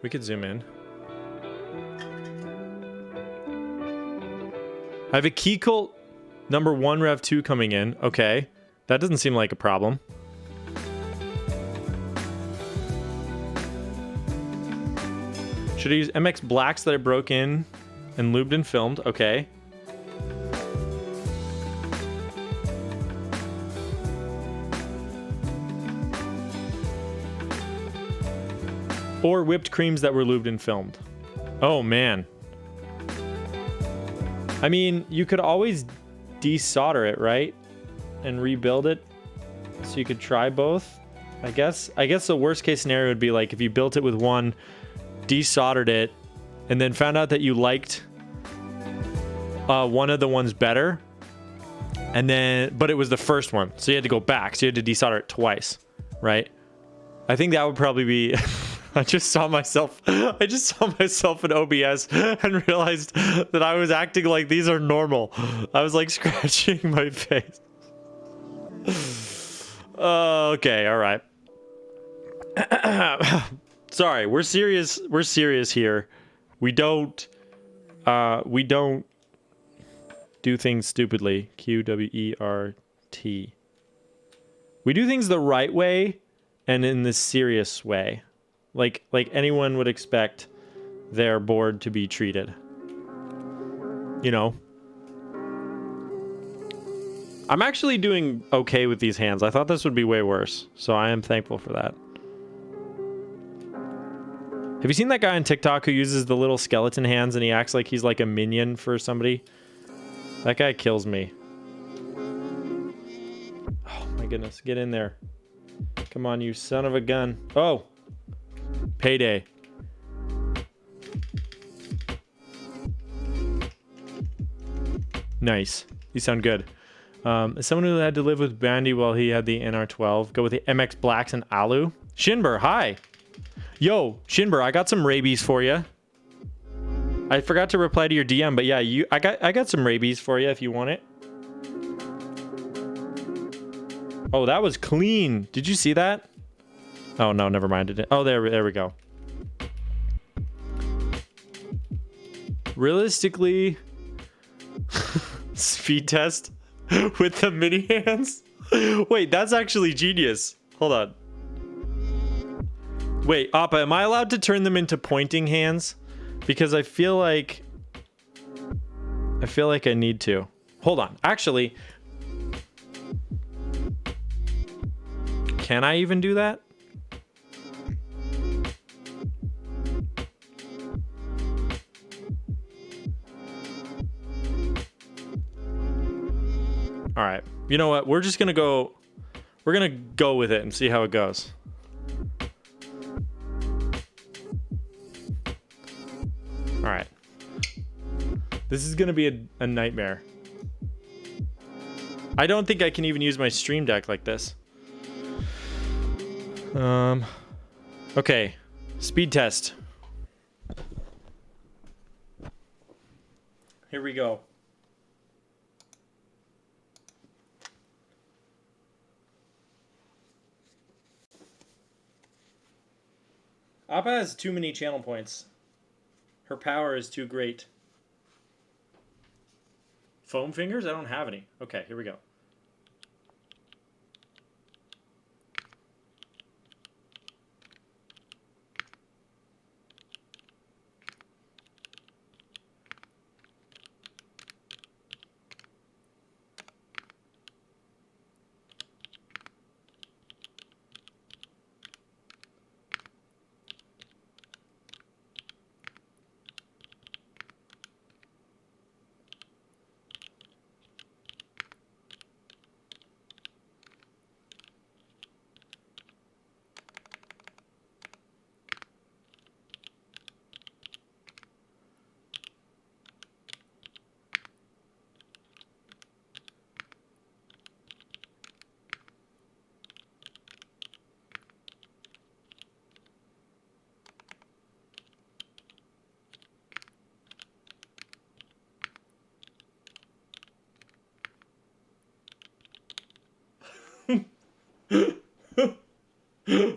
We could zoom in. I have a key cult number 1 Rev 2 coming in. Okay. That doesn't seem like a problem. Should I use MX Blacks that I broke in and lubed and filmed? Okay. Or whipped creams that were lubed and filmed. Oh, man. I mean, you could always desolder it, right? And rebuild it. So you could try both, I guess. I guess the worst case scenario would be like if you built it with one, desoldered it, and then found out that you liked one of the ones better, and then but it was the first one, so you had to go back, so you had to desolder it twice, right? I think that would probably be I just saw myself in OBS and realized that I was acting like these are normal. I was like scratching my face. Okay, all right. Sorry, we're serious. We're serious here. We don't do things stupidly. QWERT. We do things the right way and in the serious way. Like anyone would expect their board to be treated. You know? I'm actually doing okay with these hands. I thought this would be way worse, so I am thankful for that. Have you seen that guy on TikTok who uses the little skeleton hands and he acts like he's like a minion for somebody? That guy kills me. Oh my goodness, get in there. Come on, you son of a gun. Oh, payday. Nice. You sound good. As someone who had to live with Bandy while he had the NR12, go with the MX Blacks and Alu. Shinber, hi. Yo, Shinber, I got some rabies for you. I forgot to reply to your DM, but yeah, I got some rabies for you if you want it. Oh, that was clean. Did you see that? Oh no, never mind. Oh, there we go. Realistically, speed test with the mini hands. Wait, that's actually genius. Hold on. Wait, Appa, am I allowed to turn them into pointing hands? Because I feel like I need to. Hold on. Actually, can I even do that? All right. You know what? We're gonna go with it and see how it goes. All right. This is gonna be a nightmare. I don't think I can even use my stream deck like this. Okay. Speed test. Here we go. Appa has too many channel points. Her power is too great. Foam fingers? I don't have any. Okay, here we go.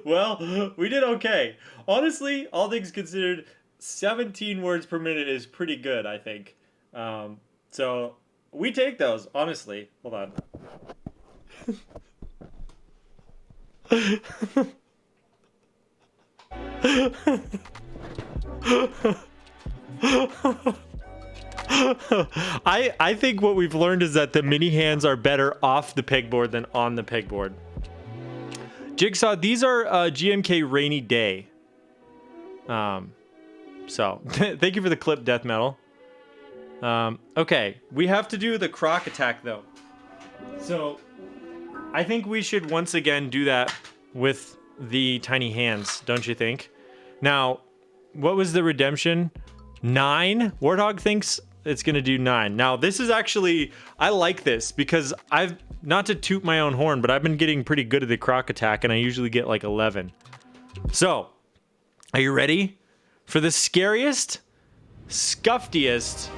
Well, we did okay. Honestly, all things considered, 17 words per minute is pretty good, I think. So we take those, honestly. Hold on. I think what we've learned is that the mini hands are better off the pegboard than on the pegboard. Jigsaw, these are GMK Rainy Day. So thank you for the clip, Death Metal. Okay, we have to do the croc attack though. So I think we should once again do that with the tiny hands, don't you think? Now, what was the redemption? 9? Warthog thinks it's gonna do 9. Now this is actually, I like this because I've, not to toot my own horn, but I've been getting pretty good at the croc attack and I usually get like 11. So, are you ready for the scariest, scuffiest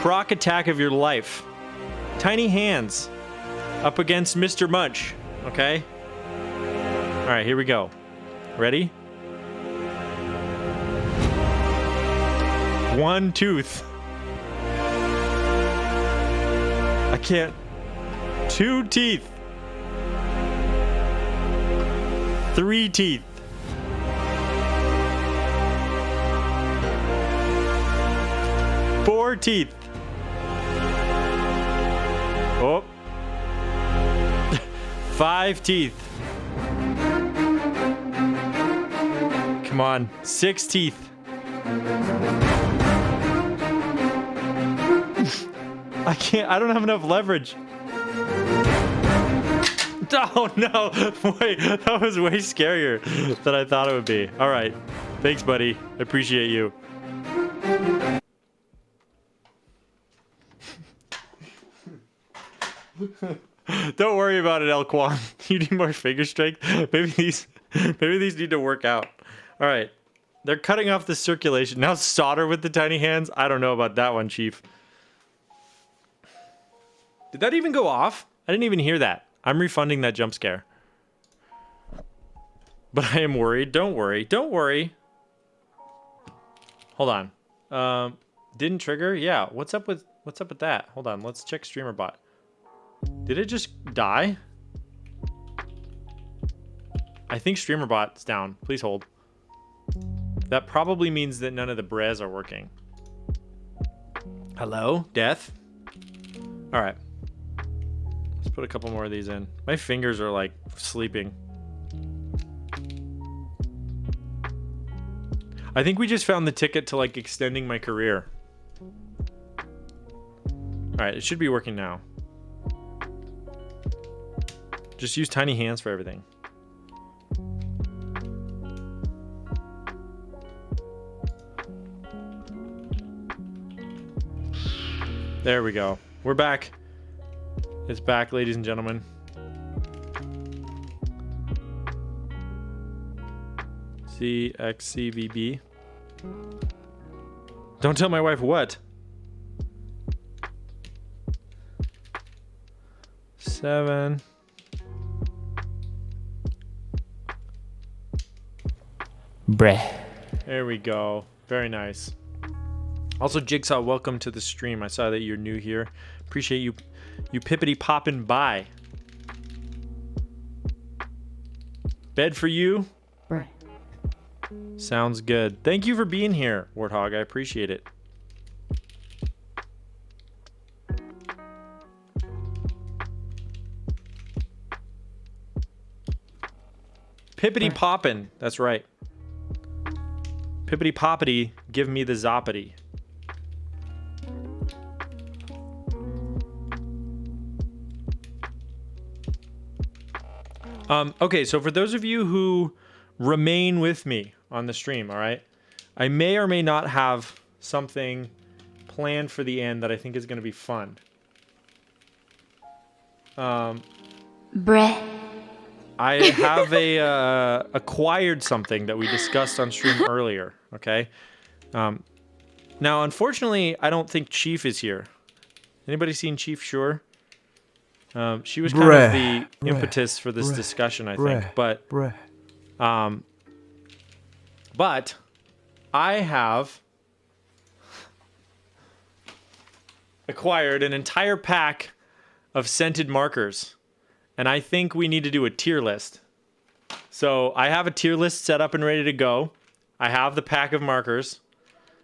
croc attack of your life? Tiny hands up against Mr. Munch, okay? All right, here we go. Ready? 1 tooth. I can't. 2 teeth. 3 teeth. 4 teeth. Oh. 5 teeth. Come on. 6 teeth. I can't. I don't have enough leverage. Oh no! Wait, that was way scarier than I thought it would be. All right, thanks, buddy. I appreciate you. Don't worry about it, El Quan. You need more finger strength. Maybe these need to work out. All right. They're cutting off the circulation. Now solder with the tiny hands? I don't know about that one, Chief. Did that even go off? I didn't even hear that. I'm refunding that jump scare. But I am worried. Don't worry. Don't worry. Hold on. Didn't trigger? Yeah. What's up with that? Hold on. Let's check streamer bot. Did it just die? I think streamer bot's down. Please hold. That probably means that none of the brez are working. Hello? Death? All right. Let's put a couple more of these in. My fingers are like sleeping. I think we just found the ticket to like extending my career. All right, it should be working now. Just use tiny hands for everything. There we go. We're back. It's back, ladies and gentlemen. CXCVB. Don't tell my wife what. 7. Bruh. There we go. Very nice. Also, Jigsaw, welcome to the stream. I saw that you're new here. Appreciate you pippity popping by. Bed for you? Bruh. Sounds good. Thank you for being here, Warthog. I appreciate it. Pippity poppin'. That's right. Pippity poppity, give me the zoppity. Okay, so for those of you who remain with me on the stream, all right, I may or may not have something planned for the end that I think is going to be fun. Bruh. I have acquired something that we discussed on stream earlier, okay? Now, unfortunately, I don't think Chief is here. Anybody seen Chief Sure? She was kind of the impetus for this discussion, I think. But I have acquired an entire pack of scented markers. And I think we need to do a tier list. So I have a tier list set up and ready to go. I have the pack of markers.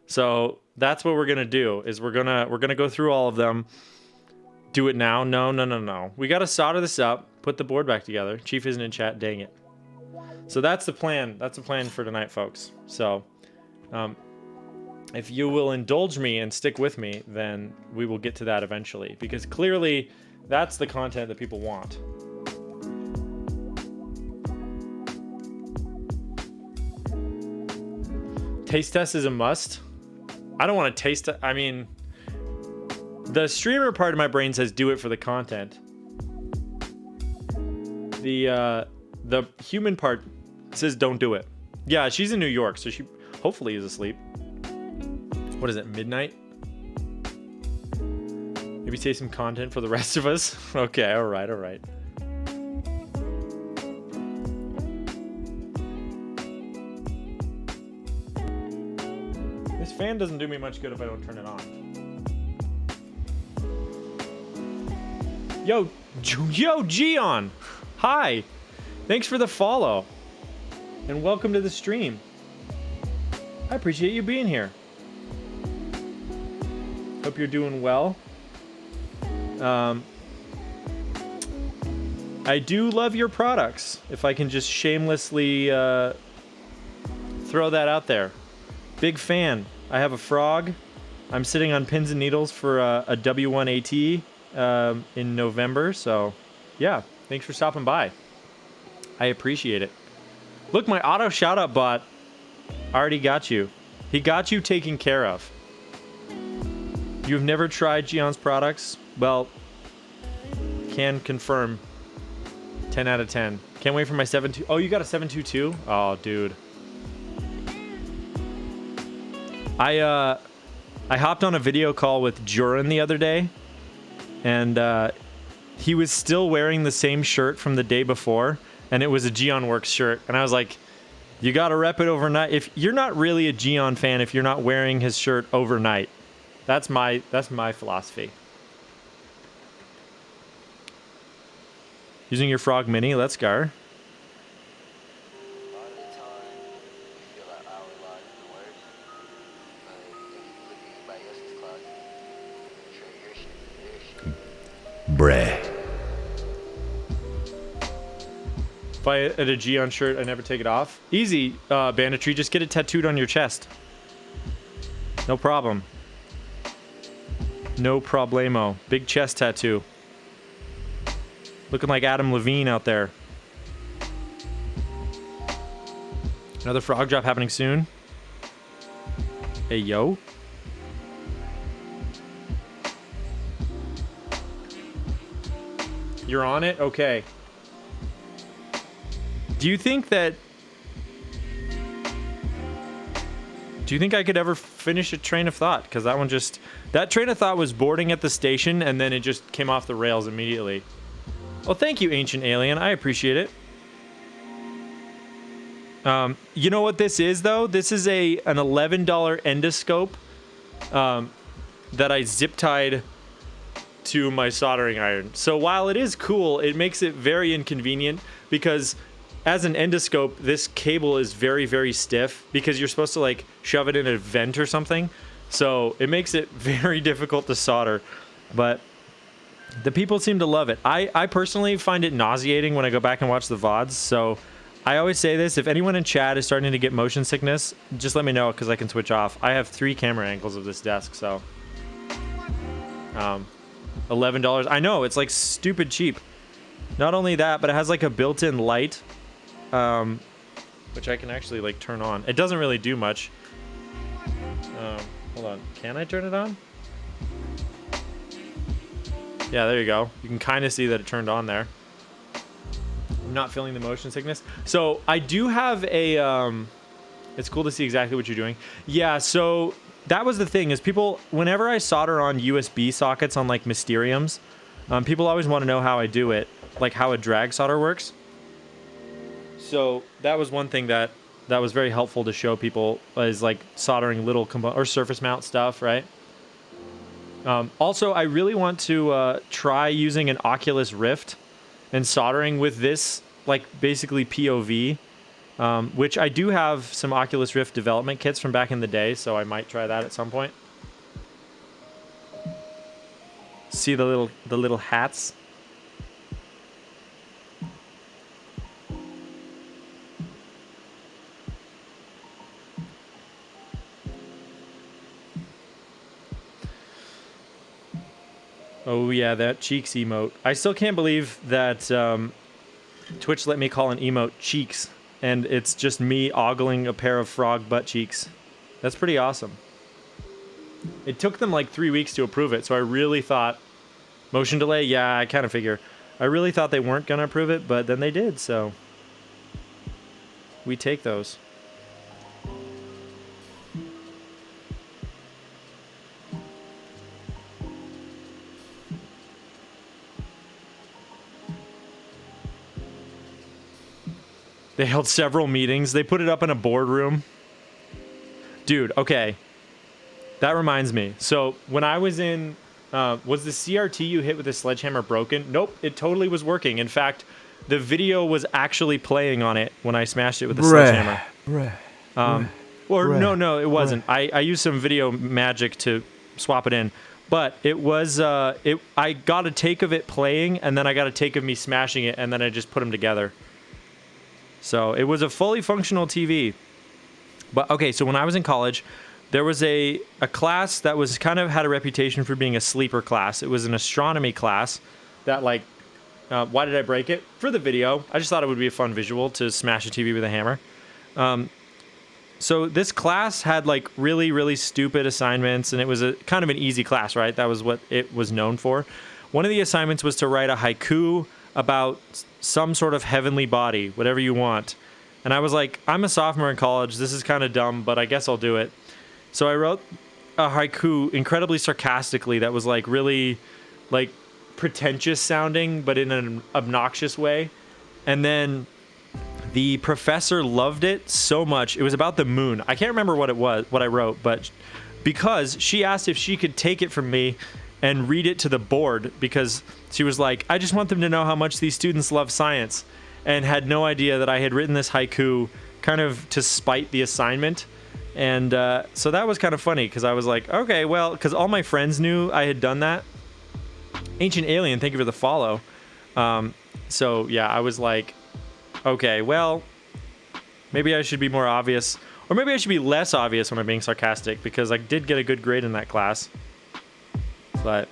So that's what we're gonna do. Is we're gonna go through all of them. Do it now? No. We gotta solder this up. Put the board back together. Chief isn't in chat. Dang it. So that's the plan. That's the plan for tonight, folks. So, if you will indulge me and stick with me, then we will get to that eventually. Because clearly, that's the content that people want. Taste test is a must. I don't want to taste it. I mean, the streamer part of my brain says do it for the content. The human part says don't do it. Yeah, she's in New York, so she hopefully is asleep. What is it, midnight? Maybe save some content for the rest of us? Okay, all right. This fan doesn't do me much good if I don't turn it on. Yo, Gion! Hi! Thanks for the follow. And welcome to the stream. I appreciate you being here. Hope you're doing well. I do love your products, if I can just shamelessly throw that out there. Big fan. I have a frog. I'm sitting on pins and needles for a W1AT in November, so yeah, thanks for stopping by. I appreciate it. Look, my auto shout-out bot already got you. He got you taken care of. You've never tried Gion's products? Well, can confirm. 10 out of 10. Can't wait for my 7.2. Oh, you got a 7.2 too? Oh, dude. I hopped on a video call with Juran the other day, and he was still wearing the same shirt from the day before, and it was a Gion Works shirt. And I was like, you gotta rep it overnight. If you're not really a Gion fan, if you're not wearing his shirt overnight, that's my philosophy. Using your Frog Mini, let's go. Bruh. If I had a Gion shirt, I never take it off. Easy, Banditry, just get it tattooed on your chest. No problem. No problemo. Big chest tattoo. Looking like Adam Levine out there. Another frog drop happening soon. Hey, yo. You're on it? Okay. Do you think I could ever finish a train of thought? Because that train of thought was boarding at the station and then it just came off the rails immediately. Well, thank you, Ancient Alien. I appreciate it. You know what this is, though? This is an $11 endoscope that I zip tied to my soldering iron. So while it is cool, it makes it very inconvenient because as an endoscope, this cable is very, very stiff because you're supposed to like shove it in a vent or something. So it makes it very difficult to solder, but the people seem to love it. I personally find it nauseating when I go back and watch the VODs. So I always say this, if anyone in chat is starting to get motion sickness, just let me know because I can switch off. I have 3 camera angles of this desk, so $11. I know, it's like stupid cheap. Not only that, but it has like a built-in light, which I can actually like turn on. It doesn't really do much. Hold on, can I turn it on? Yeah, there you go. You can kind of see that it turned on there. I'm not feeling the motion sickness. So I do have a, it's cool to see exactly what you're doing. Yeah, so that was the thing is people, whenever I solder on USB sockets on like Mysteriums, people always want to know how I do it, like how a drag solder works. So that was one thing that was very helpful to show people is like soldering little or surface mount stuff, right? Also, I really want to try using an Oculus Rift and soldering with this, like basically POV, which I do have some Oculus Rift development kits from back in the day, so I might try that at some point. See the little hats? Oh yeah, that cheeks emote. I still can't believe that Twitch let me call an emote cheeks, and it's just me ogling a pair of frog butt cheeks. That's pretty awesome. It took them like 3 weeks to approve it, so I really thought... Motion delay? Yeah, I kind of figure. I really thought they weren't going to approve it, but then they did, so... We take those. They held several meetings. They put it up in a boardroom. Dude, okay. That reminds me. So when I was in... was the CRT you hit with a sledgehammer broken? Nope, it totally was working. In fact, the video was actually playing on it when I smashed it with a sledgehammer. No, it wasn't. I used some video magic to swap it in. But it was... I got a take of it playing, and then I got a take of me smashing it, and then I just put them together. So it was a fully functional TV. But okay, so when I was in college, there was a class that was kind of had a reputation for being a sleeper class. It was an astronomy class that like, why did I break it? For the video. I just thought it would be a fun visual to smash a TV with a hammer. So this class had like really, really stupid assignments, and it was a kind of an easy class, right? That was what it was known for. One of the assignments was to write a haiku about some sort of heavenly body, whatever you want. And I was like, I'm a sophomore in college. This is kind of dumb, but I guess I'll do it. So I wrote a haiku incredibly sarcastically that was like really like pretentious sounding, but in an obnoxious way. And then the professor loved it so much. It was about the moon. I can't remember what it was, what I wrote, but because she asked if she could take it from me and read it to the board, because she was like, I just want them to know how much these students love science, and had no idea that I had written this haiku kind of to spite the assignment. And so that was kind of funny, because I was like, okay, well, because all my friends knew I had done that. Ancient Alien, thank you for the follow. So yeah, I was like, okay, well, maybe I should be more obvious, or maybe I should be less obvious when I'm being sarcastic, because I did get a good grade in that class, but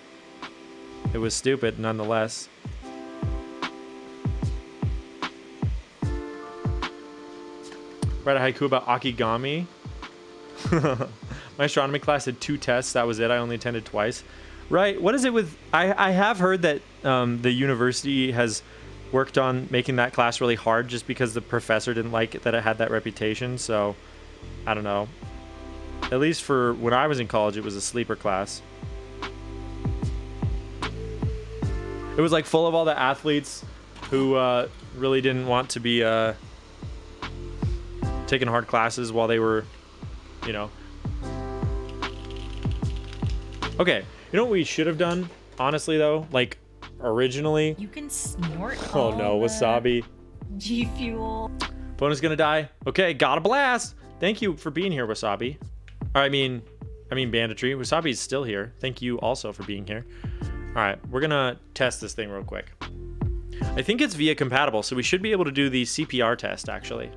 it was stupid nonetheless. Write a haiku about Akigami. My astronomy class had 2 tests. That was it. I only attended twice. Right. What is it with... I have heard that the university has worked on making that class really hard just because the professor didn't like it, that it had that reputation. So, I don't know. At least for when I was in college, it was a sleeper class. It was like full of all the athletes who really didn't want to be taking hard classes while they were, you know. Okay. You know what we should have done, honestly, though? Like, originally... You can snort Oh, no. Wasabi. G Fuel. Phone is gonna die. Okay, got a blast. Thank you for being here, Wasabi. Or, I mean Banditry. Wasabi's still here. Thank you also for being here. All right, we're gonna test this thing real quick. I think it's VIA compatible, so we should be able to do the CPR test, actually.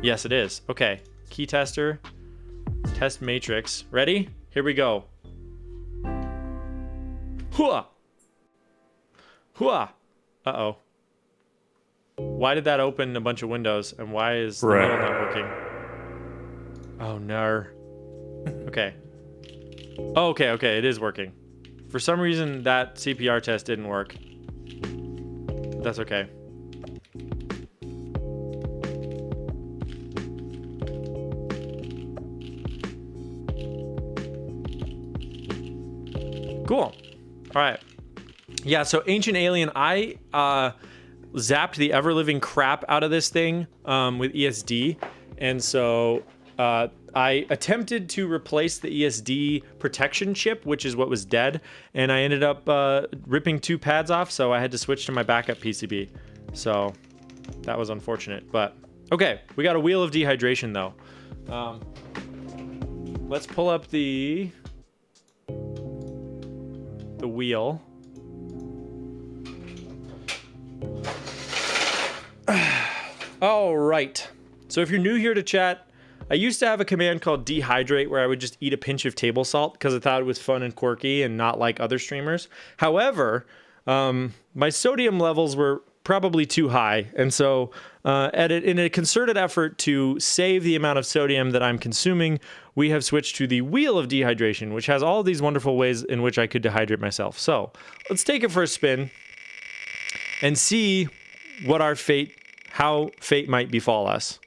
Yes, it is. Okay, key tester. Test matrix. Ready? Here we go. Hooah! Hooah! Uh-oh. Why did that open a bunch of windows, and why is the middle not working? Oh, no. Okay. Oh, okay, it is working. For some reason, that CPR test didn't work. That's okay. Cool. All right. Yeah, so Ancient Alien, I zapped the ever-living crap out of this thing with ESD. And so I attempted to replace the ESD protection chip, which is what was dead. And I ended up ripping 2 pads off, so I had to switch to my backup PCB. So that was unfortunate. But okay, we got a wheel of dehydration, though. Let's pull up the wheel. All right. So if you're new here to chat, I used to have a command called dehydrate where I would just eat a pinch of table salt because I thought it was fun and quirky and not like other streamers. However, my sodium levels were probably too high. And so in a concerted effort to save the amount of sodium that I'm consuming, we have switched to the wheel of dehydration, which has all these wonderful ways in which I could dehydrate myself. So let's take it for a spin and see what our fate, how fate might befall us.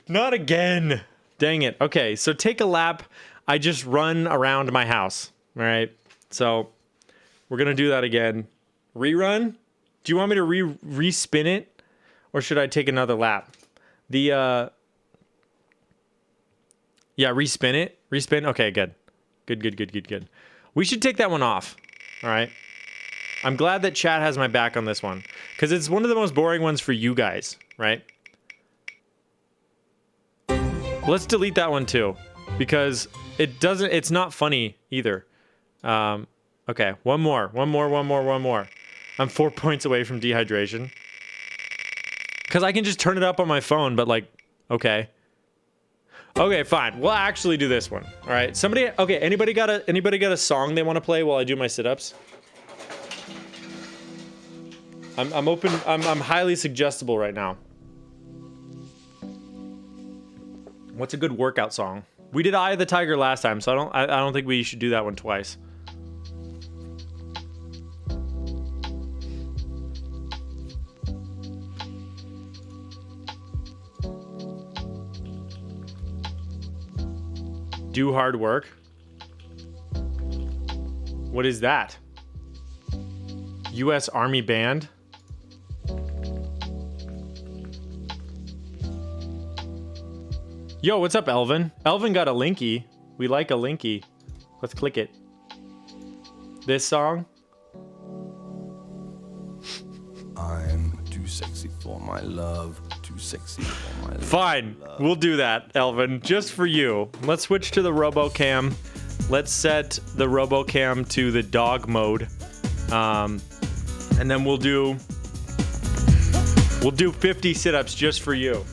Not again. Dang it. Okay, so take a lap. I just run around my house. All right. So we're going to do that again. Rerun? Do you want me to respin it? Or should I take another lap? Yeah, respin it. Respin. Okay, good. Good. We should take that one off. All right. I'm glad that chat has my back on this one, because it's one of the most boring ones for you guys, right? Let's delete that one too, because it's not funny either. Okay, one more. I'm 4 points away from dehydration. Because I can just turn it up on my phone, but like, okay. Okay, fine. We'll actually do this one. All right. Anybody got a song they want to play while I do my sit-ups? I'm open. I'm highly suggestible right now. What's a good workout song? We did Eye of the Tiger last time, so I don't think we should do that one twice. Do hard work. What is that? U.S. Army Band. Yo, what's up, Elvin? Elvin got a linky. We like a linky. Let's click it. This song. I'm too sexy for my love. Too sexy for my love. Fine. We'll do that, Elvin. Just for you. Let's switch to the RoboCam. Let's set the RoboCam to the dog mode. And then we'll do 50 sit-ups just for you.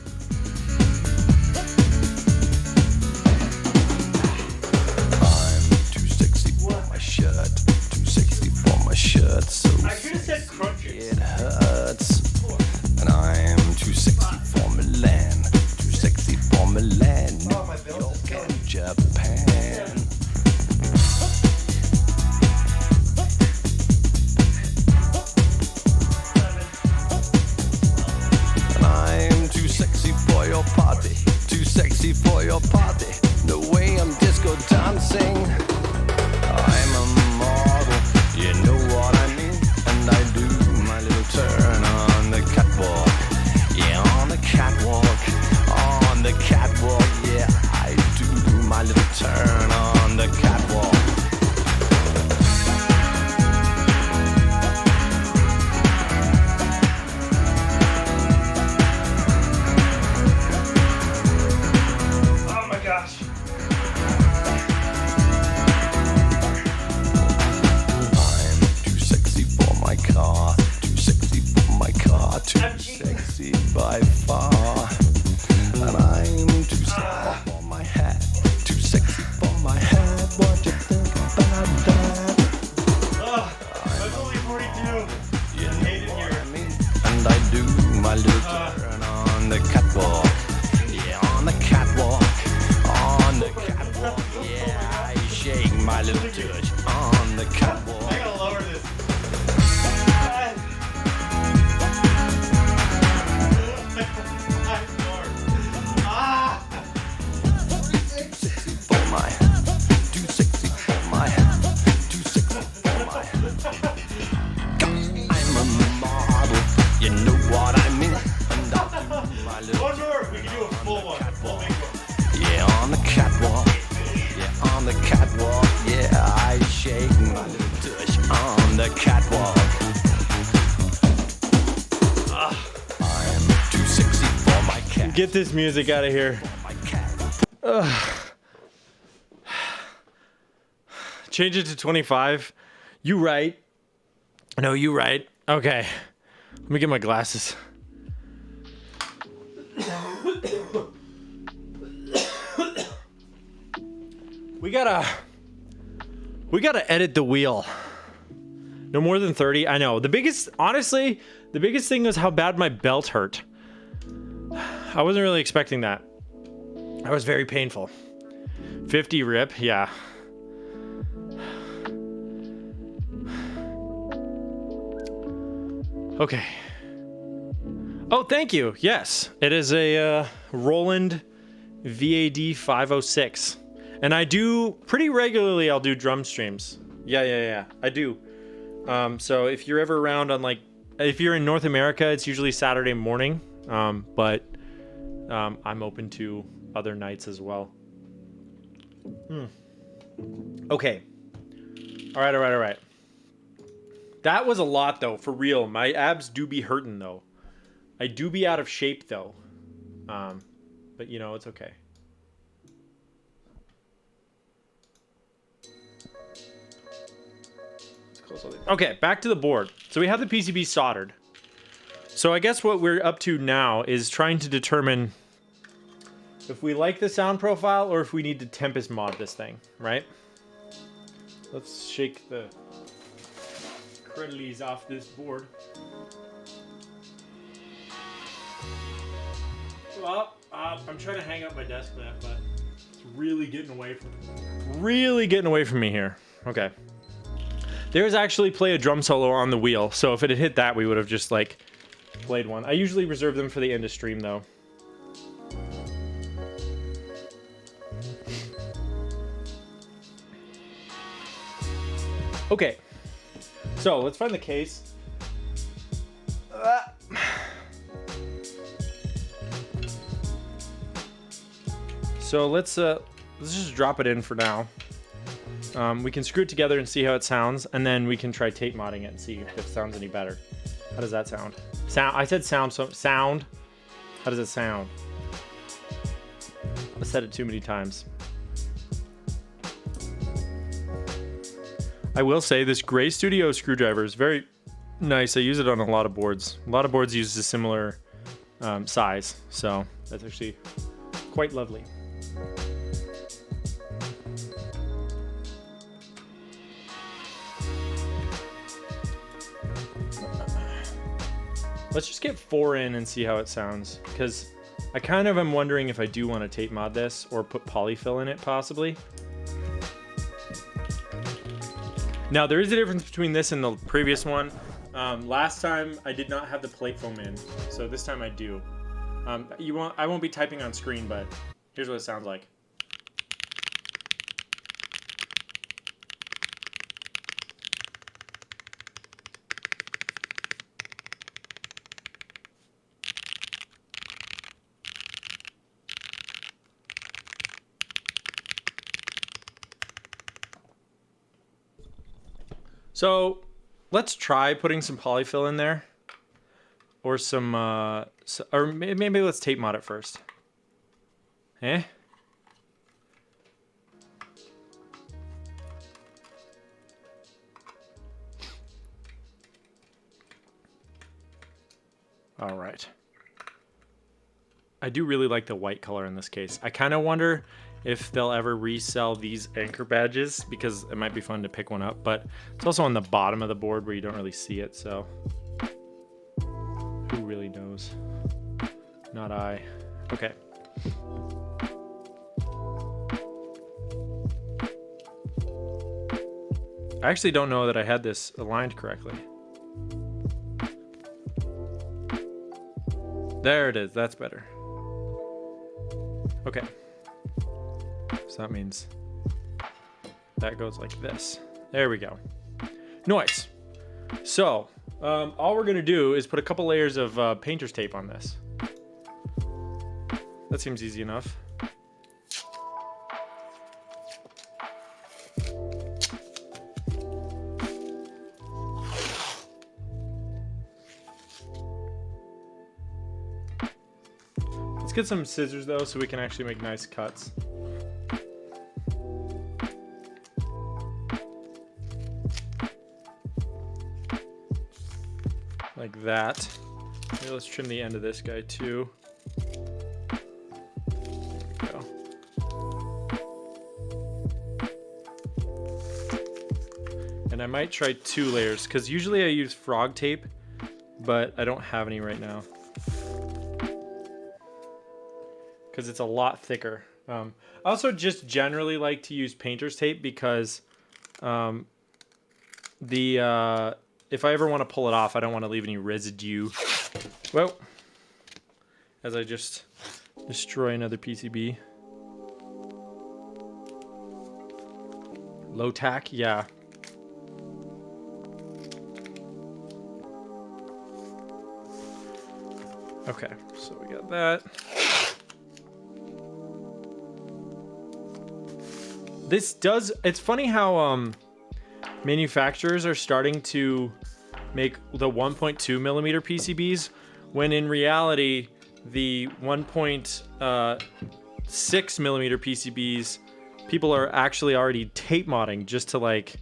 Shirt so I could have said crunches. It hurts. And I'm too sexy for Milan. Too sexy for Milan. New York and Japan. And I'm too sexy for your party. Too sexy for your party. The way I'm disco dancing. I'm a model. You know what I mean? And I do my little turn on the catwalk. Yeah, on the catwalk. On the catwalk. Yeah, I do my little turn on the catwalk. Oh my gosh. Car, too sexy for my car, too sexy by far. And I'm too sexy for my hat, too sexy for my hat. What you think about that? I'm only 42. You know what I mean? And I do my little turn on the catwalk. Yeah, on the catwalk. On the catwalk. Yeah, I shake my little touch on the catwalk. I gotta lower this. Get this music out of here. Ugh. Change it to 25. You right. No, you right. Okay. Let me get my glasses. We gotta edit the wheel. No more than 30. I know. Honestly, the biggest thing was how bad my belt hurt. I wasn't really expecting that. That was very painful. 50 rip, yeah. Okay. Oh, thank you. Yes, it is a Roland VAD 506. And I do, pretty regularly, I'll do drum streams. Yeah, I do. So if you're ever around on if you're in North America, it's usually Saturday morning. But I'm open to other nights as well. Okay. All right. That was a lot, though, for real. My abs do be hurting, though. I do be out of shape, though. But, you know, it's okay. Okay, back to the board. So we have the PCB soldered. So I guess what we're up to now is trying to determine if we like the sound profile or if we need to Tempest mod this thing, right? Let's shake the credlies off this board. Well, I'm trying to hang up my desk lamp, but it's really getting away from me here. Okay. There's actually play a drum solo on the wheel, so if it had hit that, we would have just played one. I usually reserve them for the end of stream, though. Okay, so let's find the case. So let's just drop it in for now. We can screw it together and see how it sounds, and then we can try tape modding it and see if it sounds any better. How does that sound? I said sound, so sound. How does it sound? I said it too many times. I will say this Gray Studio screwdriver is very nice. I use it on a lot of boards. A lot of boards use a similar size, so that's actually quite lovely. Let's just get 4 in and see how it sounds, because I kind of am wondering if I do want to tape mod this or put polyfill in it possibly. Now there is a difference between this and the previous one. Last time I did not have the plate foam in, so this time I do. I won't be typing on screen, but here's what it sounds like. So let's try putting some polyfill in there, or some, or maybe let's tape mod it first. Eh? All right. I do really like the white color in this case. I kind of wonder if they'll ever resell these anchor badges, because it might be fun to pick one up, but it's also on the bottom of the board where you don't really see it, so who really knows? Not I. Okay. I actually don't know that I had this aligned correctly. There it is, that's better. Okay. So that means that goes like this. There we go. Noise. So, all we're gonna do is put a couple layers of painter's tape on this. That seems easy enough. Let's get some scissors though, so we can actually make nice cuts. Like that. Maybe let's trim the end of this guy too. There we go. And I might try 2 layers, because usually I use frog tape, but I don't have any right now, because it's a lot thicker. I also just generally like to use painter's tape because if I ever want to pull it off, I don't want to leave any residue. Well, as I just destroy another PCB. Low tack, yeah. Okay, so we got that. This does, it's funny how manufacturers are starting to make the 1.2 millimeter PCBs, when in reality the 1.6 millimeter PCBs people are actually already tape modding just to like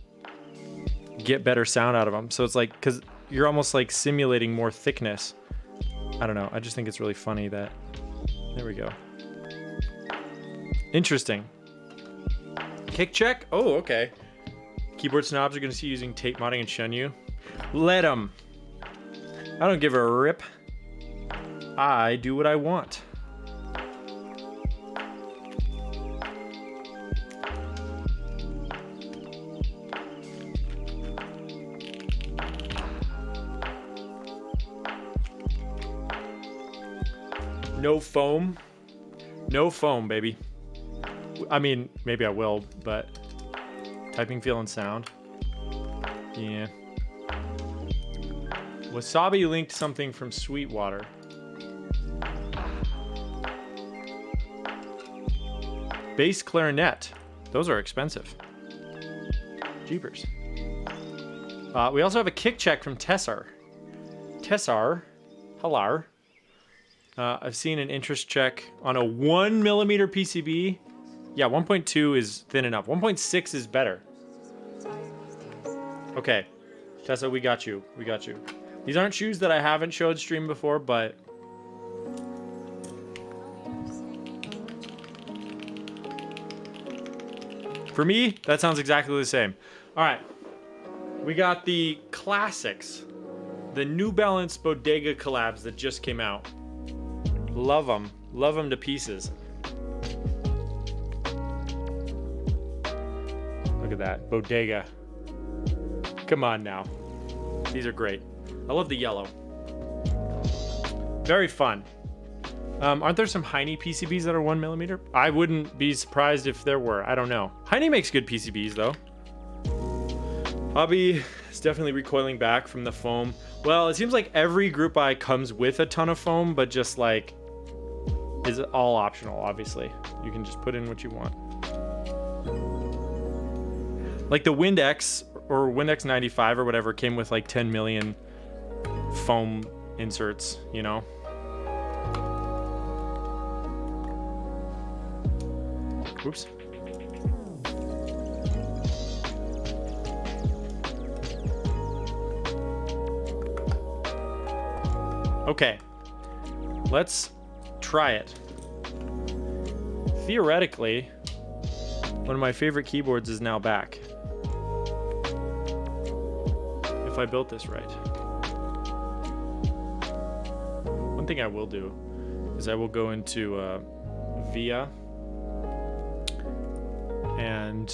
get better sound out of them. So it's like, because you're almost like simulating more thickness. I don't know, I just think it's really funny that, there we go. Interesting. Kick check? Oh, okay. Keyboard snobs are going to see using tape modding and Shenmue. Let them. I don't give a rip. I do what I want. No foam. No foam, baby. I mean, maybe I will, but typing, feel, and sound. Yeah. Wasabi linked something from Sweetwater. Bass clarinet. Those are expensive. Jeepers. We also have a kick check from Tessar. Tessar. Halar. I've seen an interest check on a 1mm PCB. Yeah, 1.2 is thin enough. 1.6 is better. Okay. Tessa, we got you. We got you. These aren't shoes that I haven't showed stream before, but... for me, that sounds exactly the same. All right. We got the classics. The New Balance Bodega collabs that just came out. Love them. Love them to pieces. Look at that. Bodega. Come on now. These are great. I love the yellow. Very fun. Aren't there some Heine PCBs that are 1mm? I wouldn't be surprised if there were. I don't know. Heine makes good PCBs though. Hobby is definitely recoiling back from the foam. Well, it seems like every group buy comes with a ton of foam, but just like is all optional, obviously. You can just put in what you want. Like the Windex or Windex 95 or whatever came with like 10 million foam inserts, you know? Oops. Okay, let's try it. Theoretically, one of my favorite keyboards is now back. If I built this right. One thing I will do is I will go into VIA and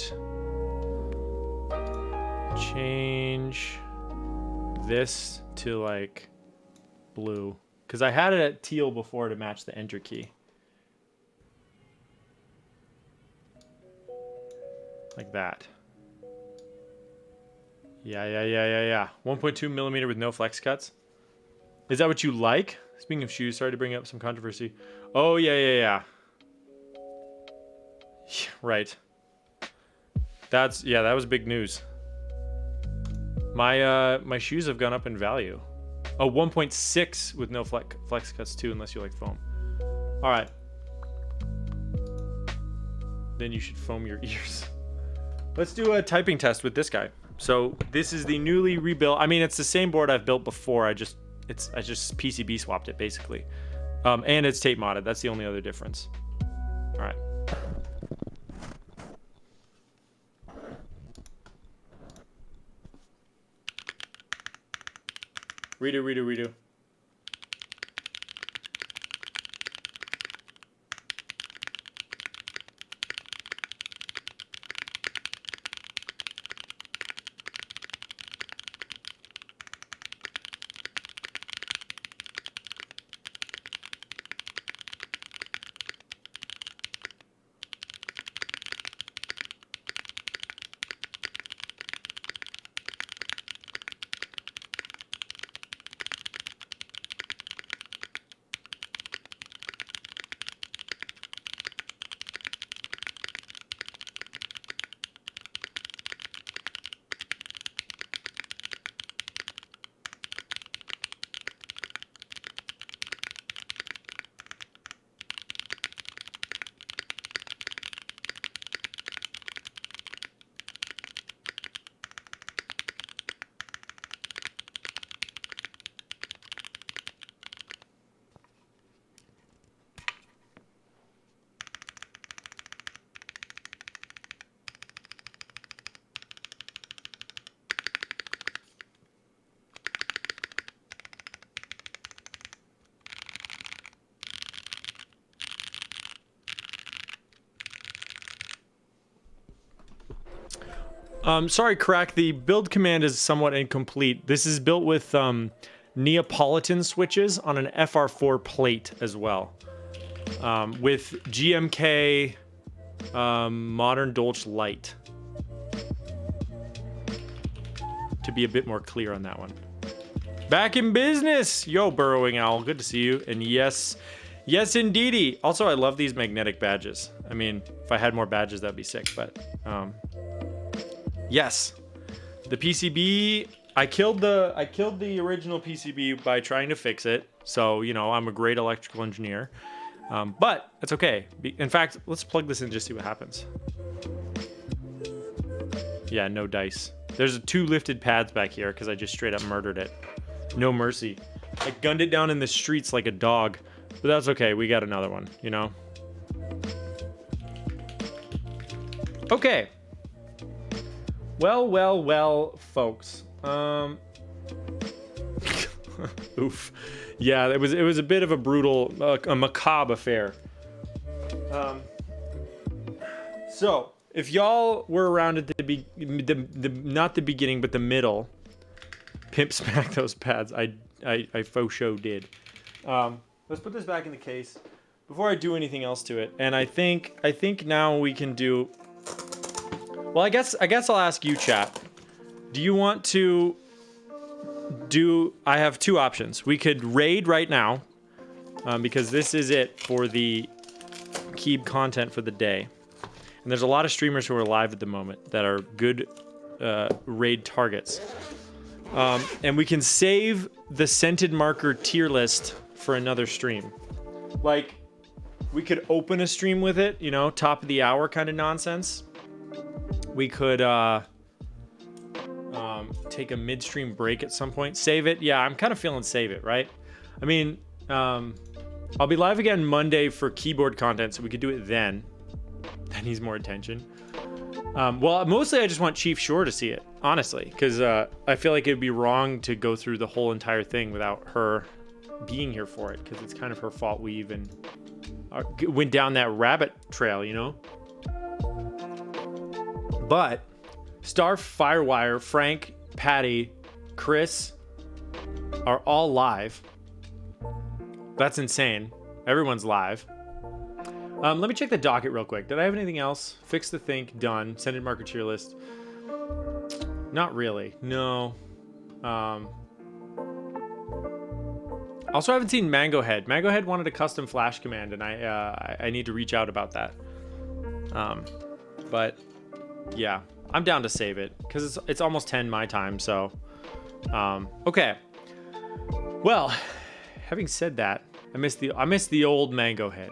change this to like blue, because I had it at teal before to match the enter key. Like that. Yeah. 1.2mm with no flex cuts. Is that what you like? Speaking of shoes, sorry to bring up some controversy. Oh, yeah. Right. That was big news. My shoes have gone up in value. Oh, 1.6 with no flex cuts too, unless you like foam. All right. Then you should foam your ears. Let's do a typing test with this guy. So this is the newly rebuilt. I mean, it's the same board I've built before. I just PCB swapped it basically, and it's tape modded. That's the only other difference. All right. Redo. Sorry, Crack. The build command is somewhat incomplete. This is built with Neapolitan switches on an FR4 plate as well, with GMK Modern Dolch Light. to be a bit more clear on that one. Back in business. Yo, Burrowing Owl. Good to see you. And yes, indeedy. Also, I love these magnetic badges. I mean, if I had more badges, that'd be sick. But yes, the PCB. I killed the original PCB by trying to fix it. So, you know, I'm a great electrical engineer. But it's okay. In fact, let's plug this in and just see what happens. Yeah, no dice. There's 2 lifted pads back here because I just straight up murdered it. No mercy. I gunned it down in the streets like a dog. But that's okay. We got another one, you know? Okay. Well, folks. Oof. Yeah, it was a bit of a brutal, a macabre affair. So, if y'all were around at not the beginning, but the middle, pimp smack those pads. I faux show did. Let's put this back in the case before I do anything else to it. And I think now we can do. Well, I guess I'll ask you, chat. Do you want to do? I have 2 options. We could raid right now, because this is it for the Keeb content for the day. And there's a lot of streamers who are live at the moment that are good raid targets. And we can save the scented marker tier list for another stream. Like, we could open a stream with it, you know, top of the hour kind of nonsense. We could take a midstream break at some point. Save it. Yeah, I'm kind of feeling save it, right? I mean, I'll be live again Monday for keyboard content, so we could do it then. That needs more attention. Well, mostly I just want Chief Shore to see it, honestly, because I feel like it'd be wrong to go through the whole entire thing without her being here for it, because it's kind of her fault we even went down that rabbit trail, you know? But Starf, Firewire, Frank, Patty, Chris are all live. That's insane. Everyone's live. Let me check the docket real quick. Did I have anything else? Fix the think, done. Send it marker tier list. Not really. No. Also, I haven't seen Mango Head. Mango Head wanted a custom flash command, and I need to reach out about that. But yeah, I'm down to save it because it's almost 10 my time. So okay. Well, having said that, I miss the old Mango Head.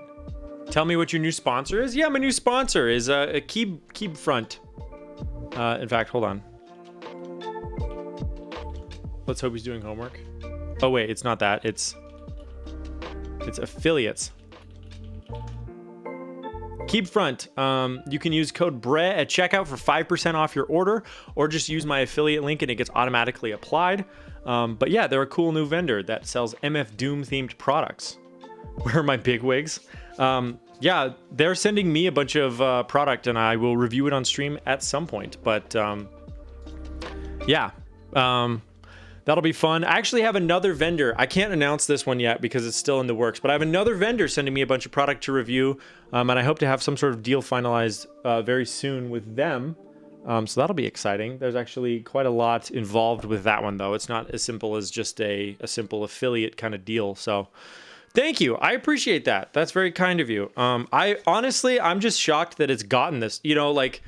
Tell me what your new sponsor is. Yeah, my new sponsor is a Keeb Front. In fact, hold on. Let's hope he's doing homework. Oh wait, it's not that. It's affiliates. Keeb Front. You can use code BRE at checkout for 5% off your order, or just use my affiliate link and it gets automatically applied. But yeah, they're a cool new vendor that sells MF Doom themed products. Where are my bigwigs? Yeah, they're sending me a bunch of product, and I will review it on stream at some point. But yeah, that'll be fun. I actually have another vendor. I can't announce this one yet because it's still in the works, but I have another vendor sending me a bunch of product to review, and I hope to have some sort of deal finalized very soon with them. So that'll be exciting. There's actually quite a lot involved with that one, though. It's not as simple as just a simple affiliate kind of deal. So thank you. I appreciate that. That's very kind of you. I'm just shocked that it's gotten this, you know, like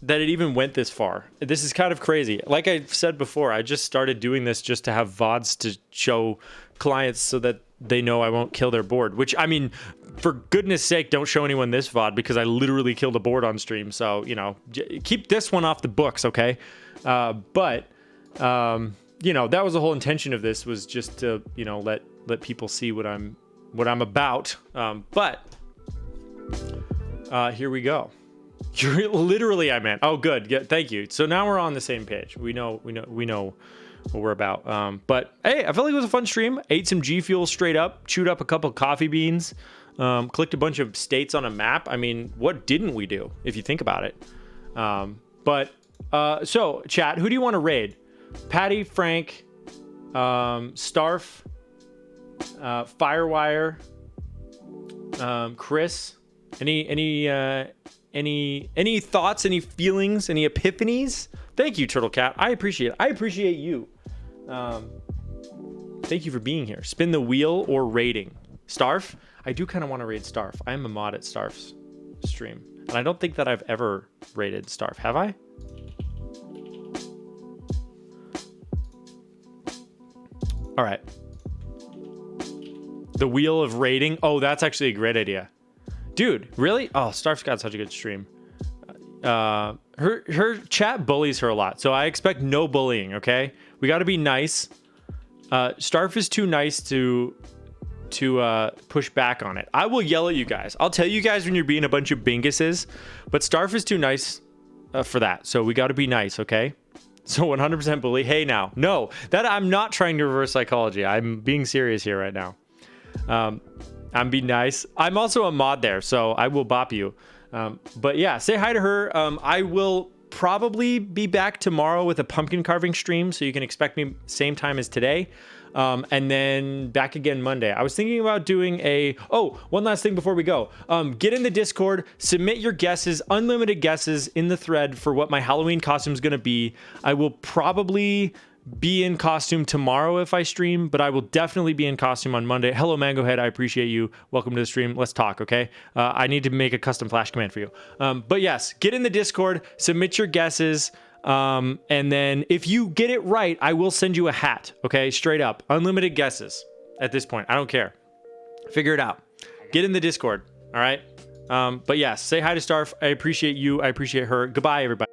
that it even went this far. This is kind of crazy. Like I said before, I just started doing this just to have VODs to show clients so that they know I won't kill their board, which, I mean, for goodness sake, don't show anyone this VOD because I literally killed a board on stream. So, you know, keep this one off the books. Okay. But you know, that was the whole intention of this, was just to, you know, let people see what I'm about. But here we go. You're literally, I meant. Oh, good. Yeah, thank you. So now we're on the same page. We know what we're about. But hey, I felt like it was a fun stream. Ate some G Fuel straight up. Chewed up a couple coffee beans. Clicked a bunch of states on a map. I mean, what didn't we do if you think about it? So chat, who do you want to raid? Patty, Frank, Starf, Firewire, Chris. Any thoughts, any feelings, any epiphanies Thank you, Turtle Cat. I appreciate it. I appreciate you. Thank you for being here. Spin the wheel or rating. Starf? I do kind of want to raid Starf. I am a mod at Starf's stream. And I don't think that I've ever rated Starf. Have I? All right. The wheel of rating. Oh, that's actually a great idea. Dude, really? Oh, Starf's got such a good stream. Her chat bullies her a lot, so I expect no bullying, okay? We got to be nice. Starf is too nice to push back on it. I will yell at you guys. I'll tell you guys when you're being a bunch of binguses, but Starf is too nice for that, so we got to be nice, okay? So 100% bully. Hey, now. No, that I'm not trying to reverse psychology. I'm being serious here right now. I'm being nice. I'm also a mod there, so I will bop you. But yeah, say hi to her. I will probably be back tomorrow with a pumpkin carving stream, so you can expect me same time as today. And then back again Monday. I was thinking about doing one last thing before we go. Get in the Discord, submit your guesses, unlimited guesses in the thread for what my Halloween costume is going to be. I will probably be in costume tomorrow if I stream, but I will definitely be in costume on Monday. Hello, Mango Head. I appreciate you. Welcome to the stream. Let's talk, okay? I need to make a custom flash command for you. But yes, get in the Discord, submit your guesses, and then if you get it right, I will send you a hat, okay? Straight up. Unlimited guesses at this point. I don't care. Figure it out. Get in the Discord, all right? But yes, say hi to Starf. I appreciate you. I appreciate her. Goodbye, everybody.